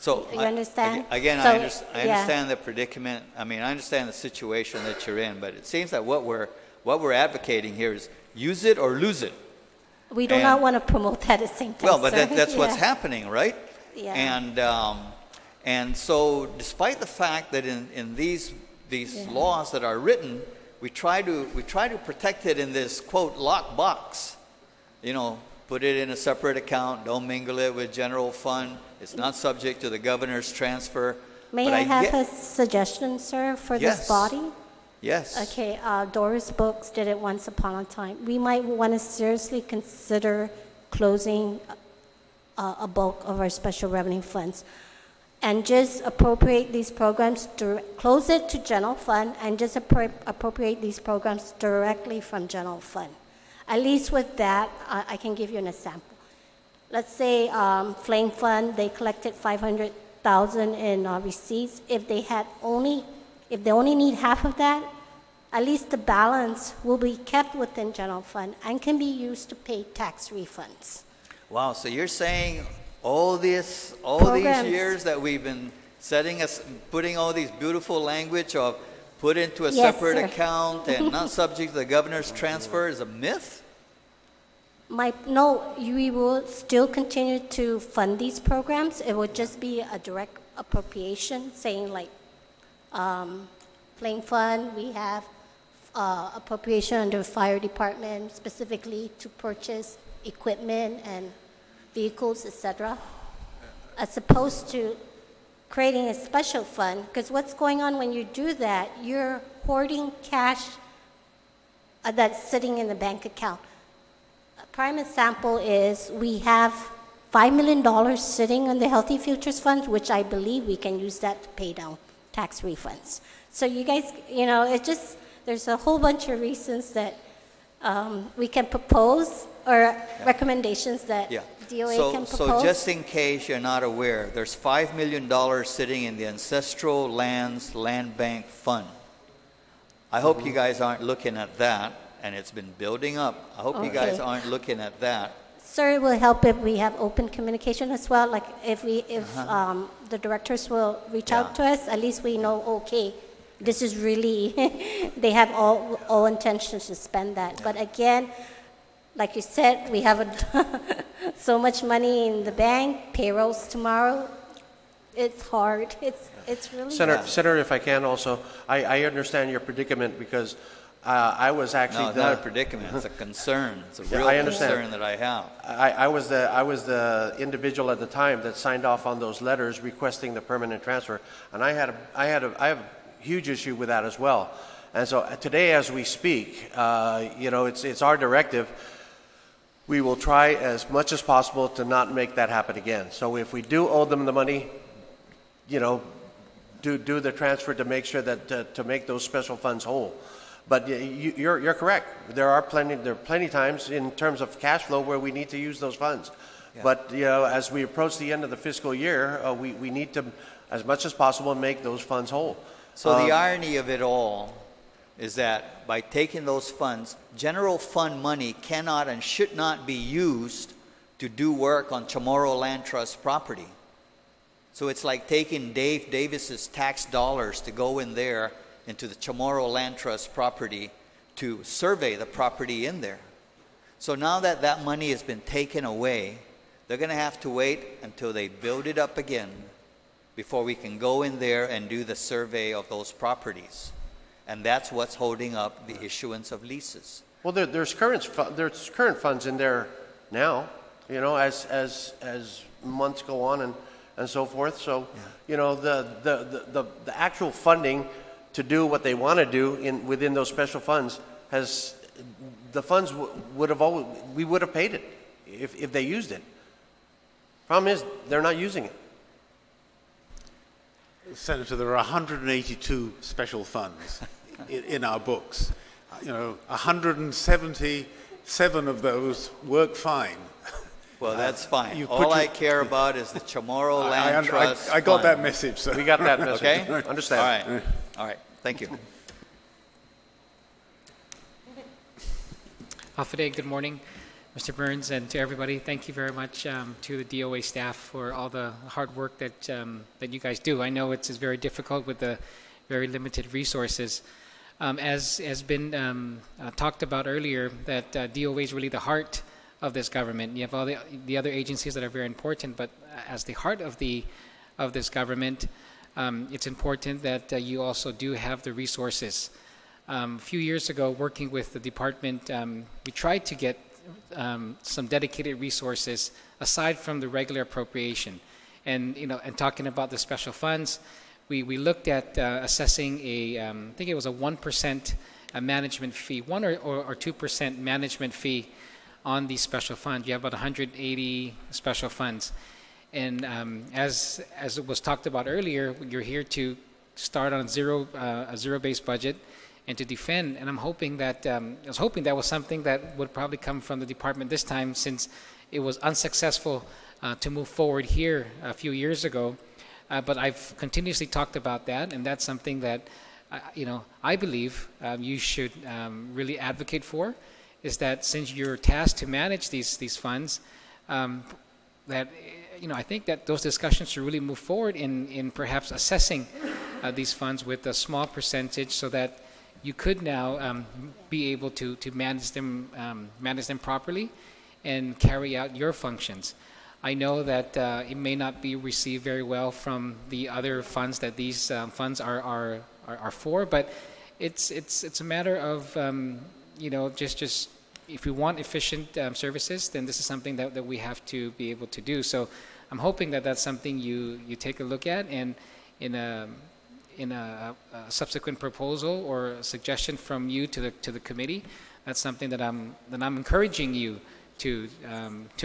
So you understand? I understand the predicament. I understand the situation that you're in, but it seems that what we're advocating here is use it or lose it. We do not want to promote that at the same time. Well, but that's what's happening, right? Yeah. And so, despite the fact that in these laws that are written, we try to protect it in this quote lock box. You know, put it in a separate account. Don't mingle it with general fund. It's not subject to the governor's transfer. May But I have a suggestion, sir, for this Yes. body? Yes. Okay, Doris Books did it once upon a time. We might want to seriously consider closing a bulk of our special revenue funds and just appropriate these programs, close it to general fund and just appropriate these programs directly from general fund. At least with that, I can give you an example. Let's say Flame Fund, they collected $500,000 in receipts. If they only need half of that, at least the balance will be kept within general fund and can be used to pay tax refunds. Wow, so you're saying all these Programs. years that we've been putting all these beautiful language of put into a Yes, separate sir. account and not subject to the governor's transfer is a myth? No, we will still continue to fund these programs. It would just be a direct appropriation, saying like Flame Fund, we have appropriation under fire department specifically to purchase equipment and vehicles, etc., as opposed to creating a special fund. Because what's going on when you do that, you're hoarding cash that's sitting in the bank account. A prime example is we have $5 million sitting in the Healthy Futures Fund, which I believe we can use that to pay down tax refunds. So you guys, you know, there's a whole bunch of reasons that we can propose or recommendations that DOA can propose. So just in case you're not aware, there's $5 million sitting in the Ancestral Lands Land Bank Fund. I hope you guys aren't looking at that, and it's been building up. I hope you guys aren't looking at that. Sir, it will help if we have open communication as well. Like if the directors will reach out to us, at least we know, okay, this is really, they have all intentions to spend that. But again, like you said, we have so much money in the bank, payrolls tomorrow. It's hard. It's really hard. Senator, if I can also, I understand your predicament because I was actually no, it's not a predicament. It's a concern. It's a real concern that I have. I was the individual at the time that signed off on those letters requesting the permanent transfer, and I have a huge issue with that as well. And so today, as we speak, you know, it's our directive. We will try as much as possible to not make that happen again. So if we do owe them the money, you know, do the transfer to make sure that to make those special funds whole. But you're correct. There are plenty times in terms of cash flow where we need to use those funds. Yeah. But you know, as we approach the end of the fiscal year, we need to, as much as possible, make those funds whole. So the irony of it all is that by taking those funds, general fund money cannot and should not be used to do work on Chamorro Land Trust property. So it's like taking Dave Davis's tax dollars to go in there into the Chamorro Land Trust property to survey the property in there. So now that that money has been taken away, they're going to have to wait until they build it up again before we can go in there and do the survey of those properties. And that's what's holding up the issuance of leases. Well, there's current funds in there now, you know, as months go on and so forth. So, you know, the actual funding to do what they want to do within those special funds the funds we would have paid it if they used it. Problem is, they're not using it. Senator, there are 182 special funds in our books. You know, 177 of those work fine. Well, that's fine. All I care about is the Chamorro Land Trust I got fund. that message, sir. We got that message. Okay? Understand. All right. All right. Thank you. Hafide, good morning, Mr. Burns, and to everybody. Thank you very much to the DOA staff for all the hard work that you guys do. I know it's very difficult with the very limited resources. As has been talked about earlier, that DOA is really the heart of this government. You have all the other agencies that are very important, but as the heart of this government, it's important that you also do have the resources A few years ago, working with the department, we tried to get some dedicated resources aside from the regular appropriation. And, and talking about the special funds, we looked at assessing I think it was a 1% management fee, 1 or 2% management fee on these special funds. You have about 180 special funds. And as it was talked about earlier, you're here to start on a zero-based budget and to defend. And I'm hoping that I was hoping that was something that would probably come from the department this time, since it was unsuccessful to move forward here a few years ago. But I've continuously talked about that, and that's something that I believe you should really advocate for. Is that since you're tasked to manage these funds, that I think that those discussions should really move forward in perhaps assessing these funds with a small percentage, so that you could now be able to manage them properly and carry out your functions. I know that it may not be received very well from the other funds that these funds are for, but it's a matter of just if we want efficient services, then this is something that we have to be able to do. So I'm hoping that that's something you take a look at, and in a subsequent proposal or a suggestion from you to the committee, that's something that I'm encouraging you to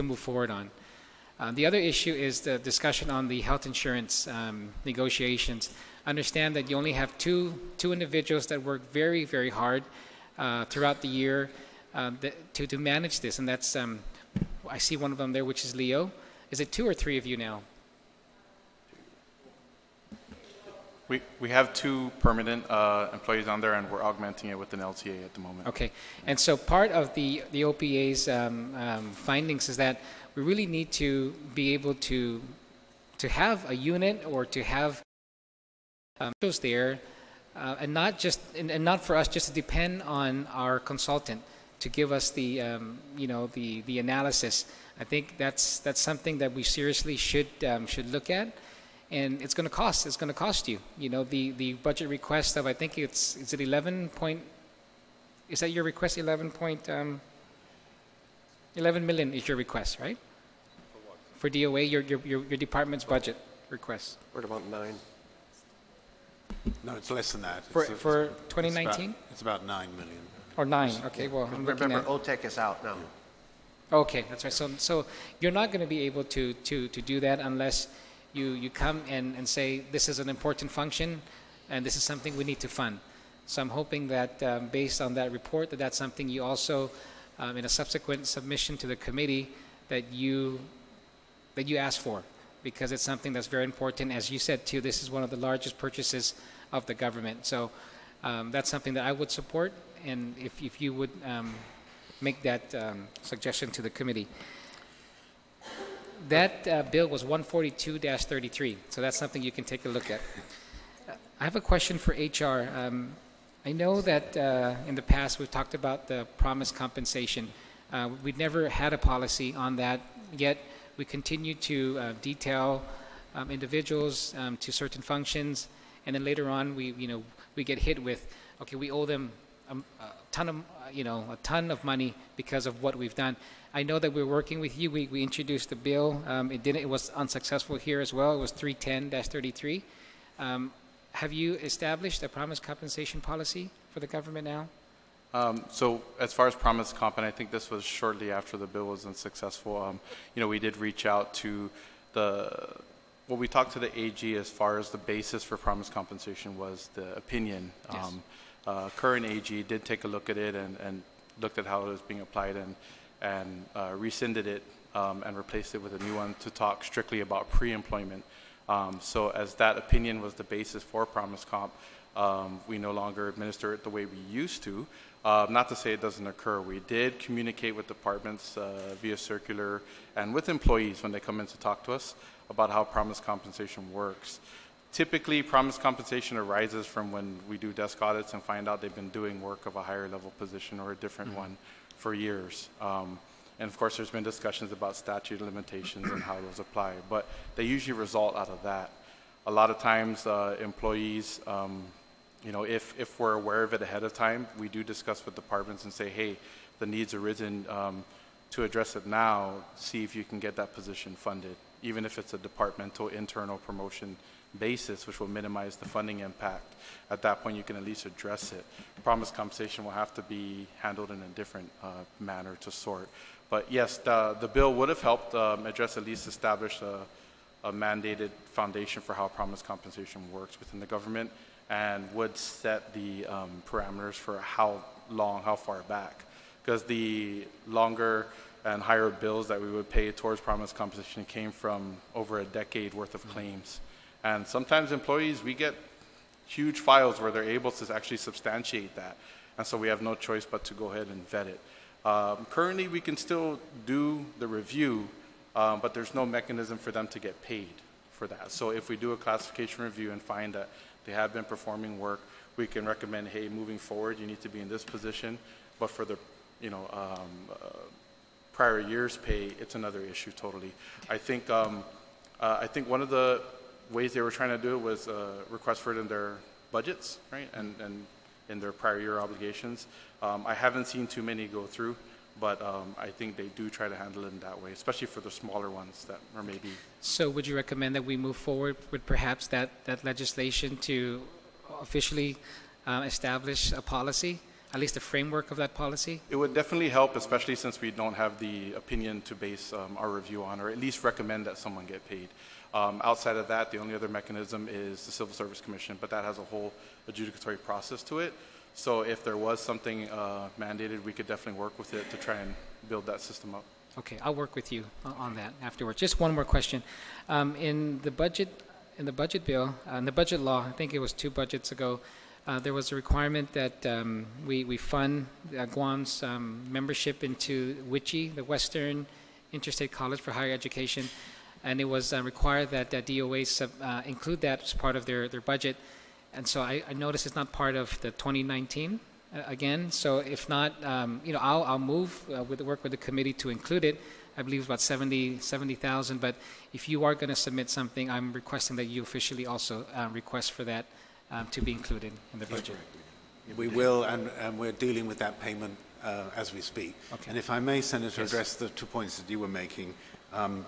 move forward on. The other issue is the discussion on the health insurance negotiations. Understand that you only have two individuals that work very, very hard throughout the year to manage this, and that's I see one of them there, which is Leo. Is it 2 or 3 of you now? We have 2 permanent employees on there, and we're augmenting it with an LTA at the moment. Okay, and so part of the OPA's findings is that we really need to be able to have a unit or to have those there, and not for us just to depend on our consultant to give us the the analysis. I think that's something that we seriously should look at. And it's going to cost. It's going to cost you. The budget request of, I think is it 11 point? Is that your request? 11 million is your request, right? For what? For DOA, your department's budget request. We're at about 9. No, it's less than that. For 2019? It's about 9 million. Or 9? Okay. Well, I'm looking remember, at. OTEC is out now. Okay, that's right. So you're not going to be able to do that unless you come and say this is an important function and this is something we need to fund. So I'm hoping that based on that report, that's something you also, in a subsequent submission to the committee, that you ask for, because it's something that's very important. As you said too, this is one of the largest purchases of the government. So that's something that I would support, and if you would make that suggestion to the committee. That bill was 142-33, so that's something you can take a look at. I have a question for HR. I know that in the past we've talked about the promised compensation. We've never had a policy on that, yet we continue to detail individuals to certain functions, and then later on we get hit with, okay, we owe them a ton of money because of what we've done. I know that we're working with you. We introduced the bill. It was unsuccessful here as well. It was 310-33. Have you established a promised compensation policy for the government now? So as far as promised comp, and I think this was shortly after the bill was unsuccessful, we did reach out to we talked to the AG as far as the basis for promised compensation was the opinion. Yes. Current AG did take a look at it and looked at how it was being applied and rescinded it and replaced it with a new one to talk strictly about pre-employment. So as that opinion was the basis for promised comp, we no longer administer it the way we used to. Not to say it doesn't occur. We did communicate with departments via circular and with employees when they come in to talk to us about how promised compensation works. Typically, promised compensation arises from when we do desk audits and find out they've been doing work of a higher level position or a different one for years. And of course, there's been discussions about statute of limitations and how those apply, but they usually result out of that. A lot of times, employees if we're aware of it ahead of time, we do discuss with departments and say, hey, the need's arisen to address it now, see if you can get that position funded, even if it's a departmental internal promotion basis, which will minimize the funding impact. At that point, you can at least address it. Promised compensation will have to be handled in a different manner to sort. But yes, the bill would have helped address, at least establish a mandated foundation for how promised compensation works within the government, and would set the parameters for how long, how far back. Because the longer and higher bills that we would pay towards promised compensation came from over a decade worth of claims. And sometimes employees, we get huge files where they're able to actually substantiate that. And so we have no choice but to go ahead and vet it. Currently, we can still do the review, but there's no mechanism for them to get paid for that. So if we do a classification review and find that they have been performing work, we can recommend, hey, moving forward, you need to be in this position. But for the prior year's pay, it's another issue totally. I think one of the ways they were trying to do it was request for it in their budgets, right, and in their prior year obligations. I haven't seen too many go through, but I think they do try to handle it in that way, especially for the smaller ones that are maybe. So would you recommend that we move forward with perhaps that legislation to officially establish a policy, at least a framework of that policy? It would definitely help, especially since we don't have the opinion to base our review on, or at least recommend that someone get paid. Outside of that, the only other mechanism is the Civil Service Commission, but that has a whole adjudicatory process to it. So if there was something mandated, we could definitely work with it to try and build that system up. Okay, I'll work with you on that afterwards. Just one more question. In the budget bill, in the budget law, I think it was 2 budgets ago, there was a requirement that we fund Guam's membership into WICHE, the Western Interstate College for Higher Education, and it was required that DOA include that as part of their budget. And so I noticed it's not part of the 2019 again. So if not, I'll move work with the committee to include it. I believe it's about 70,000. But if you are going to submit something, I'm requesting that you officially also request for that to be included in the budget. We will, and we're dealing with that payment as we speak. Okay. And if I may, Senator, address the 2 points that you were making.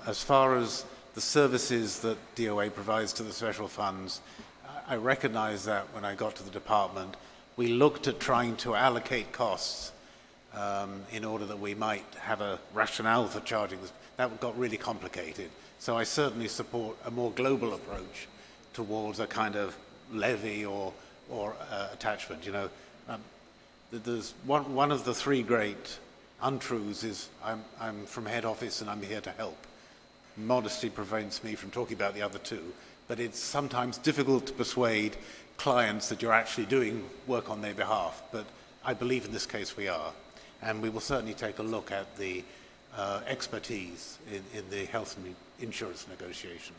As far as the services that DOA provides to the special funds, I recognize that when I got to the department, we looked at trying to allocate costs in order that we might have a rationale for charging this. That got really complicated. So I certainly support a more global approach towards a kind of levy or attachment. There's one of the 3 great untruths is I'm from head office and I'm here to help. Modesty prevents me from talking about the other 2, but it's sometimes difficult to persuade clients that you're actually doing work on their behalf. But I believe in this case we are, and we will certainly take a look at the expertise in the health and insurance negotiation.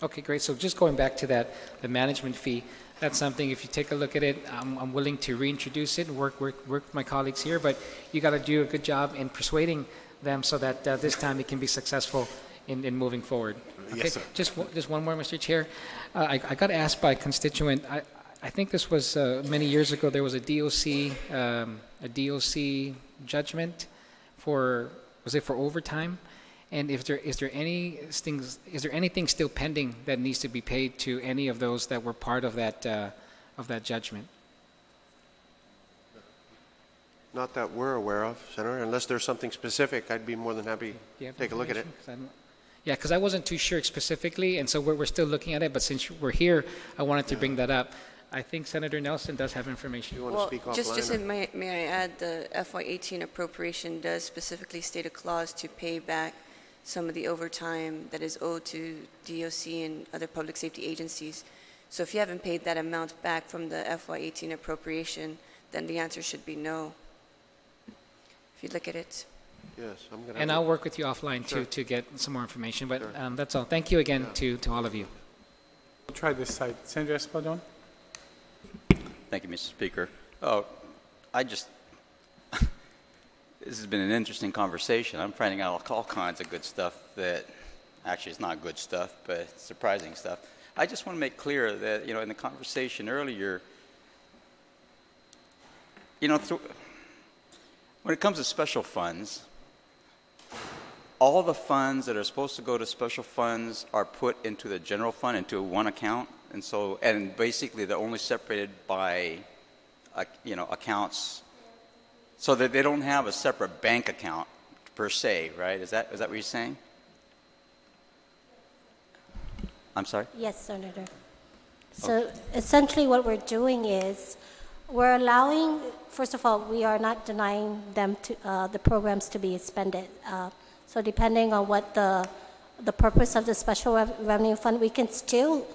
Okay, great. So just going back to that, the management fee, that's something, if you take a look at it, I'm willing to reintroduce it and work with my colleagues here, but you got to do a good job in persuading them so that this time it can be successful in moving forward. Okay? Yes, sir. Just one more, Mr. Chair. I got asked by a constituent, I think this was many years ago, there was a DOC judgment was it for overtime? And is there anything still pending that needs to be paid to any of those that were part of that judgment? Not that we're aware of, Senator. Unless there's something specific, I'd be more than happy to take a look at it. Yeah, because I wasn't too sure specifically, and so we're still looking at it. But since we're here, I wanted to bring that up. I think Senator Nelson does have information. You want to speak offline? May I add, the FY18 appropriation does specifically state a clause to pay back some of the overtime that is owed to DOC and other public safety agencies. So if you haven't paid that amount back from the FY18 appropriation, then the answer should be no. If you look at it. Yes, I'm going to. And I'll work with you offline to get some more information. But that's all. Thank you again to all of you. We'll try this side. Senator Espadon. Thank you, Mr. Speaker. This has been an interesting conversation. I'm finding out all kinds of good stuff that actually is not good stuff, but surprising stuff. I just want to make clear that, in the conversation earlier, you know, when it comes to special funds, all the funds that are supposed to go to special funds are put into the general fund, into one account, and basically they're only separated by, you know, accounts, so that they don't have a separate bank account per se, right? Is that what you're saying? I'm sorry? Yes, Senator. So essentially what we're doing is we're allowing, first of all, we are not denying them to, the programs to be expended. So depending on what the purpose of the special revenue fund, we can still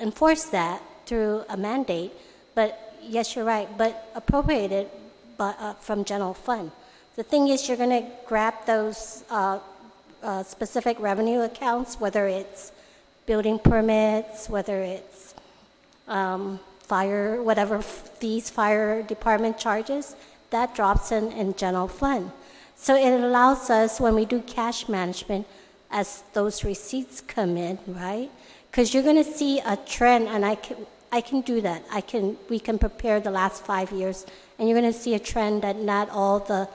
enforce that through a mandate. But yes, you're right, but appropriated from general fund. The thing is, you're going to grab those specific revenue accounts, whether it's building permits, whether it's fire, whatever these fire department charges, that drops in general fund. So it allows us, when we do cash management, as those receipts come in, right? Because you're going to see a trend, and I can do that. We can prepare the last 5 years, and you're going to see a trend that not all the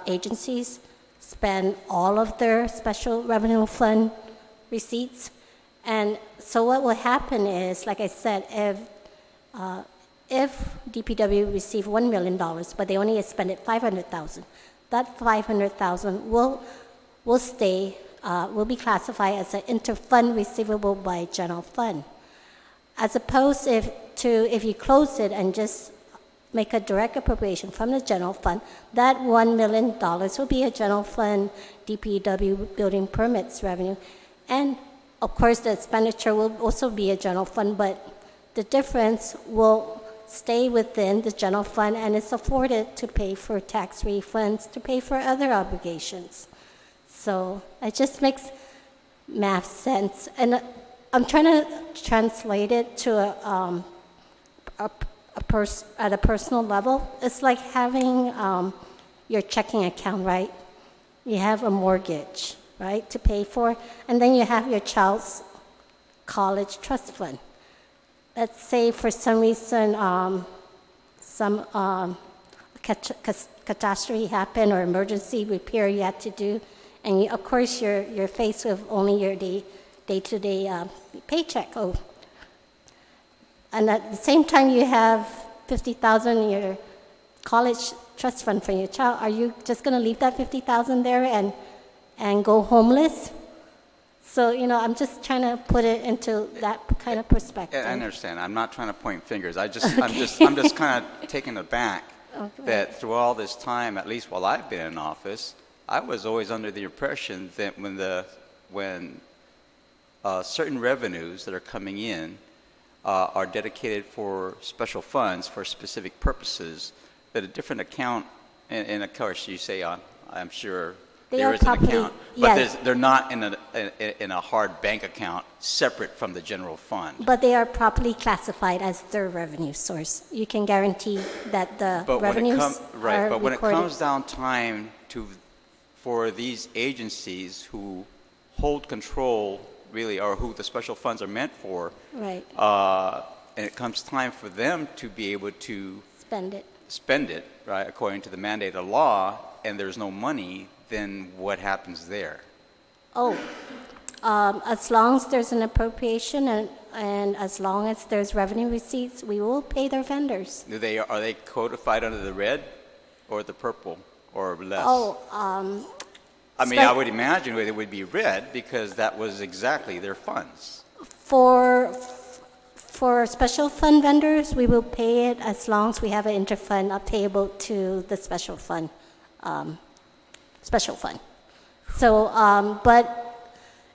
agencies spend all of their special revenue fund receipts. And so what will happen is, like I said, if DPW receive $1 million, but they only expended $500,000, that $500,000 will be classified as an inter-fund receivable by general fund, as opposed if you close it and just make a direct appropriation from the general fund, that $1 million will be a general fund DPW building permits revenue, and of course the expenditure will also be a general fund, but the difference will stay within the general fund, and it's afforded to pay for tax refunds, to pay for other obligations. So it just makes math sense. And I'm trying to translate it to at a personal level. It's like having your checking account, right? You have a mortgage, right, to pay for, and then you have your child's college trust fund. Let's say for some reason some catastrophe happened or emergency repair you had to do, and of course you're faced with only your day-to-day paycheck. And at the same time you have $50,000 in your college trust fund for your child. Are you just going to leave that $50,000 there and go homeless? So, you know, I'm just trying to put it into that kind of perspective. I understand. I'm not trying to point fingers. I'm just kind of taken aback that through all this time, at least while I've been in office, I was always under the impression that when certain revenues that are coming in are dedicated for special funds for specific purposes, that a different account, and of course you say, I'm sure there is an account, but they're not in a hard bank account separate from the general fund. But they are properly classified as their revenue source. You can guarantee that the revenues are But when recorded. it comes down time for these agencies who hold control, really, or who the special funds are meant for, right, and it comes time for them to be able to spend it, right, according to the mandate of law, and there's no money, then what happens there? As long as there's an appropriation and as long as there's revenue receipts, we will pay their vendors. Are they codified under the red or the purple or less? I mean, I would imagine it would be red because that was exactly their funds. For special fund vendors, we will pay it as long as we have an interfund payable to the special fund. So, but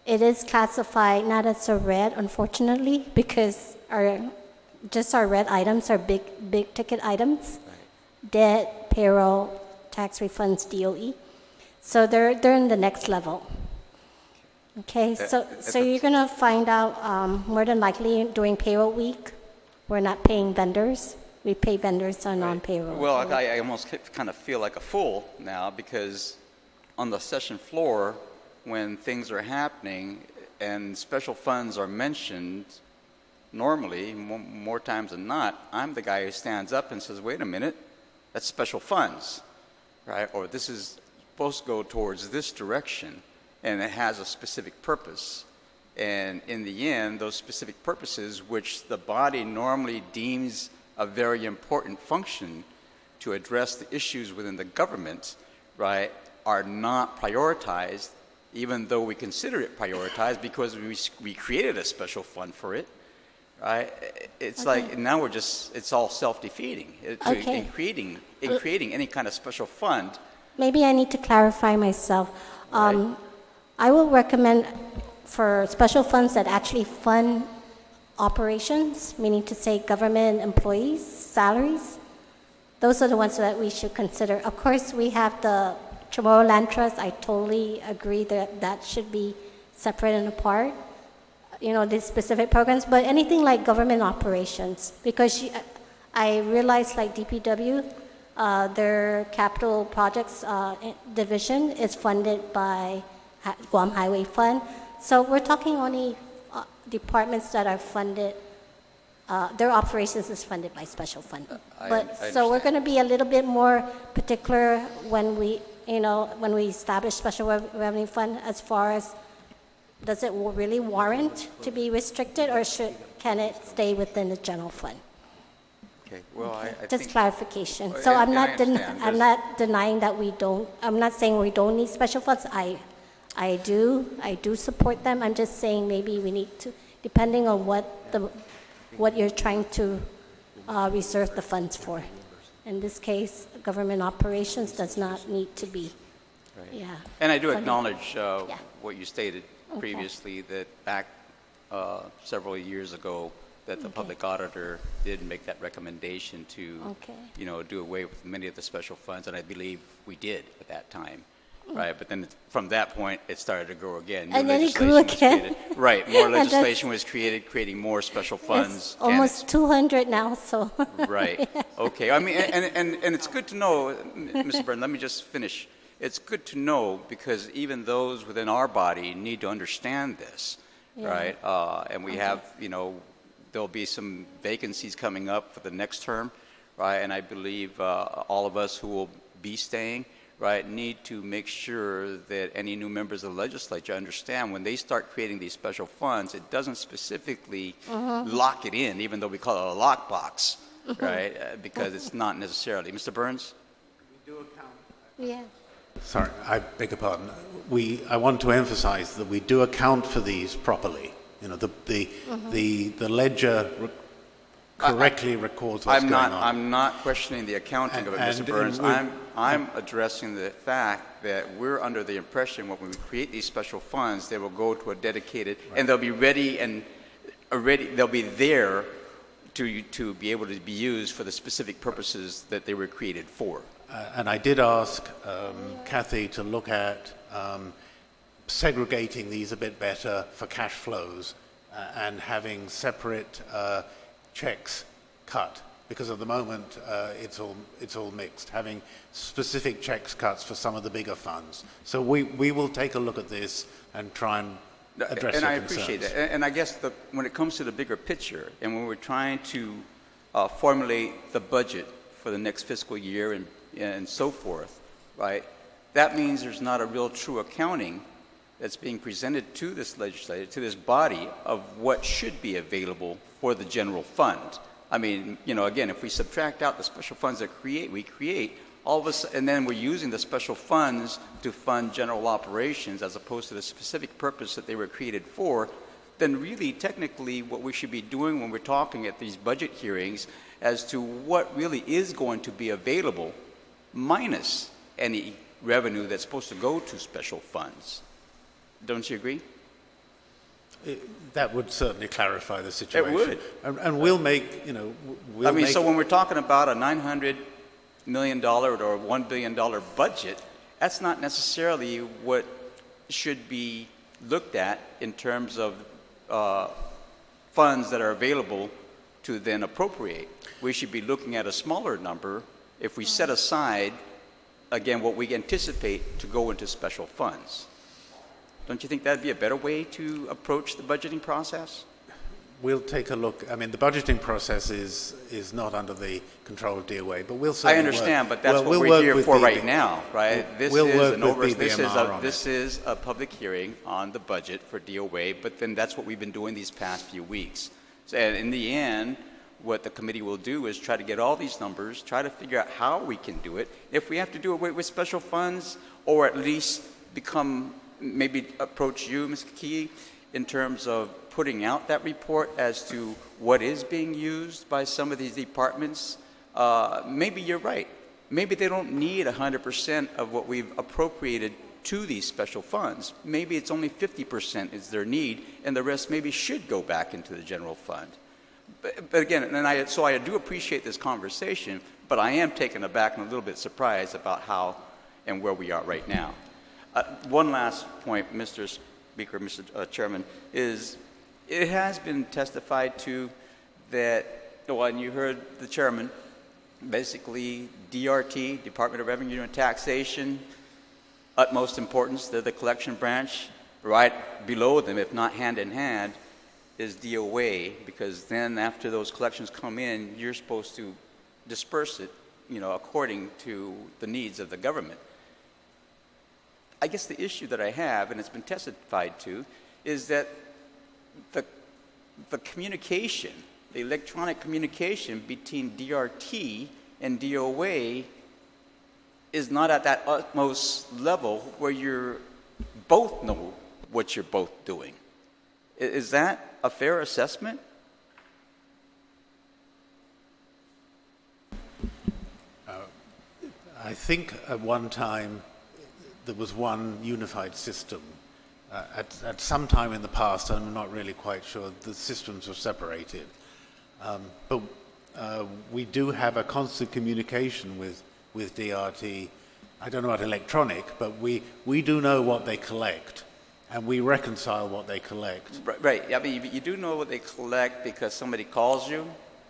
it is classified not as a red, unfortunately, because our red items are big ticket items, debt, payroll, tax refunds, DOE. So they're in the next level. Okay, so you're gonna find out more than likely during payroll week, we're not paying vendors. We pay vendors on non-payroll. Well, I almost kind of feel like a fool now because on the session floor, when things are happening and special funds are mentioned, normally, more times than not, I'm the guy who stands up and says, wait a minute, that's special funds, right? Or this is supposed to go towards this direction, and it has a specific purpose. And in the end, those specific purposes, which the body normally deems a very important function to address the issues within the government, right, are not prioritized, even though we consider it prioritized because we created a special fund for it, right? It's like now we're just, it's all self-defeating. In creating any kind of special fund. Maybe I need to clarify myself. Right. I will recommend for special funds that actually fund operations, meaning to say government employees' salaries. Those are the ones that we should consider. Of course, we have the Chamorro Land Trust. I totally agree that that should be separate and apart, you know, these specific programs, but anything like government operations, because I realize like DPW, their capital projects division is funded by Guam Highway Fund. So we're talking only departments that are funded, their operations is funded by special fund. So we're going to be a little bit more particular when we, you know, when we establish special revenue fund as far as does it really warrant to be restricted, or can it stay within the general fund? Okay, well, I just think, clarification. Well, so I'm not denying that we don't. I'm not saying we don't need special funds. I do support them. I'm just saying maybe we need to, depending on what you're trying to reserve the funds for. In this case, government operations does not need to be. Right. Yeah. And I do acknowledge what you stated previously, that back several years ago, that the public auditor did make that recommendation to, you know, do away with many of the special funds, and I believe we did at that time, right? But then from that point, it started to grow again. And then it grew again. Right, more legislation was created, creating more special funds. It's almost 200 now, so. Right, okay. I mean, and it's good to know, Mr. Byrne, let me just finish. It's good to know because even those within our body need to understand this, right? And we have, you know, there'll be some vacancies coming up for the next term, right? And I believe all of us who will be staying, right, need to make sure that any new members of the legislature understand when they start creating these special funds, it doesn't specifically lock it in, even though we call it a lockbox, right? Because it's not necessarily. Mr. Burns? We do account. Yeah. Sorry, I beg your pardon. I want to emphasize that we do account for these properly. You know, the ledger correctly records what's going on. I'm not questioning the accounting of it, Mr. Burns. I'm addressing the fact that we're under the impression when we create these special funds, they will go to a dedicated, and they'll be ready and they'll be there to be able to be used for the specific purposes that they were created for. And I did ask Kathy to look at segregating these a bit better for cash flows and having separate checks cut, because at the moment it's all mixed, having specific checks cuts for some of the bigger funds. So we will take a look at this and try and address your concerns. And I appreciate that. And I guess when it comes to the bigger picture, and when we're trying to formulate the budget for the next fiscal year and so forth, right, that means there's not a real true accounting that's being presented to this legislature, to this body, of what should be available for the general fund. I mean, you know, again, if we subtract out the special funds that we create, all of us, and then we're using the special funds to fund general operations as opposed to the specific purpose that they were created for, then really, technically, what we should be doing when we're talking at these budget hearings as to what really is going to be available minus any revenue that's supposed to go to special funds. Don't you agree? That would certainly clarify the situation. It would. And we'll make, you know, so when we're talking about a $900 million or $1 billion budget, that's not necessarily what should be looked at in terms of funds that are available to then appropriate. We should be looking at a smaller number if we set aside, again, what we anticipate to go into special funds. Don't you think that'd be a better way to approach the budgeting process? we'll take a look. I mean, the budgeting process is not under the control of DOA, but we'll certainly I understand, work. but that's we'll what we're here for right now, right? We'll work with BBMR on This is a public hearing on the budget for DOA, but then that's what we've been doing these past few weeks. So, and in the end, what the committee will do is try to get all these numbers, try to figure out how we can do it. If we have to do it with special funds, or at least maybe approach you, Ms. Key, in terms of putting out that report as to what is being used by some of these departments, maybe you're right. Maybe they don't need 100% of what we've appropriated to these special funds. Maybe it's only 50% is their need, and the rest maybe should go back into the general fund. But again, so I do appreciate this conversation, but I am taken aback and a little bit surprised about how and where we are right now. One last point, Mr. Speaker, Mr. Chairman, is it has been testified to that, well, and you heard the chairman, basically DRT, Department of Revenue and Taxation, utmost importance, they're the collection branch. Right below them, if not hand in hand, is DOA, because then after those collections come in, you're supposed to disperse it, according to the needs of the government. I guess the issue that I have, and it's been testified to, is that the communication, the electronic communication between DRT and DOA is not at that utmost level where you both know what you're both doing. Is that a fair assessment? I think at one time there was one unified system. At some time in the past, I'm not really quite sure, the systems were separated. But we do have a constant communication with DRT. I don't know about electronic, but we do know what they collect, and we reconcile what they collect. Right. I mean, you do know what they collect because somebody calls you,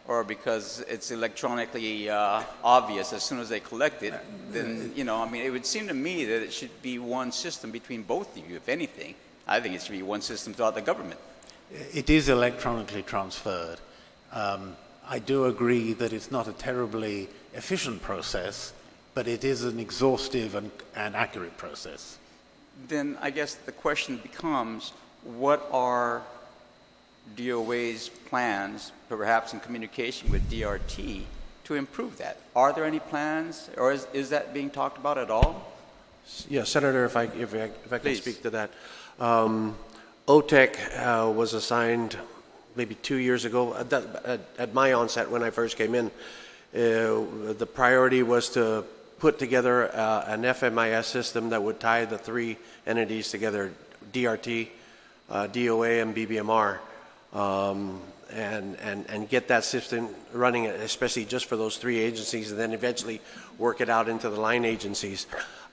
or because it's electronically obvious as soon as they collect it. Then, I mean, it would seem to me that it should be one system between both of you, if anything. I think it should be one system throughout the government. It is electronically transferred. I do agree that it's not a terribly efficient process, but it is an exhaustive and accurate process. Then I guess the question becomes, what are DOA's plans, perhaps in communication with DRT, to improve that? Are there any plans, or is that being talked about at all? Yeah, Senator, if I can speak to that. OTEC was assigned maybe 2 years ago. At my onset, when I first came in, the priority was to put together an FMIS system that would tie the three entities together, DRT, DOA, and BBMR, and get that system running, especially just for those three agencies, and then eventually work it out into the line agencies.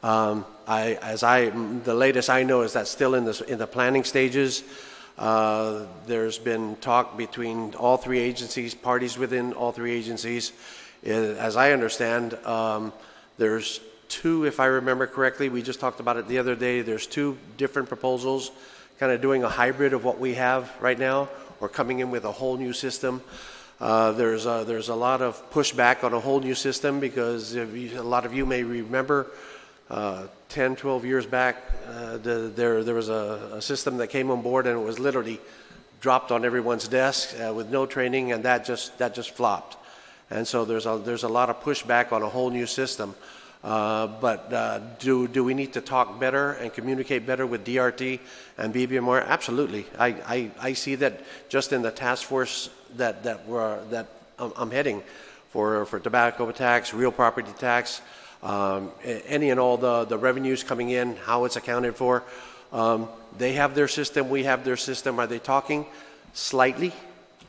The latest I know is that's still in the planning stages. There's been talk between all three agencies, parties within all three agencies. As I understand, there's two, if I remember correctly, we just talked about it the other day, there's two different proposals, kind of doing a hybrid of what we have right now, or coming in with a whole new system. There's a lot of pushback on a whole new system because a lot of you may remember 10, 12 years back, there was a system that came on board and it was literally dropped on everyone's desk with no training, and that just flopped. And so there's a lot of pushback on a whole new system. But do we need to talk better and communicate better with DRT and BBMR? Absolutely. I see that just in the task force that I'm heading for tobacco tax, real property tax, any and all the revenues coming in, how it's accounted for. They have their system, we have their system. Are they talking? Slightly,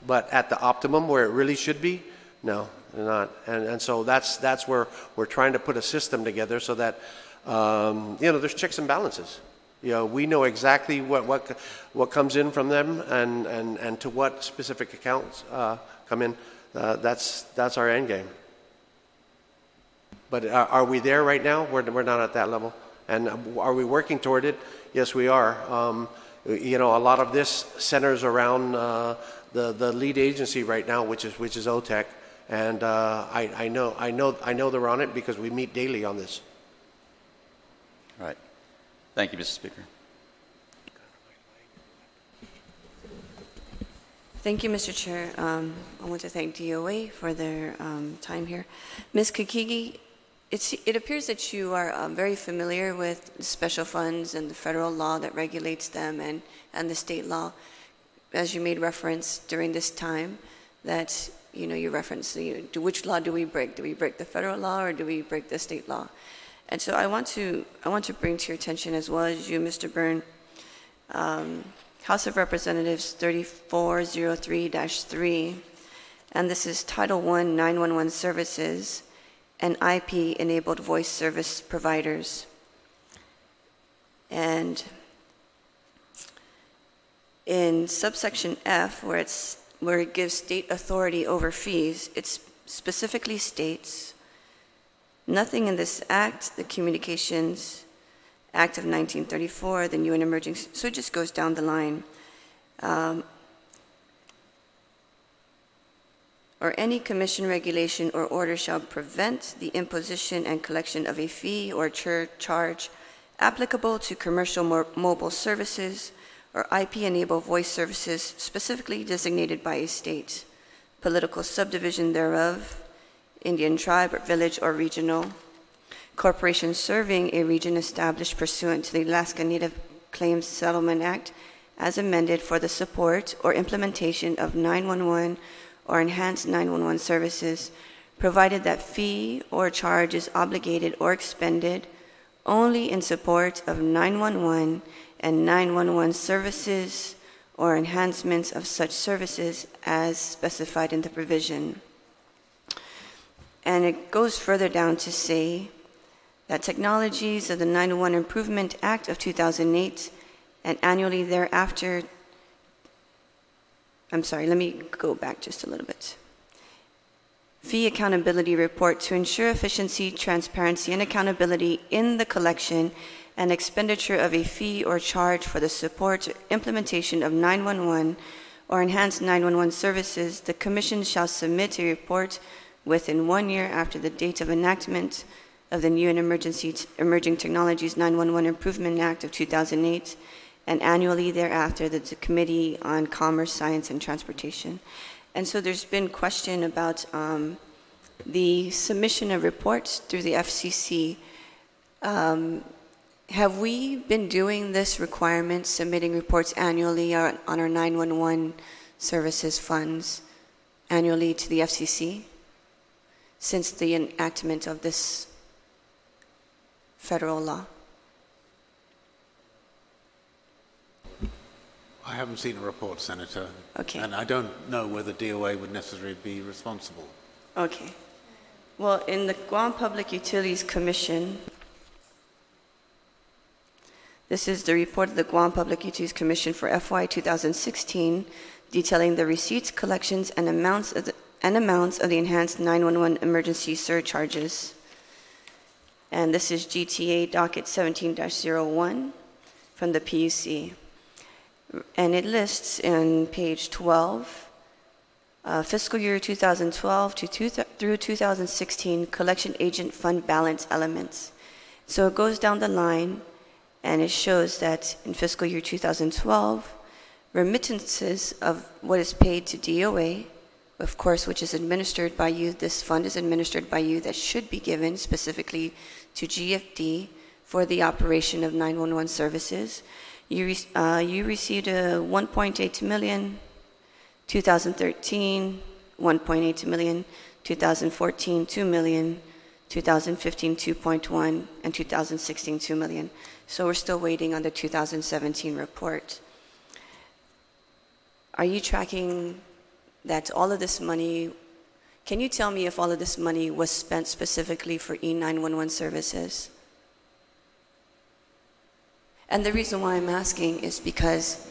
but at the optimum where it really should be? No, they're not. And so that's where we're trying to put a system together so that there's checks and balances. We know exactly what comes in from them and to what specific accounts come in. That's our end game. But are we there right now? We're not at that level. And are we working toward it? Yes, we are. A lot of this centers around the lead agency right now, which is OTEC, and I know they're on it because we meet daily on this. All right. Thank you, Mr. Speaker. Thank you, Mr. Chair. I want to thank DOA for their time here. Ms. Kakigi, it appears that you are very familiar with special funds and the federal law that regulates them and the state law. As you made reference during this time, that you referenced which law do we break? Do we break the federal law or do we break the state law? And so I want to bring to your attention, as well as you, Mr. Byrne, House of Representatives 3403-3, and this is Title I 911 Services and IP-enabled voice service providers. And in subsection F, where it gives state authority over fees, it specifically states, nothing in this act, the Communications Act of 1934, the new and emerging, so it just goes down the line. Or any commission, regulation, or order shall prevent the imposition and collection of a fee or charge applicable to commercial mobile services or IP-enabled voice services specifically designated by a state, political subdivision thereof, Indian tribe or village or regional, corporation serving a region established pursuant to the Alaska Native Claims Settlement Act as amended for the support or implementation of 911 or enhanced 911 services, provided that fee or charge is obligated or expended only in support of 911 and 911 services or enhancements of such services as specified in the provision. And it goes further down to say that technologies of the 911 Improvement Act of 2008 and annually thereafter, I'm sorry, let me go back just a little bit. Fee accountability report to ensure efficiency, transparency, and accountability in the collection and expenditure of a fee or charge for the support or implementation of 911 or enhanced 911 services. The Commission shall submit a report within 1 year after the date of enactment of the New and Emerging Technologies 911 Improvement Act of 2008, and annually thereafter the Committee on Commerce, Science, and Transportation. And so there's been question about the submission of reports through the FCC. Have we been doing this requirement, submitting reports annually on our 911 services funds annually to the FCC since the enactment of this federal law? I haven't seen a report, Senator. Okay. And I don't know whether DOA would necessarily be responsible. Okay. Well, in the Guam Public Utilities Commission, this is the report of the Guam Public Utilities Commission for FY 2016, detailing the receipts, collections, and amounts of the enhanced 911 emergency surcharges. And this is GTA docket 17-01 from the PUC. And it lists in page 12, fiscal year 2012 through 2016 collection agent fund balance elements. So it goes down the line and it shows that in fiscal year 2012, remittances of what is paid to DOA, of course, which is administered by you, this fund is administered by you, that should be given specifically to GFD for the operation of 911 services. You received a 1.8 million, 2013, 1.8 million, 2014, 2 million, 2015, 2.1, and 2016, 2 million. So we're still waiting on the 2017 report. Are you tracking that all of this money, can you tell me if all of this money was spent specifically for E911 services? And the reason why I'm asking is because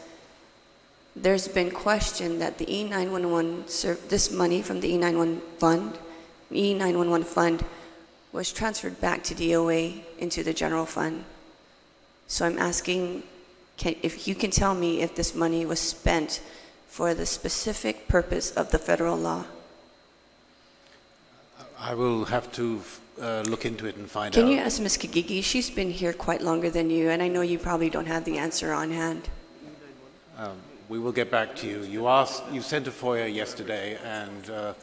there's been question that the E911, this money from the E911 fund was transferred back to DOA into the general fund. So I'm asking if you can tell me if this money was spent for the specific purpose of the federal law? I will have to look into it and find out. Can you ask Ms. Kagigi? She's been here quite longer than you, and I know you probably don't have the answer on hand. We will get back to you. You sent a FOIA yesterday, and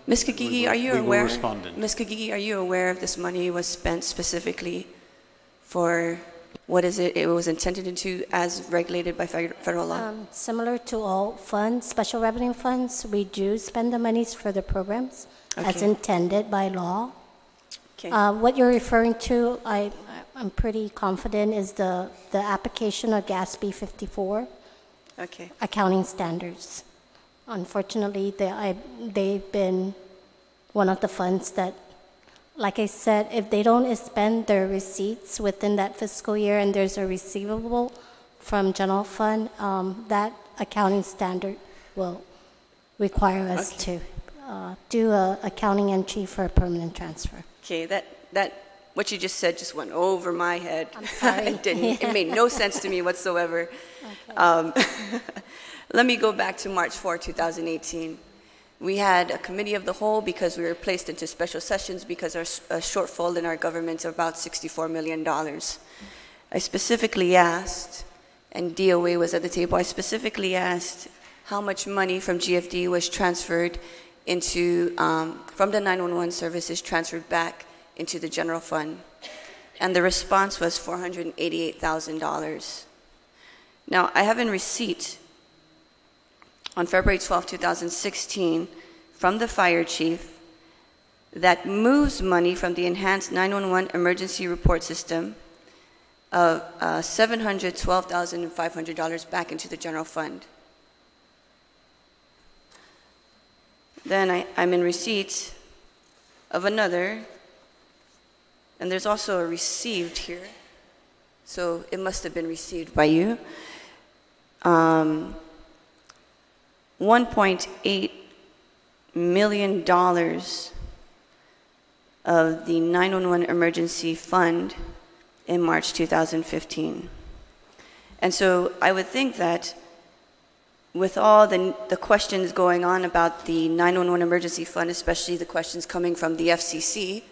Ms. Kagigi, are you we aware? will respond. Ms. Kagigi, are you aware if this money was spent specifically for what is it was intended into as regulated by federal law? Similar to all funds, special revenue funds, we do spend the monies for the programs as Okay. intended by law. Okay. What you're referring to, I'm pretty confident, is the application of GAS B54 Okay. accounting standards. Unfortunately, they've been one of the funds that, like I said, if they don't spend their receipts within that fiscal year and there's a receivable from general fund, that accounting standard will require us to do a accounting entry for a permanent transfer. Okay, that what you just said just went over my head. I'm sorry. It made no sense to me whatsoever. Okay. Let me go back to March 4, 2018. We had a committee of the whole because we were placed into special sessions because our shortfall in our government of about $64 million. I specifically asked, and DOA was at the table, I specifically asked how much money from GFD was transferred into, from the 911 services transferred back into the general fund. And the response was $488,000. Now, I have in receipt on February 12, 2016, from the fire chief that moves money from the enhanced 911 emergency report system of $712,500 back into the general fund. Then I'm in receipt of another, and there's also a received here, so it must have been received by you. $1.8 million of the 911 emergency fund in March 2015. And so I would think that with all the questions going on about the 911 emergency fund, especially the questions coming from the FCC,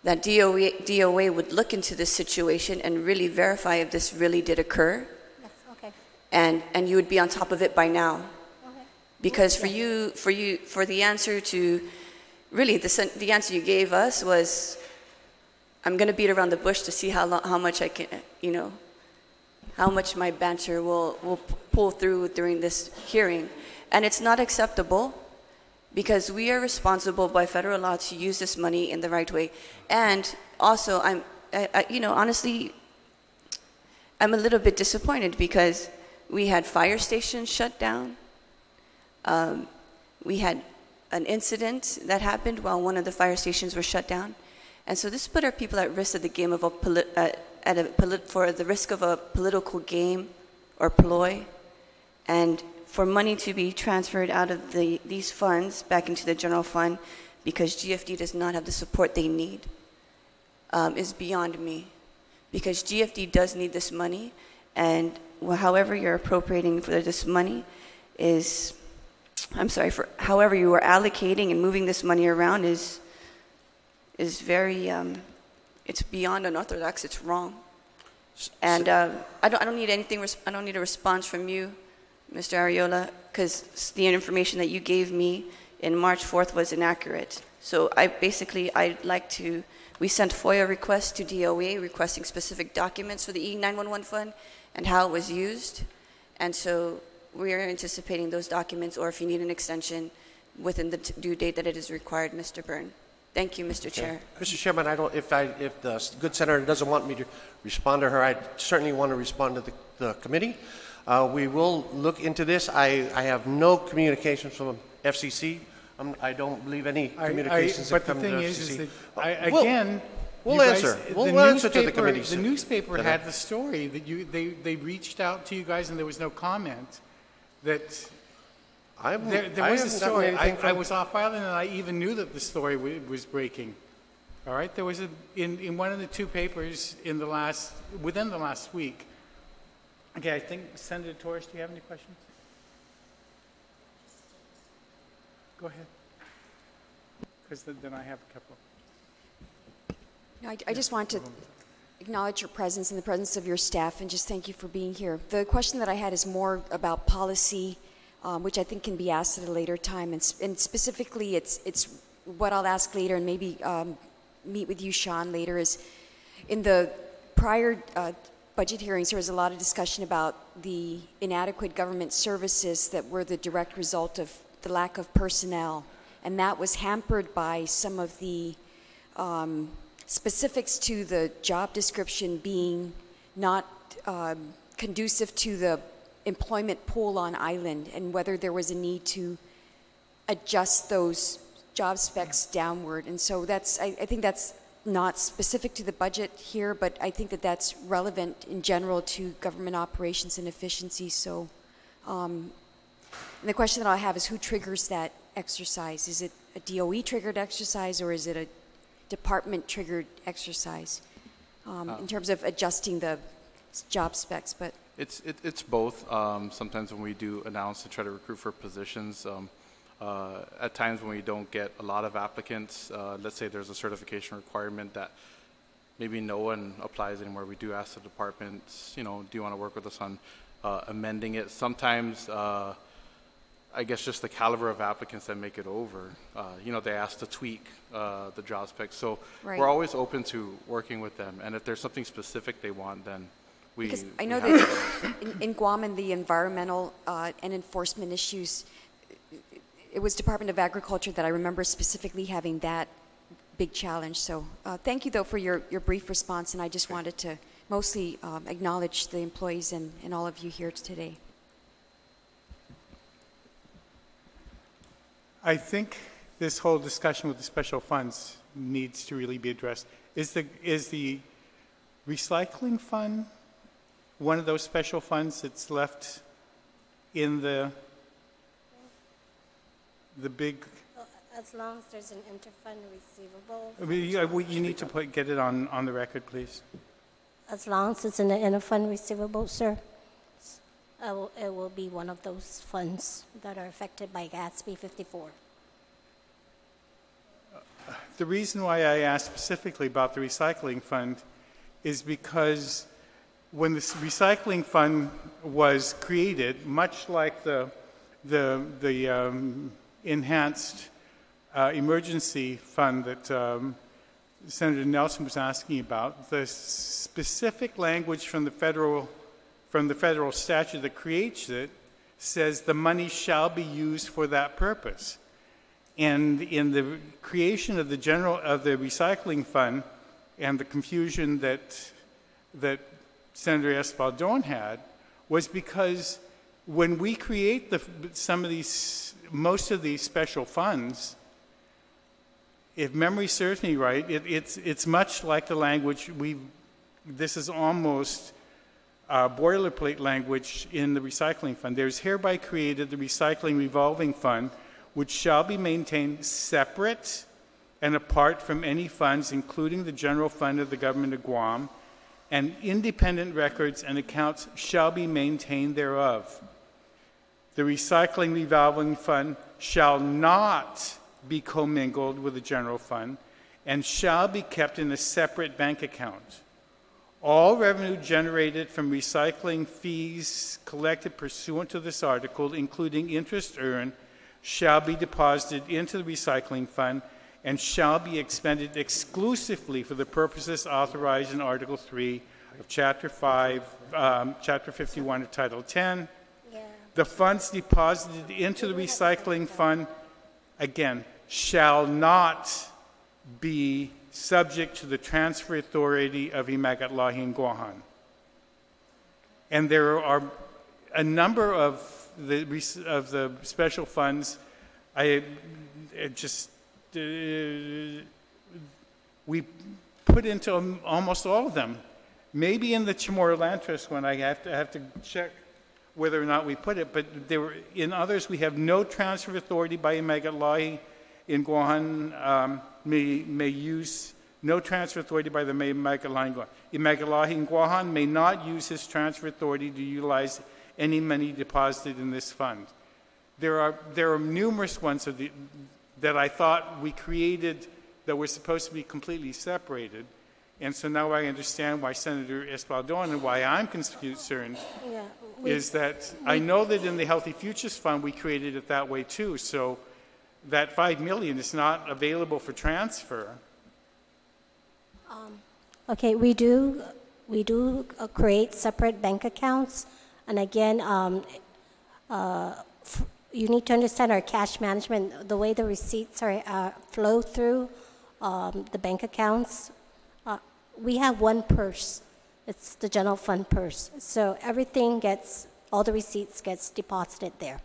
that DOA would look into this situation and really verify if this really did occur. Yes, okay. And you would be on top of it by now. Okay. Because for the answer to, really the answer you gave us was, I'm going to beat around the bush to see how much I can, how much my banter will pull through during this hearing. And it's not acceptable because we are responsible by federal law to use this money in the right way. And also, honestly, I'm a little bit disappointed because we had fire stations shut down. We had an incident that happened while one of the fire stations were shut down. And so this put our people at risk of the game of for the risk of a political game or ploy, and for money to be transferred out of these funds back into the general fund because GFD does not have the support they need is beyond me. Because GFD does need this money, and however you're appropriating for this money is, for however you are allocating and moving this money around is very, it's beyond unorthodox, it's wrong. And I don't need anything, I don't need a response from you, Mr. Ariola, because the information that you gave me in March 4th was inaccurate. So we sent FOIA requests to DOA requesting specific documents for the E911 fund and how it was used. And so we are anticipating those documents, or if you need an extension, within the due date that it is required, Mr. Byrne. Thank you, Mr. Chair. Mr. Chairman, if the good senator doesn't want me to respond to her, I certainly want to respond to the committee. We will look into this. I have no communications from FCC. I don't believe any communications have come to FCC. But the thing is that we'll answer to the committee. The newspaper had the story that they reached out to you guys and there was no comment. There was a story. I was off island and I even knew that the story was breaking. All right, there was in one of the two papers within the last week. Okay, I think Senator Torres, do you have any questions? Go ahead. Because then I have a couple. No, I just want to acknowledge your presence and the presence of your staff and just thank you for being here. The question that I had is more about policy, which I think can be asked at a later time. And specifically, it's what I'll ask later and maybe meet with you, Sean, later is in the prior budget hearings, there was a lot of discussion about the inadequate government services that were the direct result of the lack of personnel. And that was hampered by some of the specifics to the job description being not conducive to the employment pool on island, and whether there was a need to adjust those job specs downward. And so that's, I think that's not specific to the budget here, but I think that that's relevant in general to government operations and efficiency. So and the question that I have is who triggers that exercise? Is it a DOE triggered exercise or is it a department triggered exercise in terms of adjusting the job specs? But it's both. Sometimes when we do announce to try to recruit for positions, at times when we don't get a lot of applicants, let's say there's a certification requirement that maybe no one applies anymore, we do ask the departments, you know, do you want to work with us on amending it? Sometimes I guess just the caliber of applicants that make it over, you know, they ask to tweak the job specs. So we're always open to working with them. And if there's something specific they want, then because I know that in Guam and the environmental and enforcement issues, it was Department of Agriculture that I remember specifically having that big challenge. So thank you, though, for your brief response. And I just wanted to mostly acknowledge the employees and all of you here today. I think this whole discussion with the special funds needs to really be addressed. Is the recycling fund one of those special funds that's left in the big? As long as there's an interfund receivable. I mean, you need to get it on the record, please. As long as it's in the interfund receivable, sir, it will be one of those funds that are affected by GSA 54. The reason why I asked specifically about the recycling fund is because when the recycling fund was created, much like the enhanced emergency fund that Senator Nelson was asking about, the specific language from the federal statute that creates it says the money shall be used for that purpose. And in the creation of the recycling fund and the confusion that Senator Espaldon had was because when we create most of these special funds, if memory serves me right, it's much like the language this is almost boilerplate language in the recycling fund. There's hereby created the recycling revolving fund, which shall be maintained separate and apart from any funds, including the general fund of the government of Guam, and independent records and accounts shall be maintained thereof. The recycling revolving fund shall not be commingled with the general fund and shall be kept in a separate bank account. All revenue generated from recycling fees collected pursuant to this article, including interest earned, shall be deposited into the recycling fund and shall be expended exclusively for the purposes authorized in Article 3 of Chapter 5, Chapter 51 of Title 10. Yeah. The funds deposited into the recycling fund, again, shall not be subject to the transfer authority of Imagalahi Guahan. And there are a number of the special funds. We put into almost all of them. Maybe in the Chamorro-Lantras one, I have to check whether or not we put it, but in others we have no transfer authority by Imagalahi in Guahan may use no transfer authority by the Imagalahi in Guahan. Imagalahi in Guahan may not use his transfer authority to utilize any money deposited in this fund. there are numerous ones that I thought we created that were supposed to be completely separated. And so now I understand why Senator Espaldon and why I'm concerned is that I know that in the Healthy Futures Fund we created it that way too. So that $5 million is not available for transfer. Okay, we do create separate bank accounts, and again, you need to understand our cash management. The way the receipts are flow through the bank accounts. We have one purse. It's the general fund purse. So everything all the receipts gets deposited there.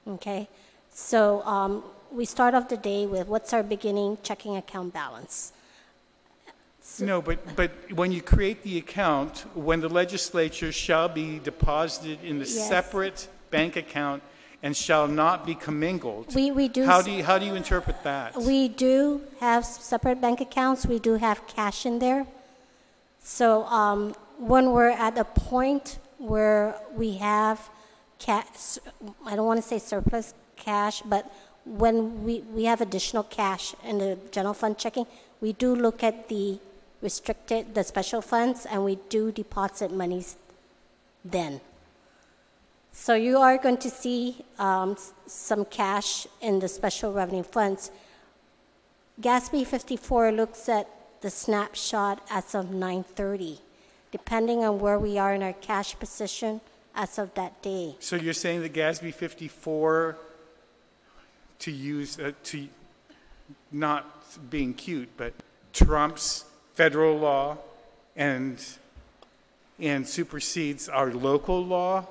Okay? So we start off the day with what's our beginning checking account balance. So, no, but when you create the account, when the legislature shall be deposited in the separate bank account and shall not be commingled. We do. How do you interpret that? We do have separate bank accounts. We do have cash in there. So when we're at a point where we have cash, I don't want to say surplus cash, but when we have additional cash in the general fund checking, we do look at the special funds, and we do deposit monies then. So you are going to see some cash in the special revenue funds. GASB 54 looks at the snapshot as of 9/30, depending on where we are in our cash position as of that day. So you're saying that GASB 54, to use, to not being cute, but trumps federal law and supersedes our local law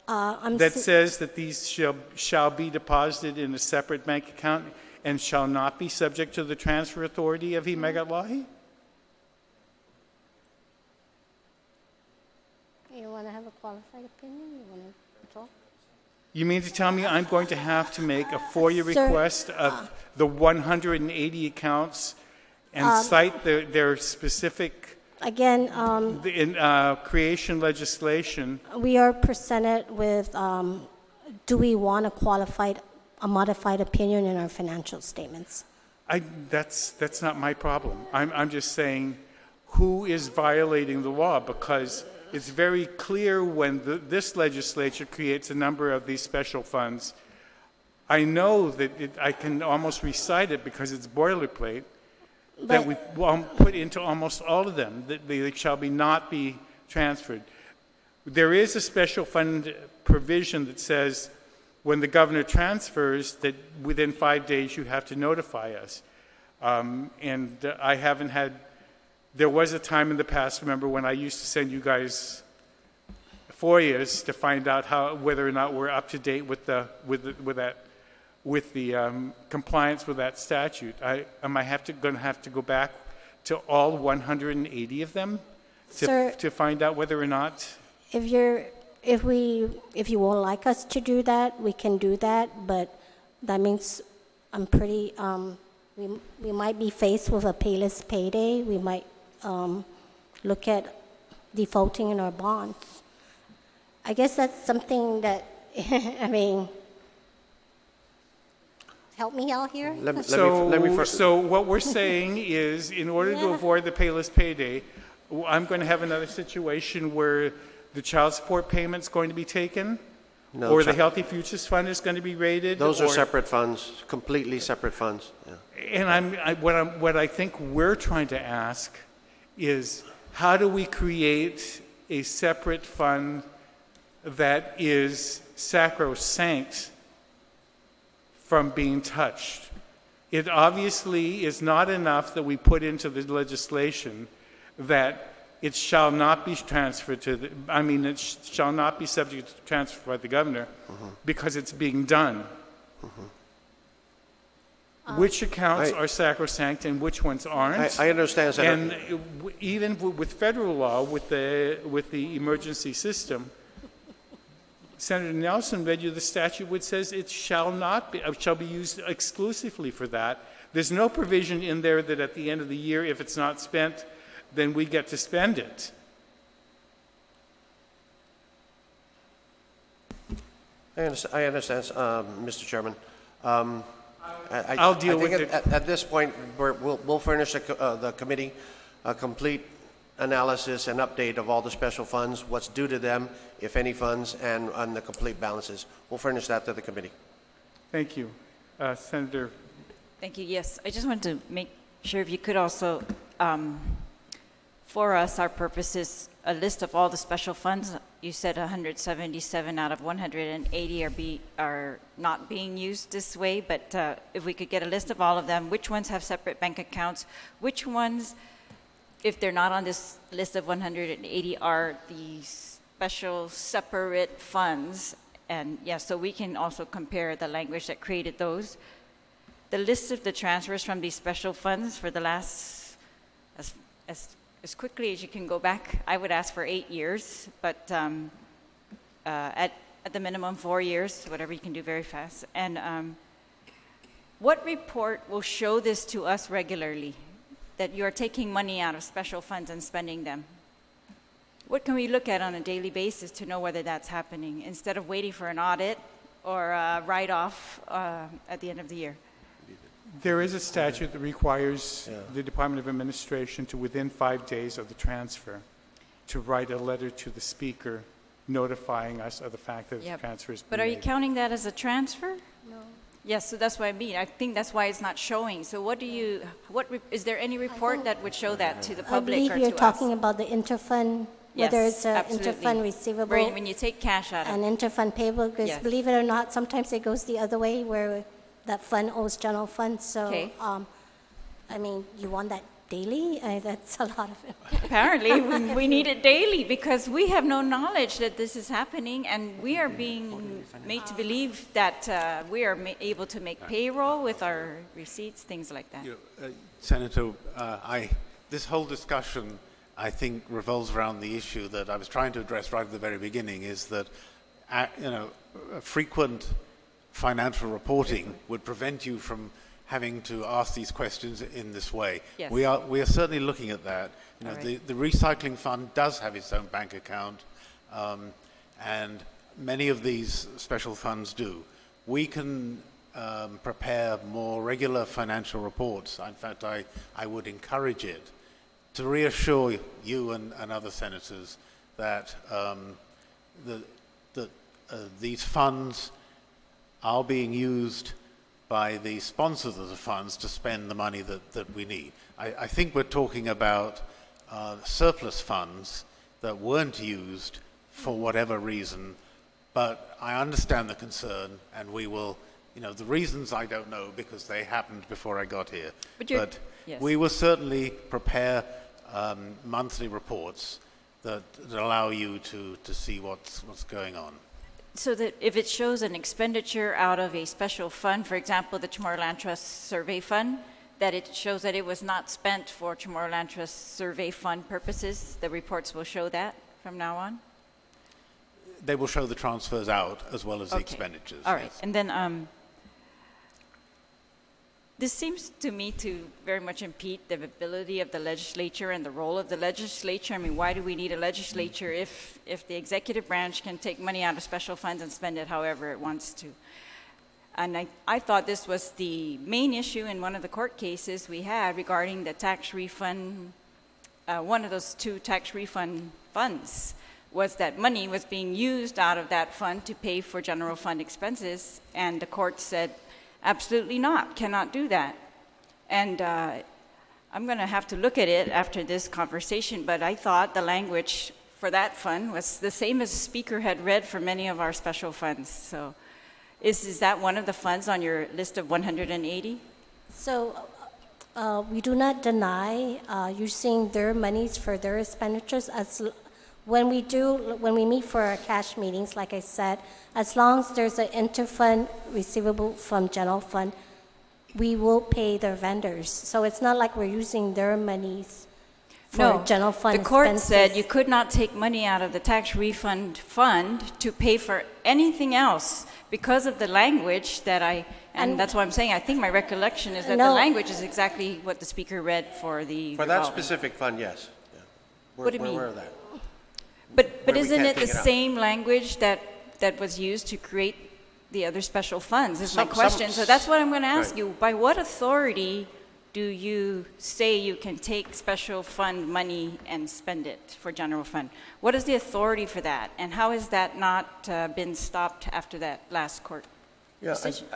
that says that these shall be deposited in a separate bank account and shall not be subject to the transfer authority of Himagalahi? You want to have a qualified opinion? You want to talk? You mean to tell me I'm going to have to make a FOIA request of the 180 accounts and cite their specific creation legislation? We are presented with, do we want a modified opinion in our financial statements? That's not my problem. I'm just saying, who is violating the law? Because it's very clear when this legislature creates a number of these special funds. I know that I can almost recite it because it's boilerplate, that we put into almost all of them, that they shall not be transferred. There is a special fund provision that says when the governor transfers that within 5 days you have to notify us. And I haven't had, there was a time in the past, remember, when I used to send you guys FOIAs to find out whether or not we're up to date with the compliance with that statute. Am I going to have to go back to all 180 of them to find out whether or not? If you won't like us to do that, we can do that. But that means I'm pretty. We might be faced with a payless payday. We might look at defaulting in our bonds. I guess that's something that I mean. Help me out here. So what we're saying is, in order to avoid the payless payday, I'm going to have another situation where the child support payment's going to be taken, or the Healthy Futures Fund is going to be raided. Those are separate funds, completely separate funds. Yeah. And what I think we're trying to ask is, how do we create a separate fund that is sacrosanct from being touched? It obviously is not enough that we put into the legislation that it shall not be transferred to it shall not be subject to transfer by the governor because it's being done. Which accounts are sacrosanct and which ones aren't? I understand, Senator. And even with federal law, with the emergency system, Senator Nelson read you the statute which says it shall be used exclusively for that. There's no provision in there that at the end of the year, if it's not spent, then we get to spend it. I understand, Mr. Chairman. I'll deal with it. At this point, we'll furnish the committee a complete analysis and update of all the special funds, what's due to them, if any funds, and on the complete balances. We'll furnish that to the committee. Thank you. Senator. Thank you. Yes, I just wanted to make sure if you could also, for us, our purposes, a list of all the special funds. You said 177 out of 180 are not being used this way, but if we could get a list of all of them, which ones have separate bank accounts, which ones, if they're not on this list of 180, are the special separate funds. And yeah, so we can also compare the language that created those. The list of the transfers from these special funds for the last, as quickly as you can go back, I would ask for 8 years, but at the minimum 4 years, whatever you can do very fast. And what report will show this to us regularly, that you are taking money out of special funds and spending them? What can we look at on a daily basis to know whether that's happening, instead of waiting for an audit or a write-off at the end of the year? There is a statute that requires the Department of Administration to, within 5 days of the transfer, to write a letter to the Speaker notifying us of the fact that the transfer is being But are you made. counting that as a transfer? No. Yes, so that's what I mean. I think that's why it's not showing. So what do you, is there any report that would show that to the public or to us? I believe you're talking about the interfund, whether it's an absolutely. interfund receivable. When you take cash out of an interfund payable, because Yes. believe it or not, sometimes it goes the other way where that fund owes general fund. So, I mean, you want that daily? That's a lot of it. Apparently, we need it daily because we have no knowledge that this is happening, and we are being made to believe that we are able to make payroll with our receipts, things like that. Senator, this whole discussion, I think, revolves around the issue that I was trying to address right at the very beginning, is that frequent financial reporting would prevent you from having to ask these questions in this way. Yes. We are certainly looking at that. The recycling fund does have its own bank account, and many of these special funds do. We can prepare more regular financial reports. In fact, I would encourage it to reassure you and other senators that these funds are being used by the sponsors of the funds to spend the money that we need. I think we're talking about surplus funds that weren't used for whatever reason, but I understand the concern, and we will, the reasons I don't know because they happened before I got here. But yes. We will certainly prepare monthly reports that allow you to see what's going on. So that if it shows an expenditure out of a special fund, for example, the Chamorro Trust Survey Fund, that it shows that it was not spent for Chamorro Trust Survey Fund purposes, the reports will show that from now on? They will show the transfers out as well as the expenditures. All right. Yes. And then this seems to me to very much impede the ability of the legislature and the role of the legislature. I mean, why do we need a legislature if the executive branch can take money out of special funds and spend it however it wants to? And I thought this was the main issue in one of the court cases we had regarding the tax refund. One of those two tax refund funds was that money was being used out of that fund to pay for general fund expenses, and the court said, absolutely not, cannot do that. And I'm going to have to look at it after this conversation, but I thought the language for that fund was the same as the Speaker had read for many of our special funds. So is that one of the funds on your list of 180? So we do not deny using their monies for their expenditures. When we meet for our cash meetings, like I said, as long as there's an interfund receivable from general fund, we will pay their vendors. So it's not like we're using their monies for general fund the court expenses. said you could not take money out of the tax refund fund to pay for anything else because of the language that and that's what I'm saying. I think my recollection is that the language is exactly what the Speaker read for the For that specific fund, yes. Yeah. What do you mean? We're aware of that. But isn't it the same language that that was used to create the other special funds is my question. So that's what I'm going to ask you. By what authority do you say you can take special fund money and spend it for general fund? What is the authority for that? And how has that not been stopped after that last court decision?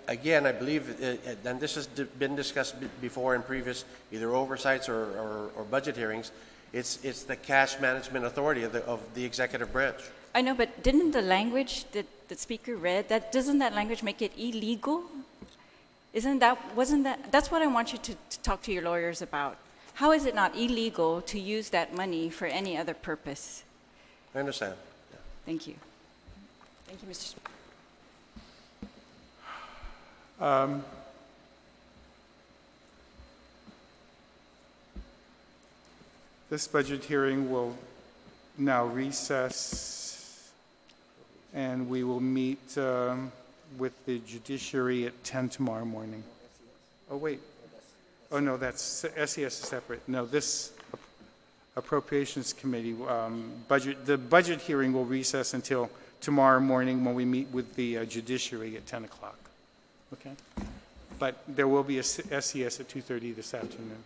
Again, I believe, and this has been discussed before in previous either oversights or budget hearings, it's the cash management authority of the executive branch. I know, but didn't the language that the speaker read, doesn't that language make it illegal? That's what I want you to talk to your lawyers about. How is it not illegal to use that money for any other purpose? I understand. Yeah. Thank you. Thank you, Mr. Speaker. This budget hearing will now recess, and we will meet with the judiciary at 10 tomorrow morning. Oh, wait. Oh, no, that's SES is separate. No, this Appropriations Committee, the budget hearing will recess until tomorrow morning when we meet with the judiciary at 10 o'clock. Okay? But there will be a SES at 2:30 this afternoon.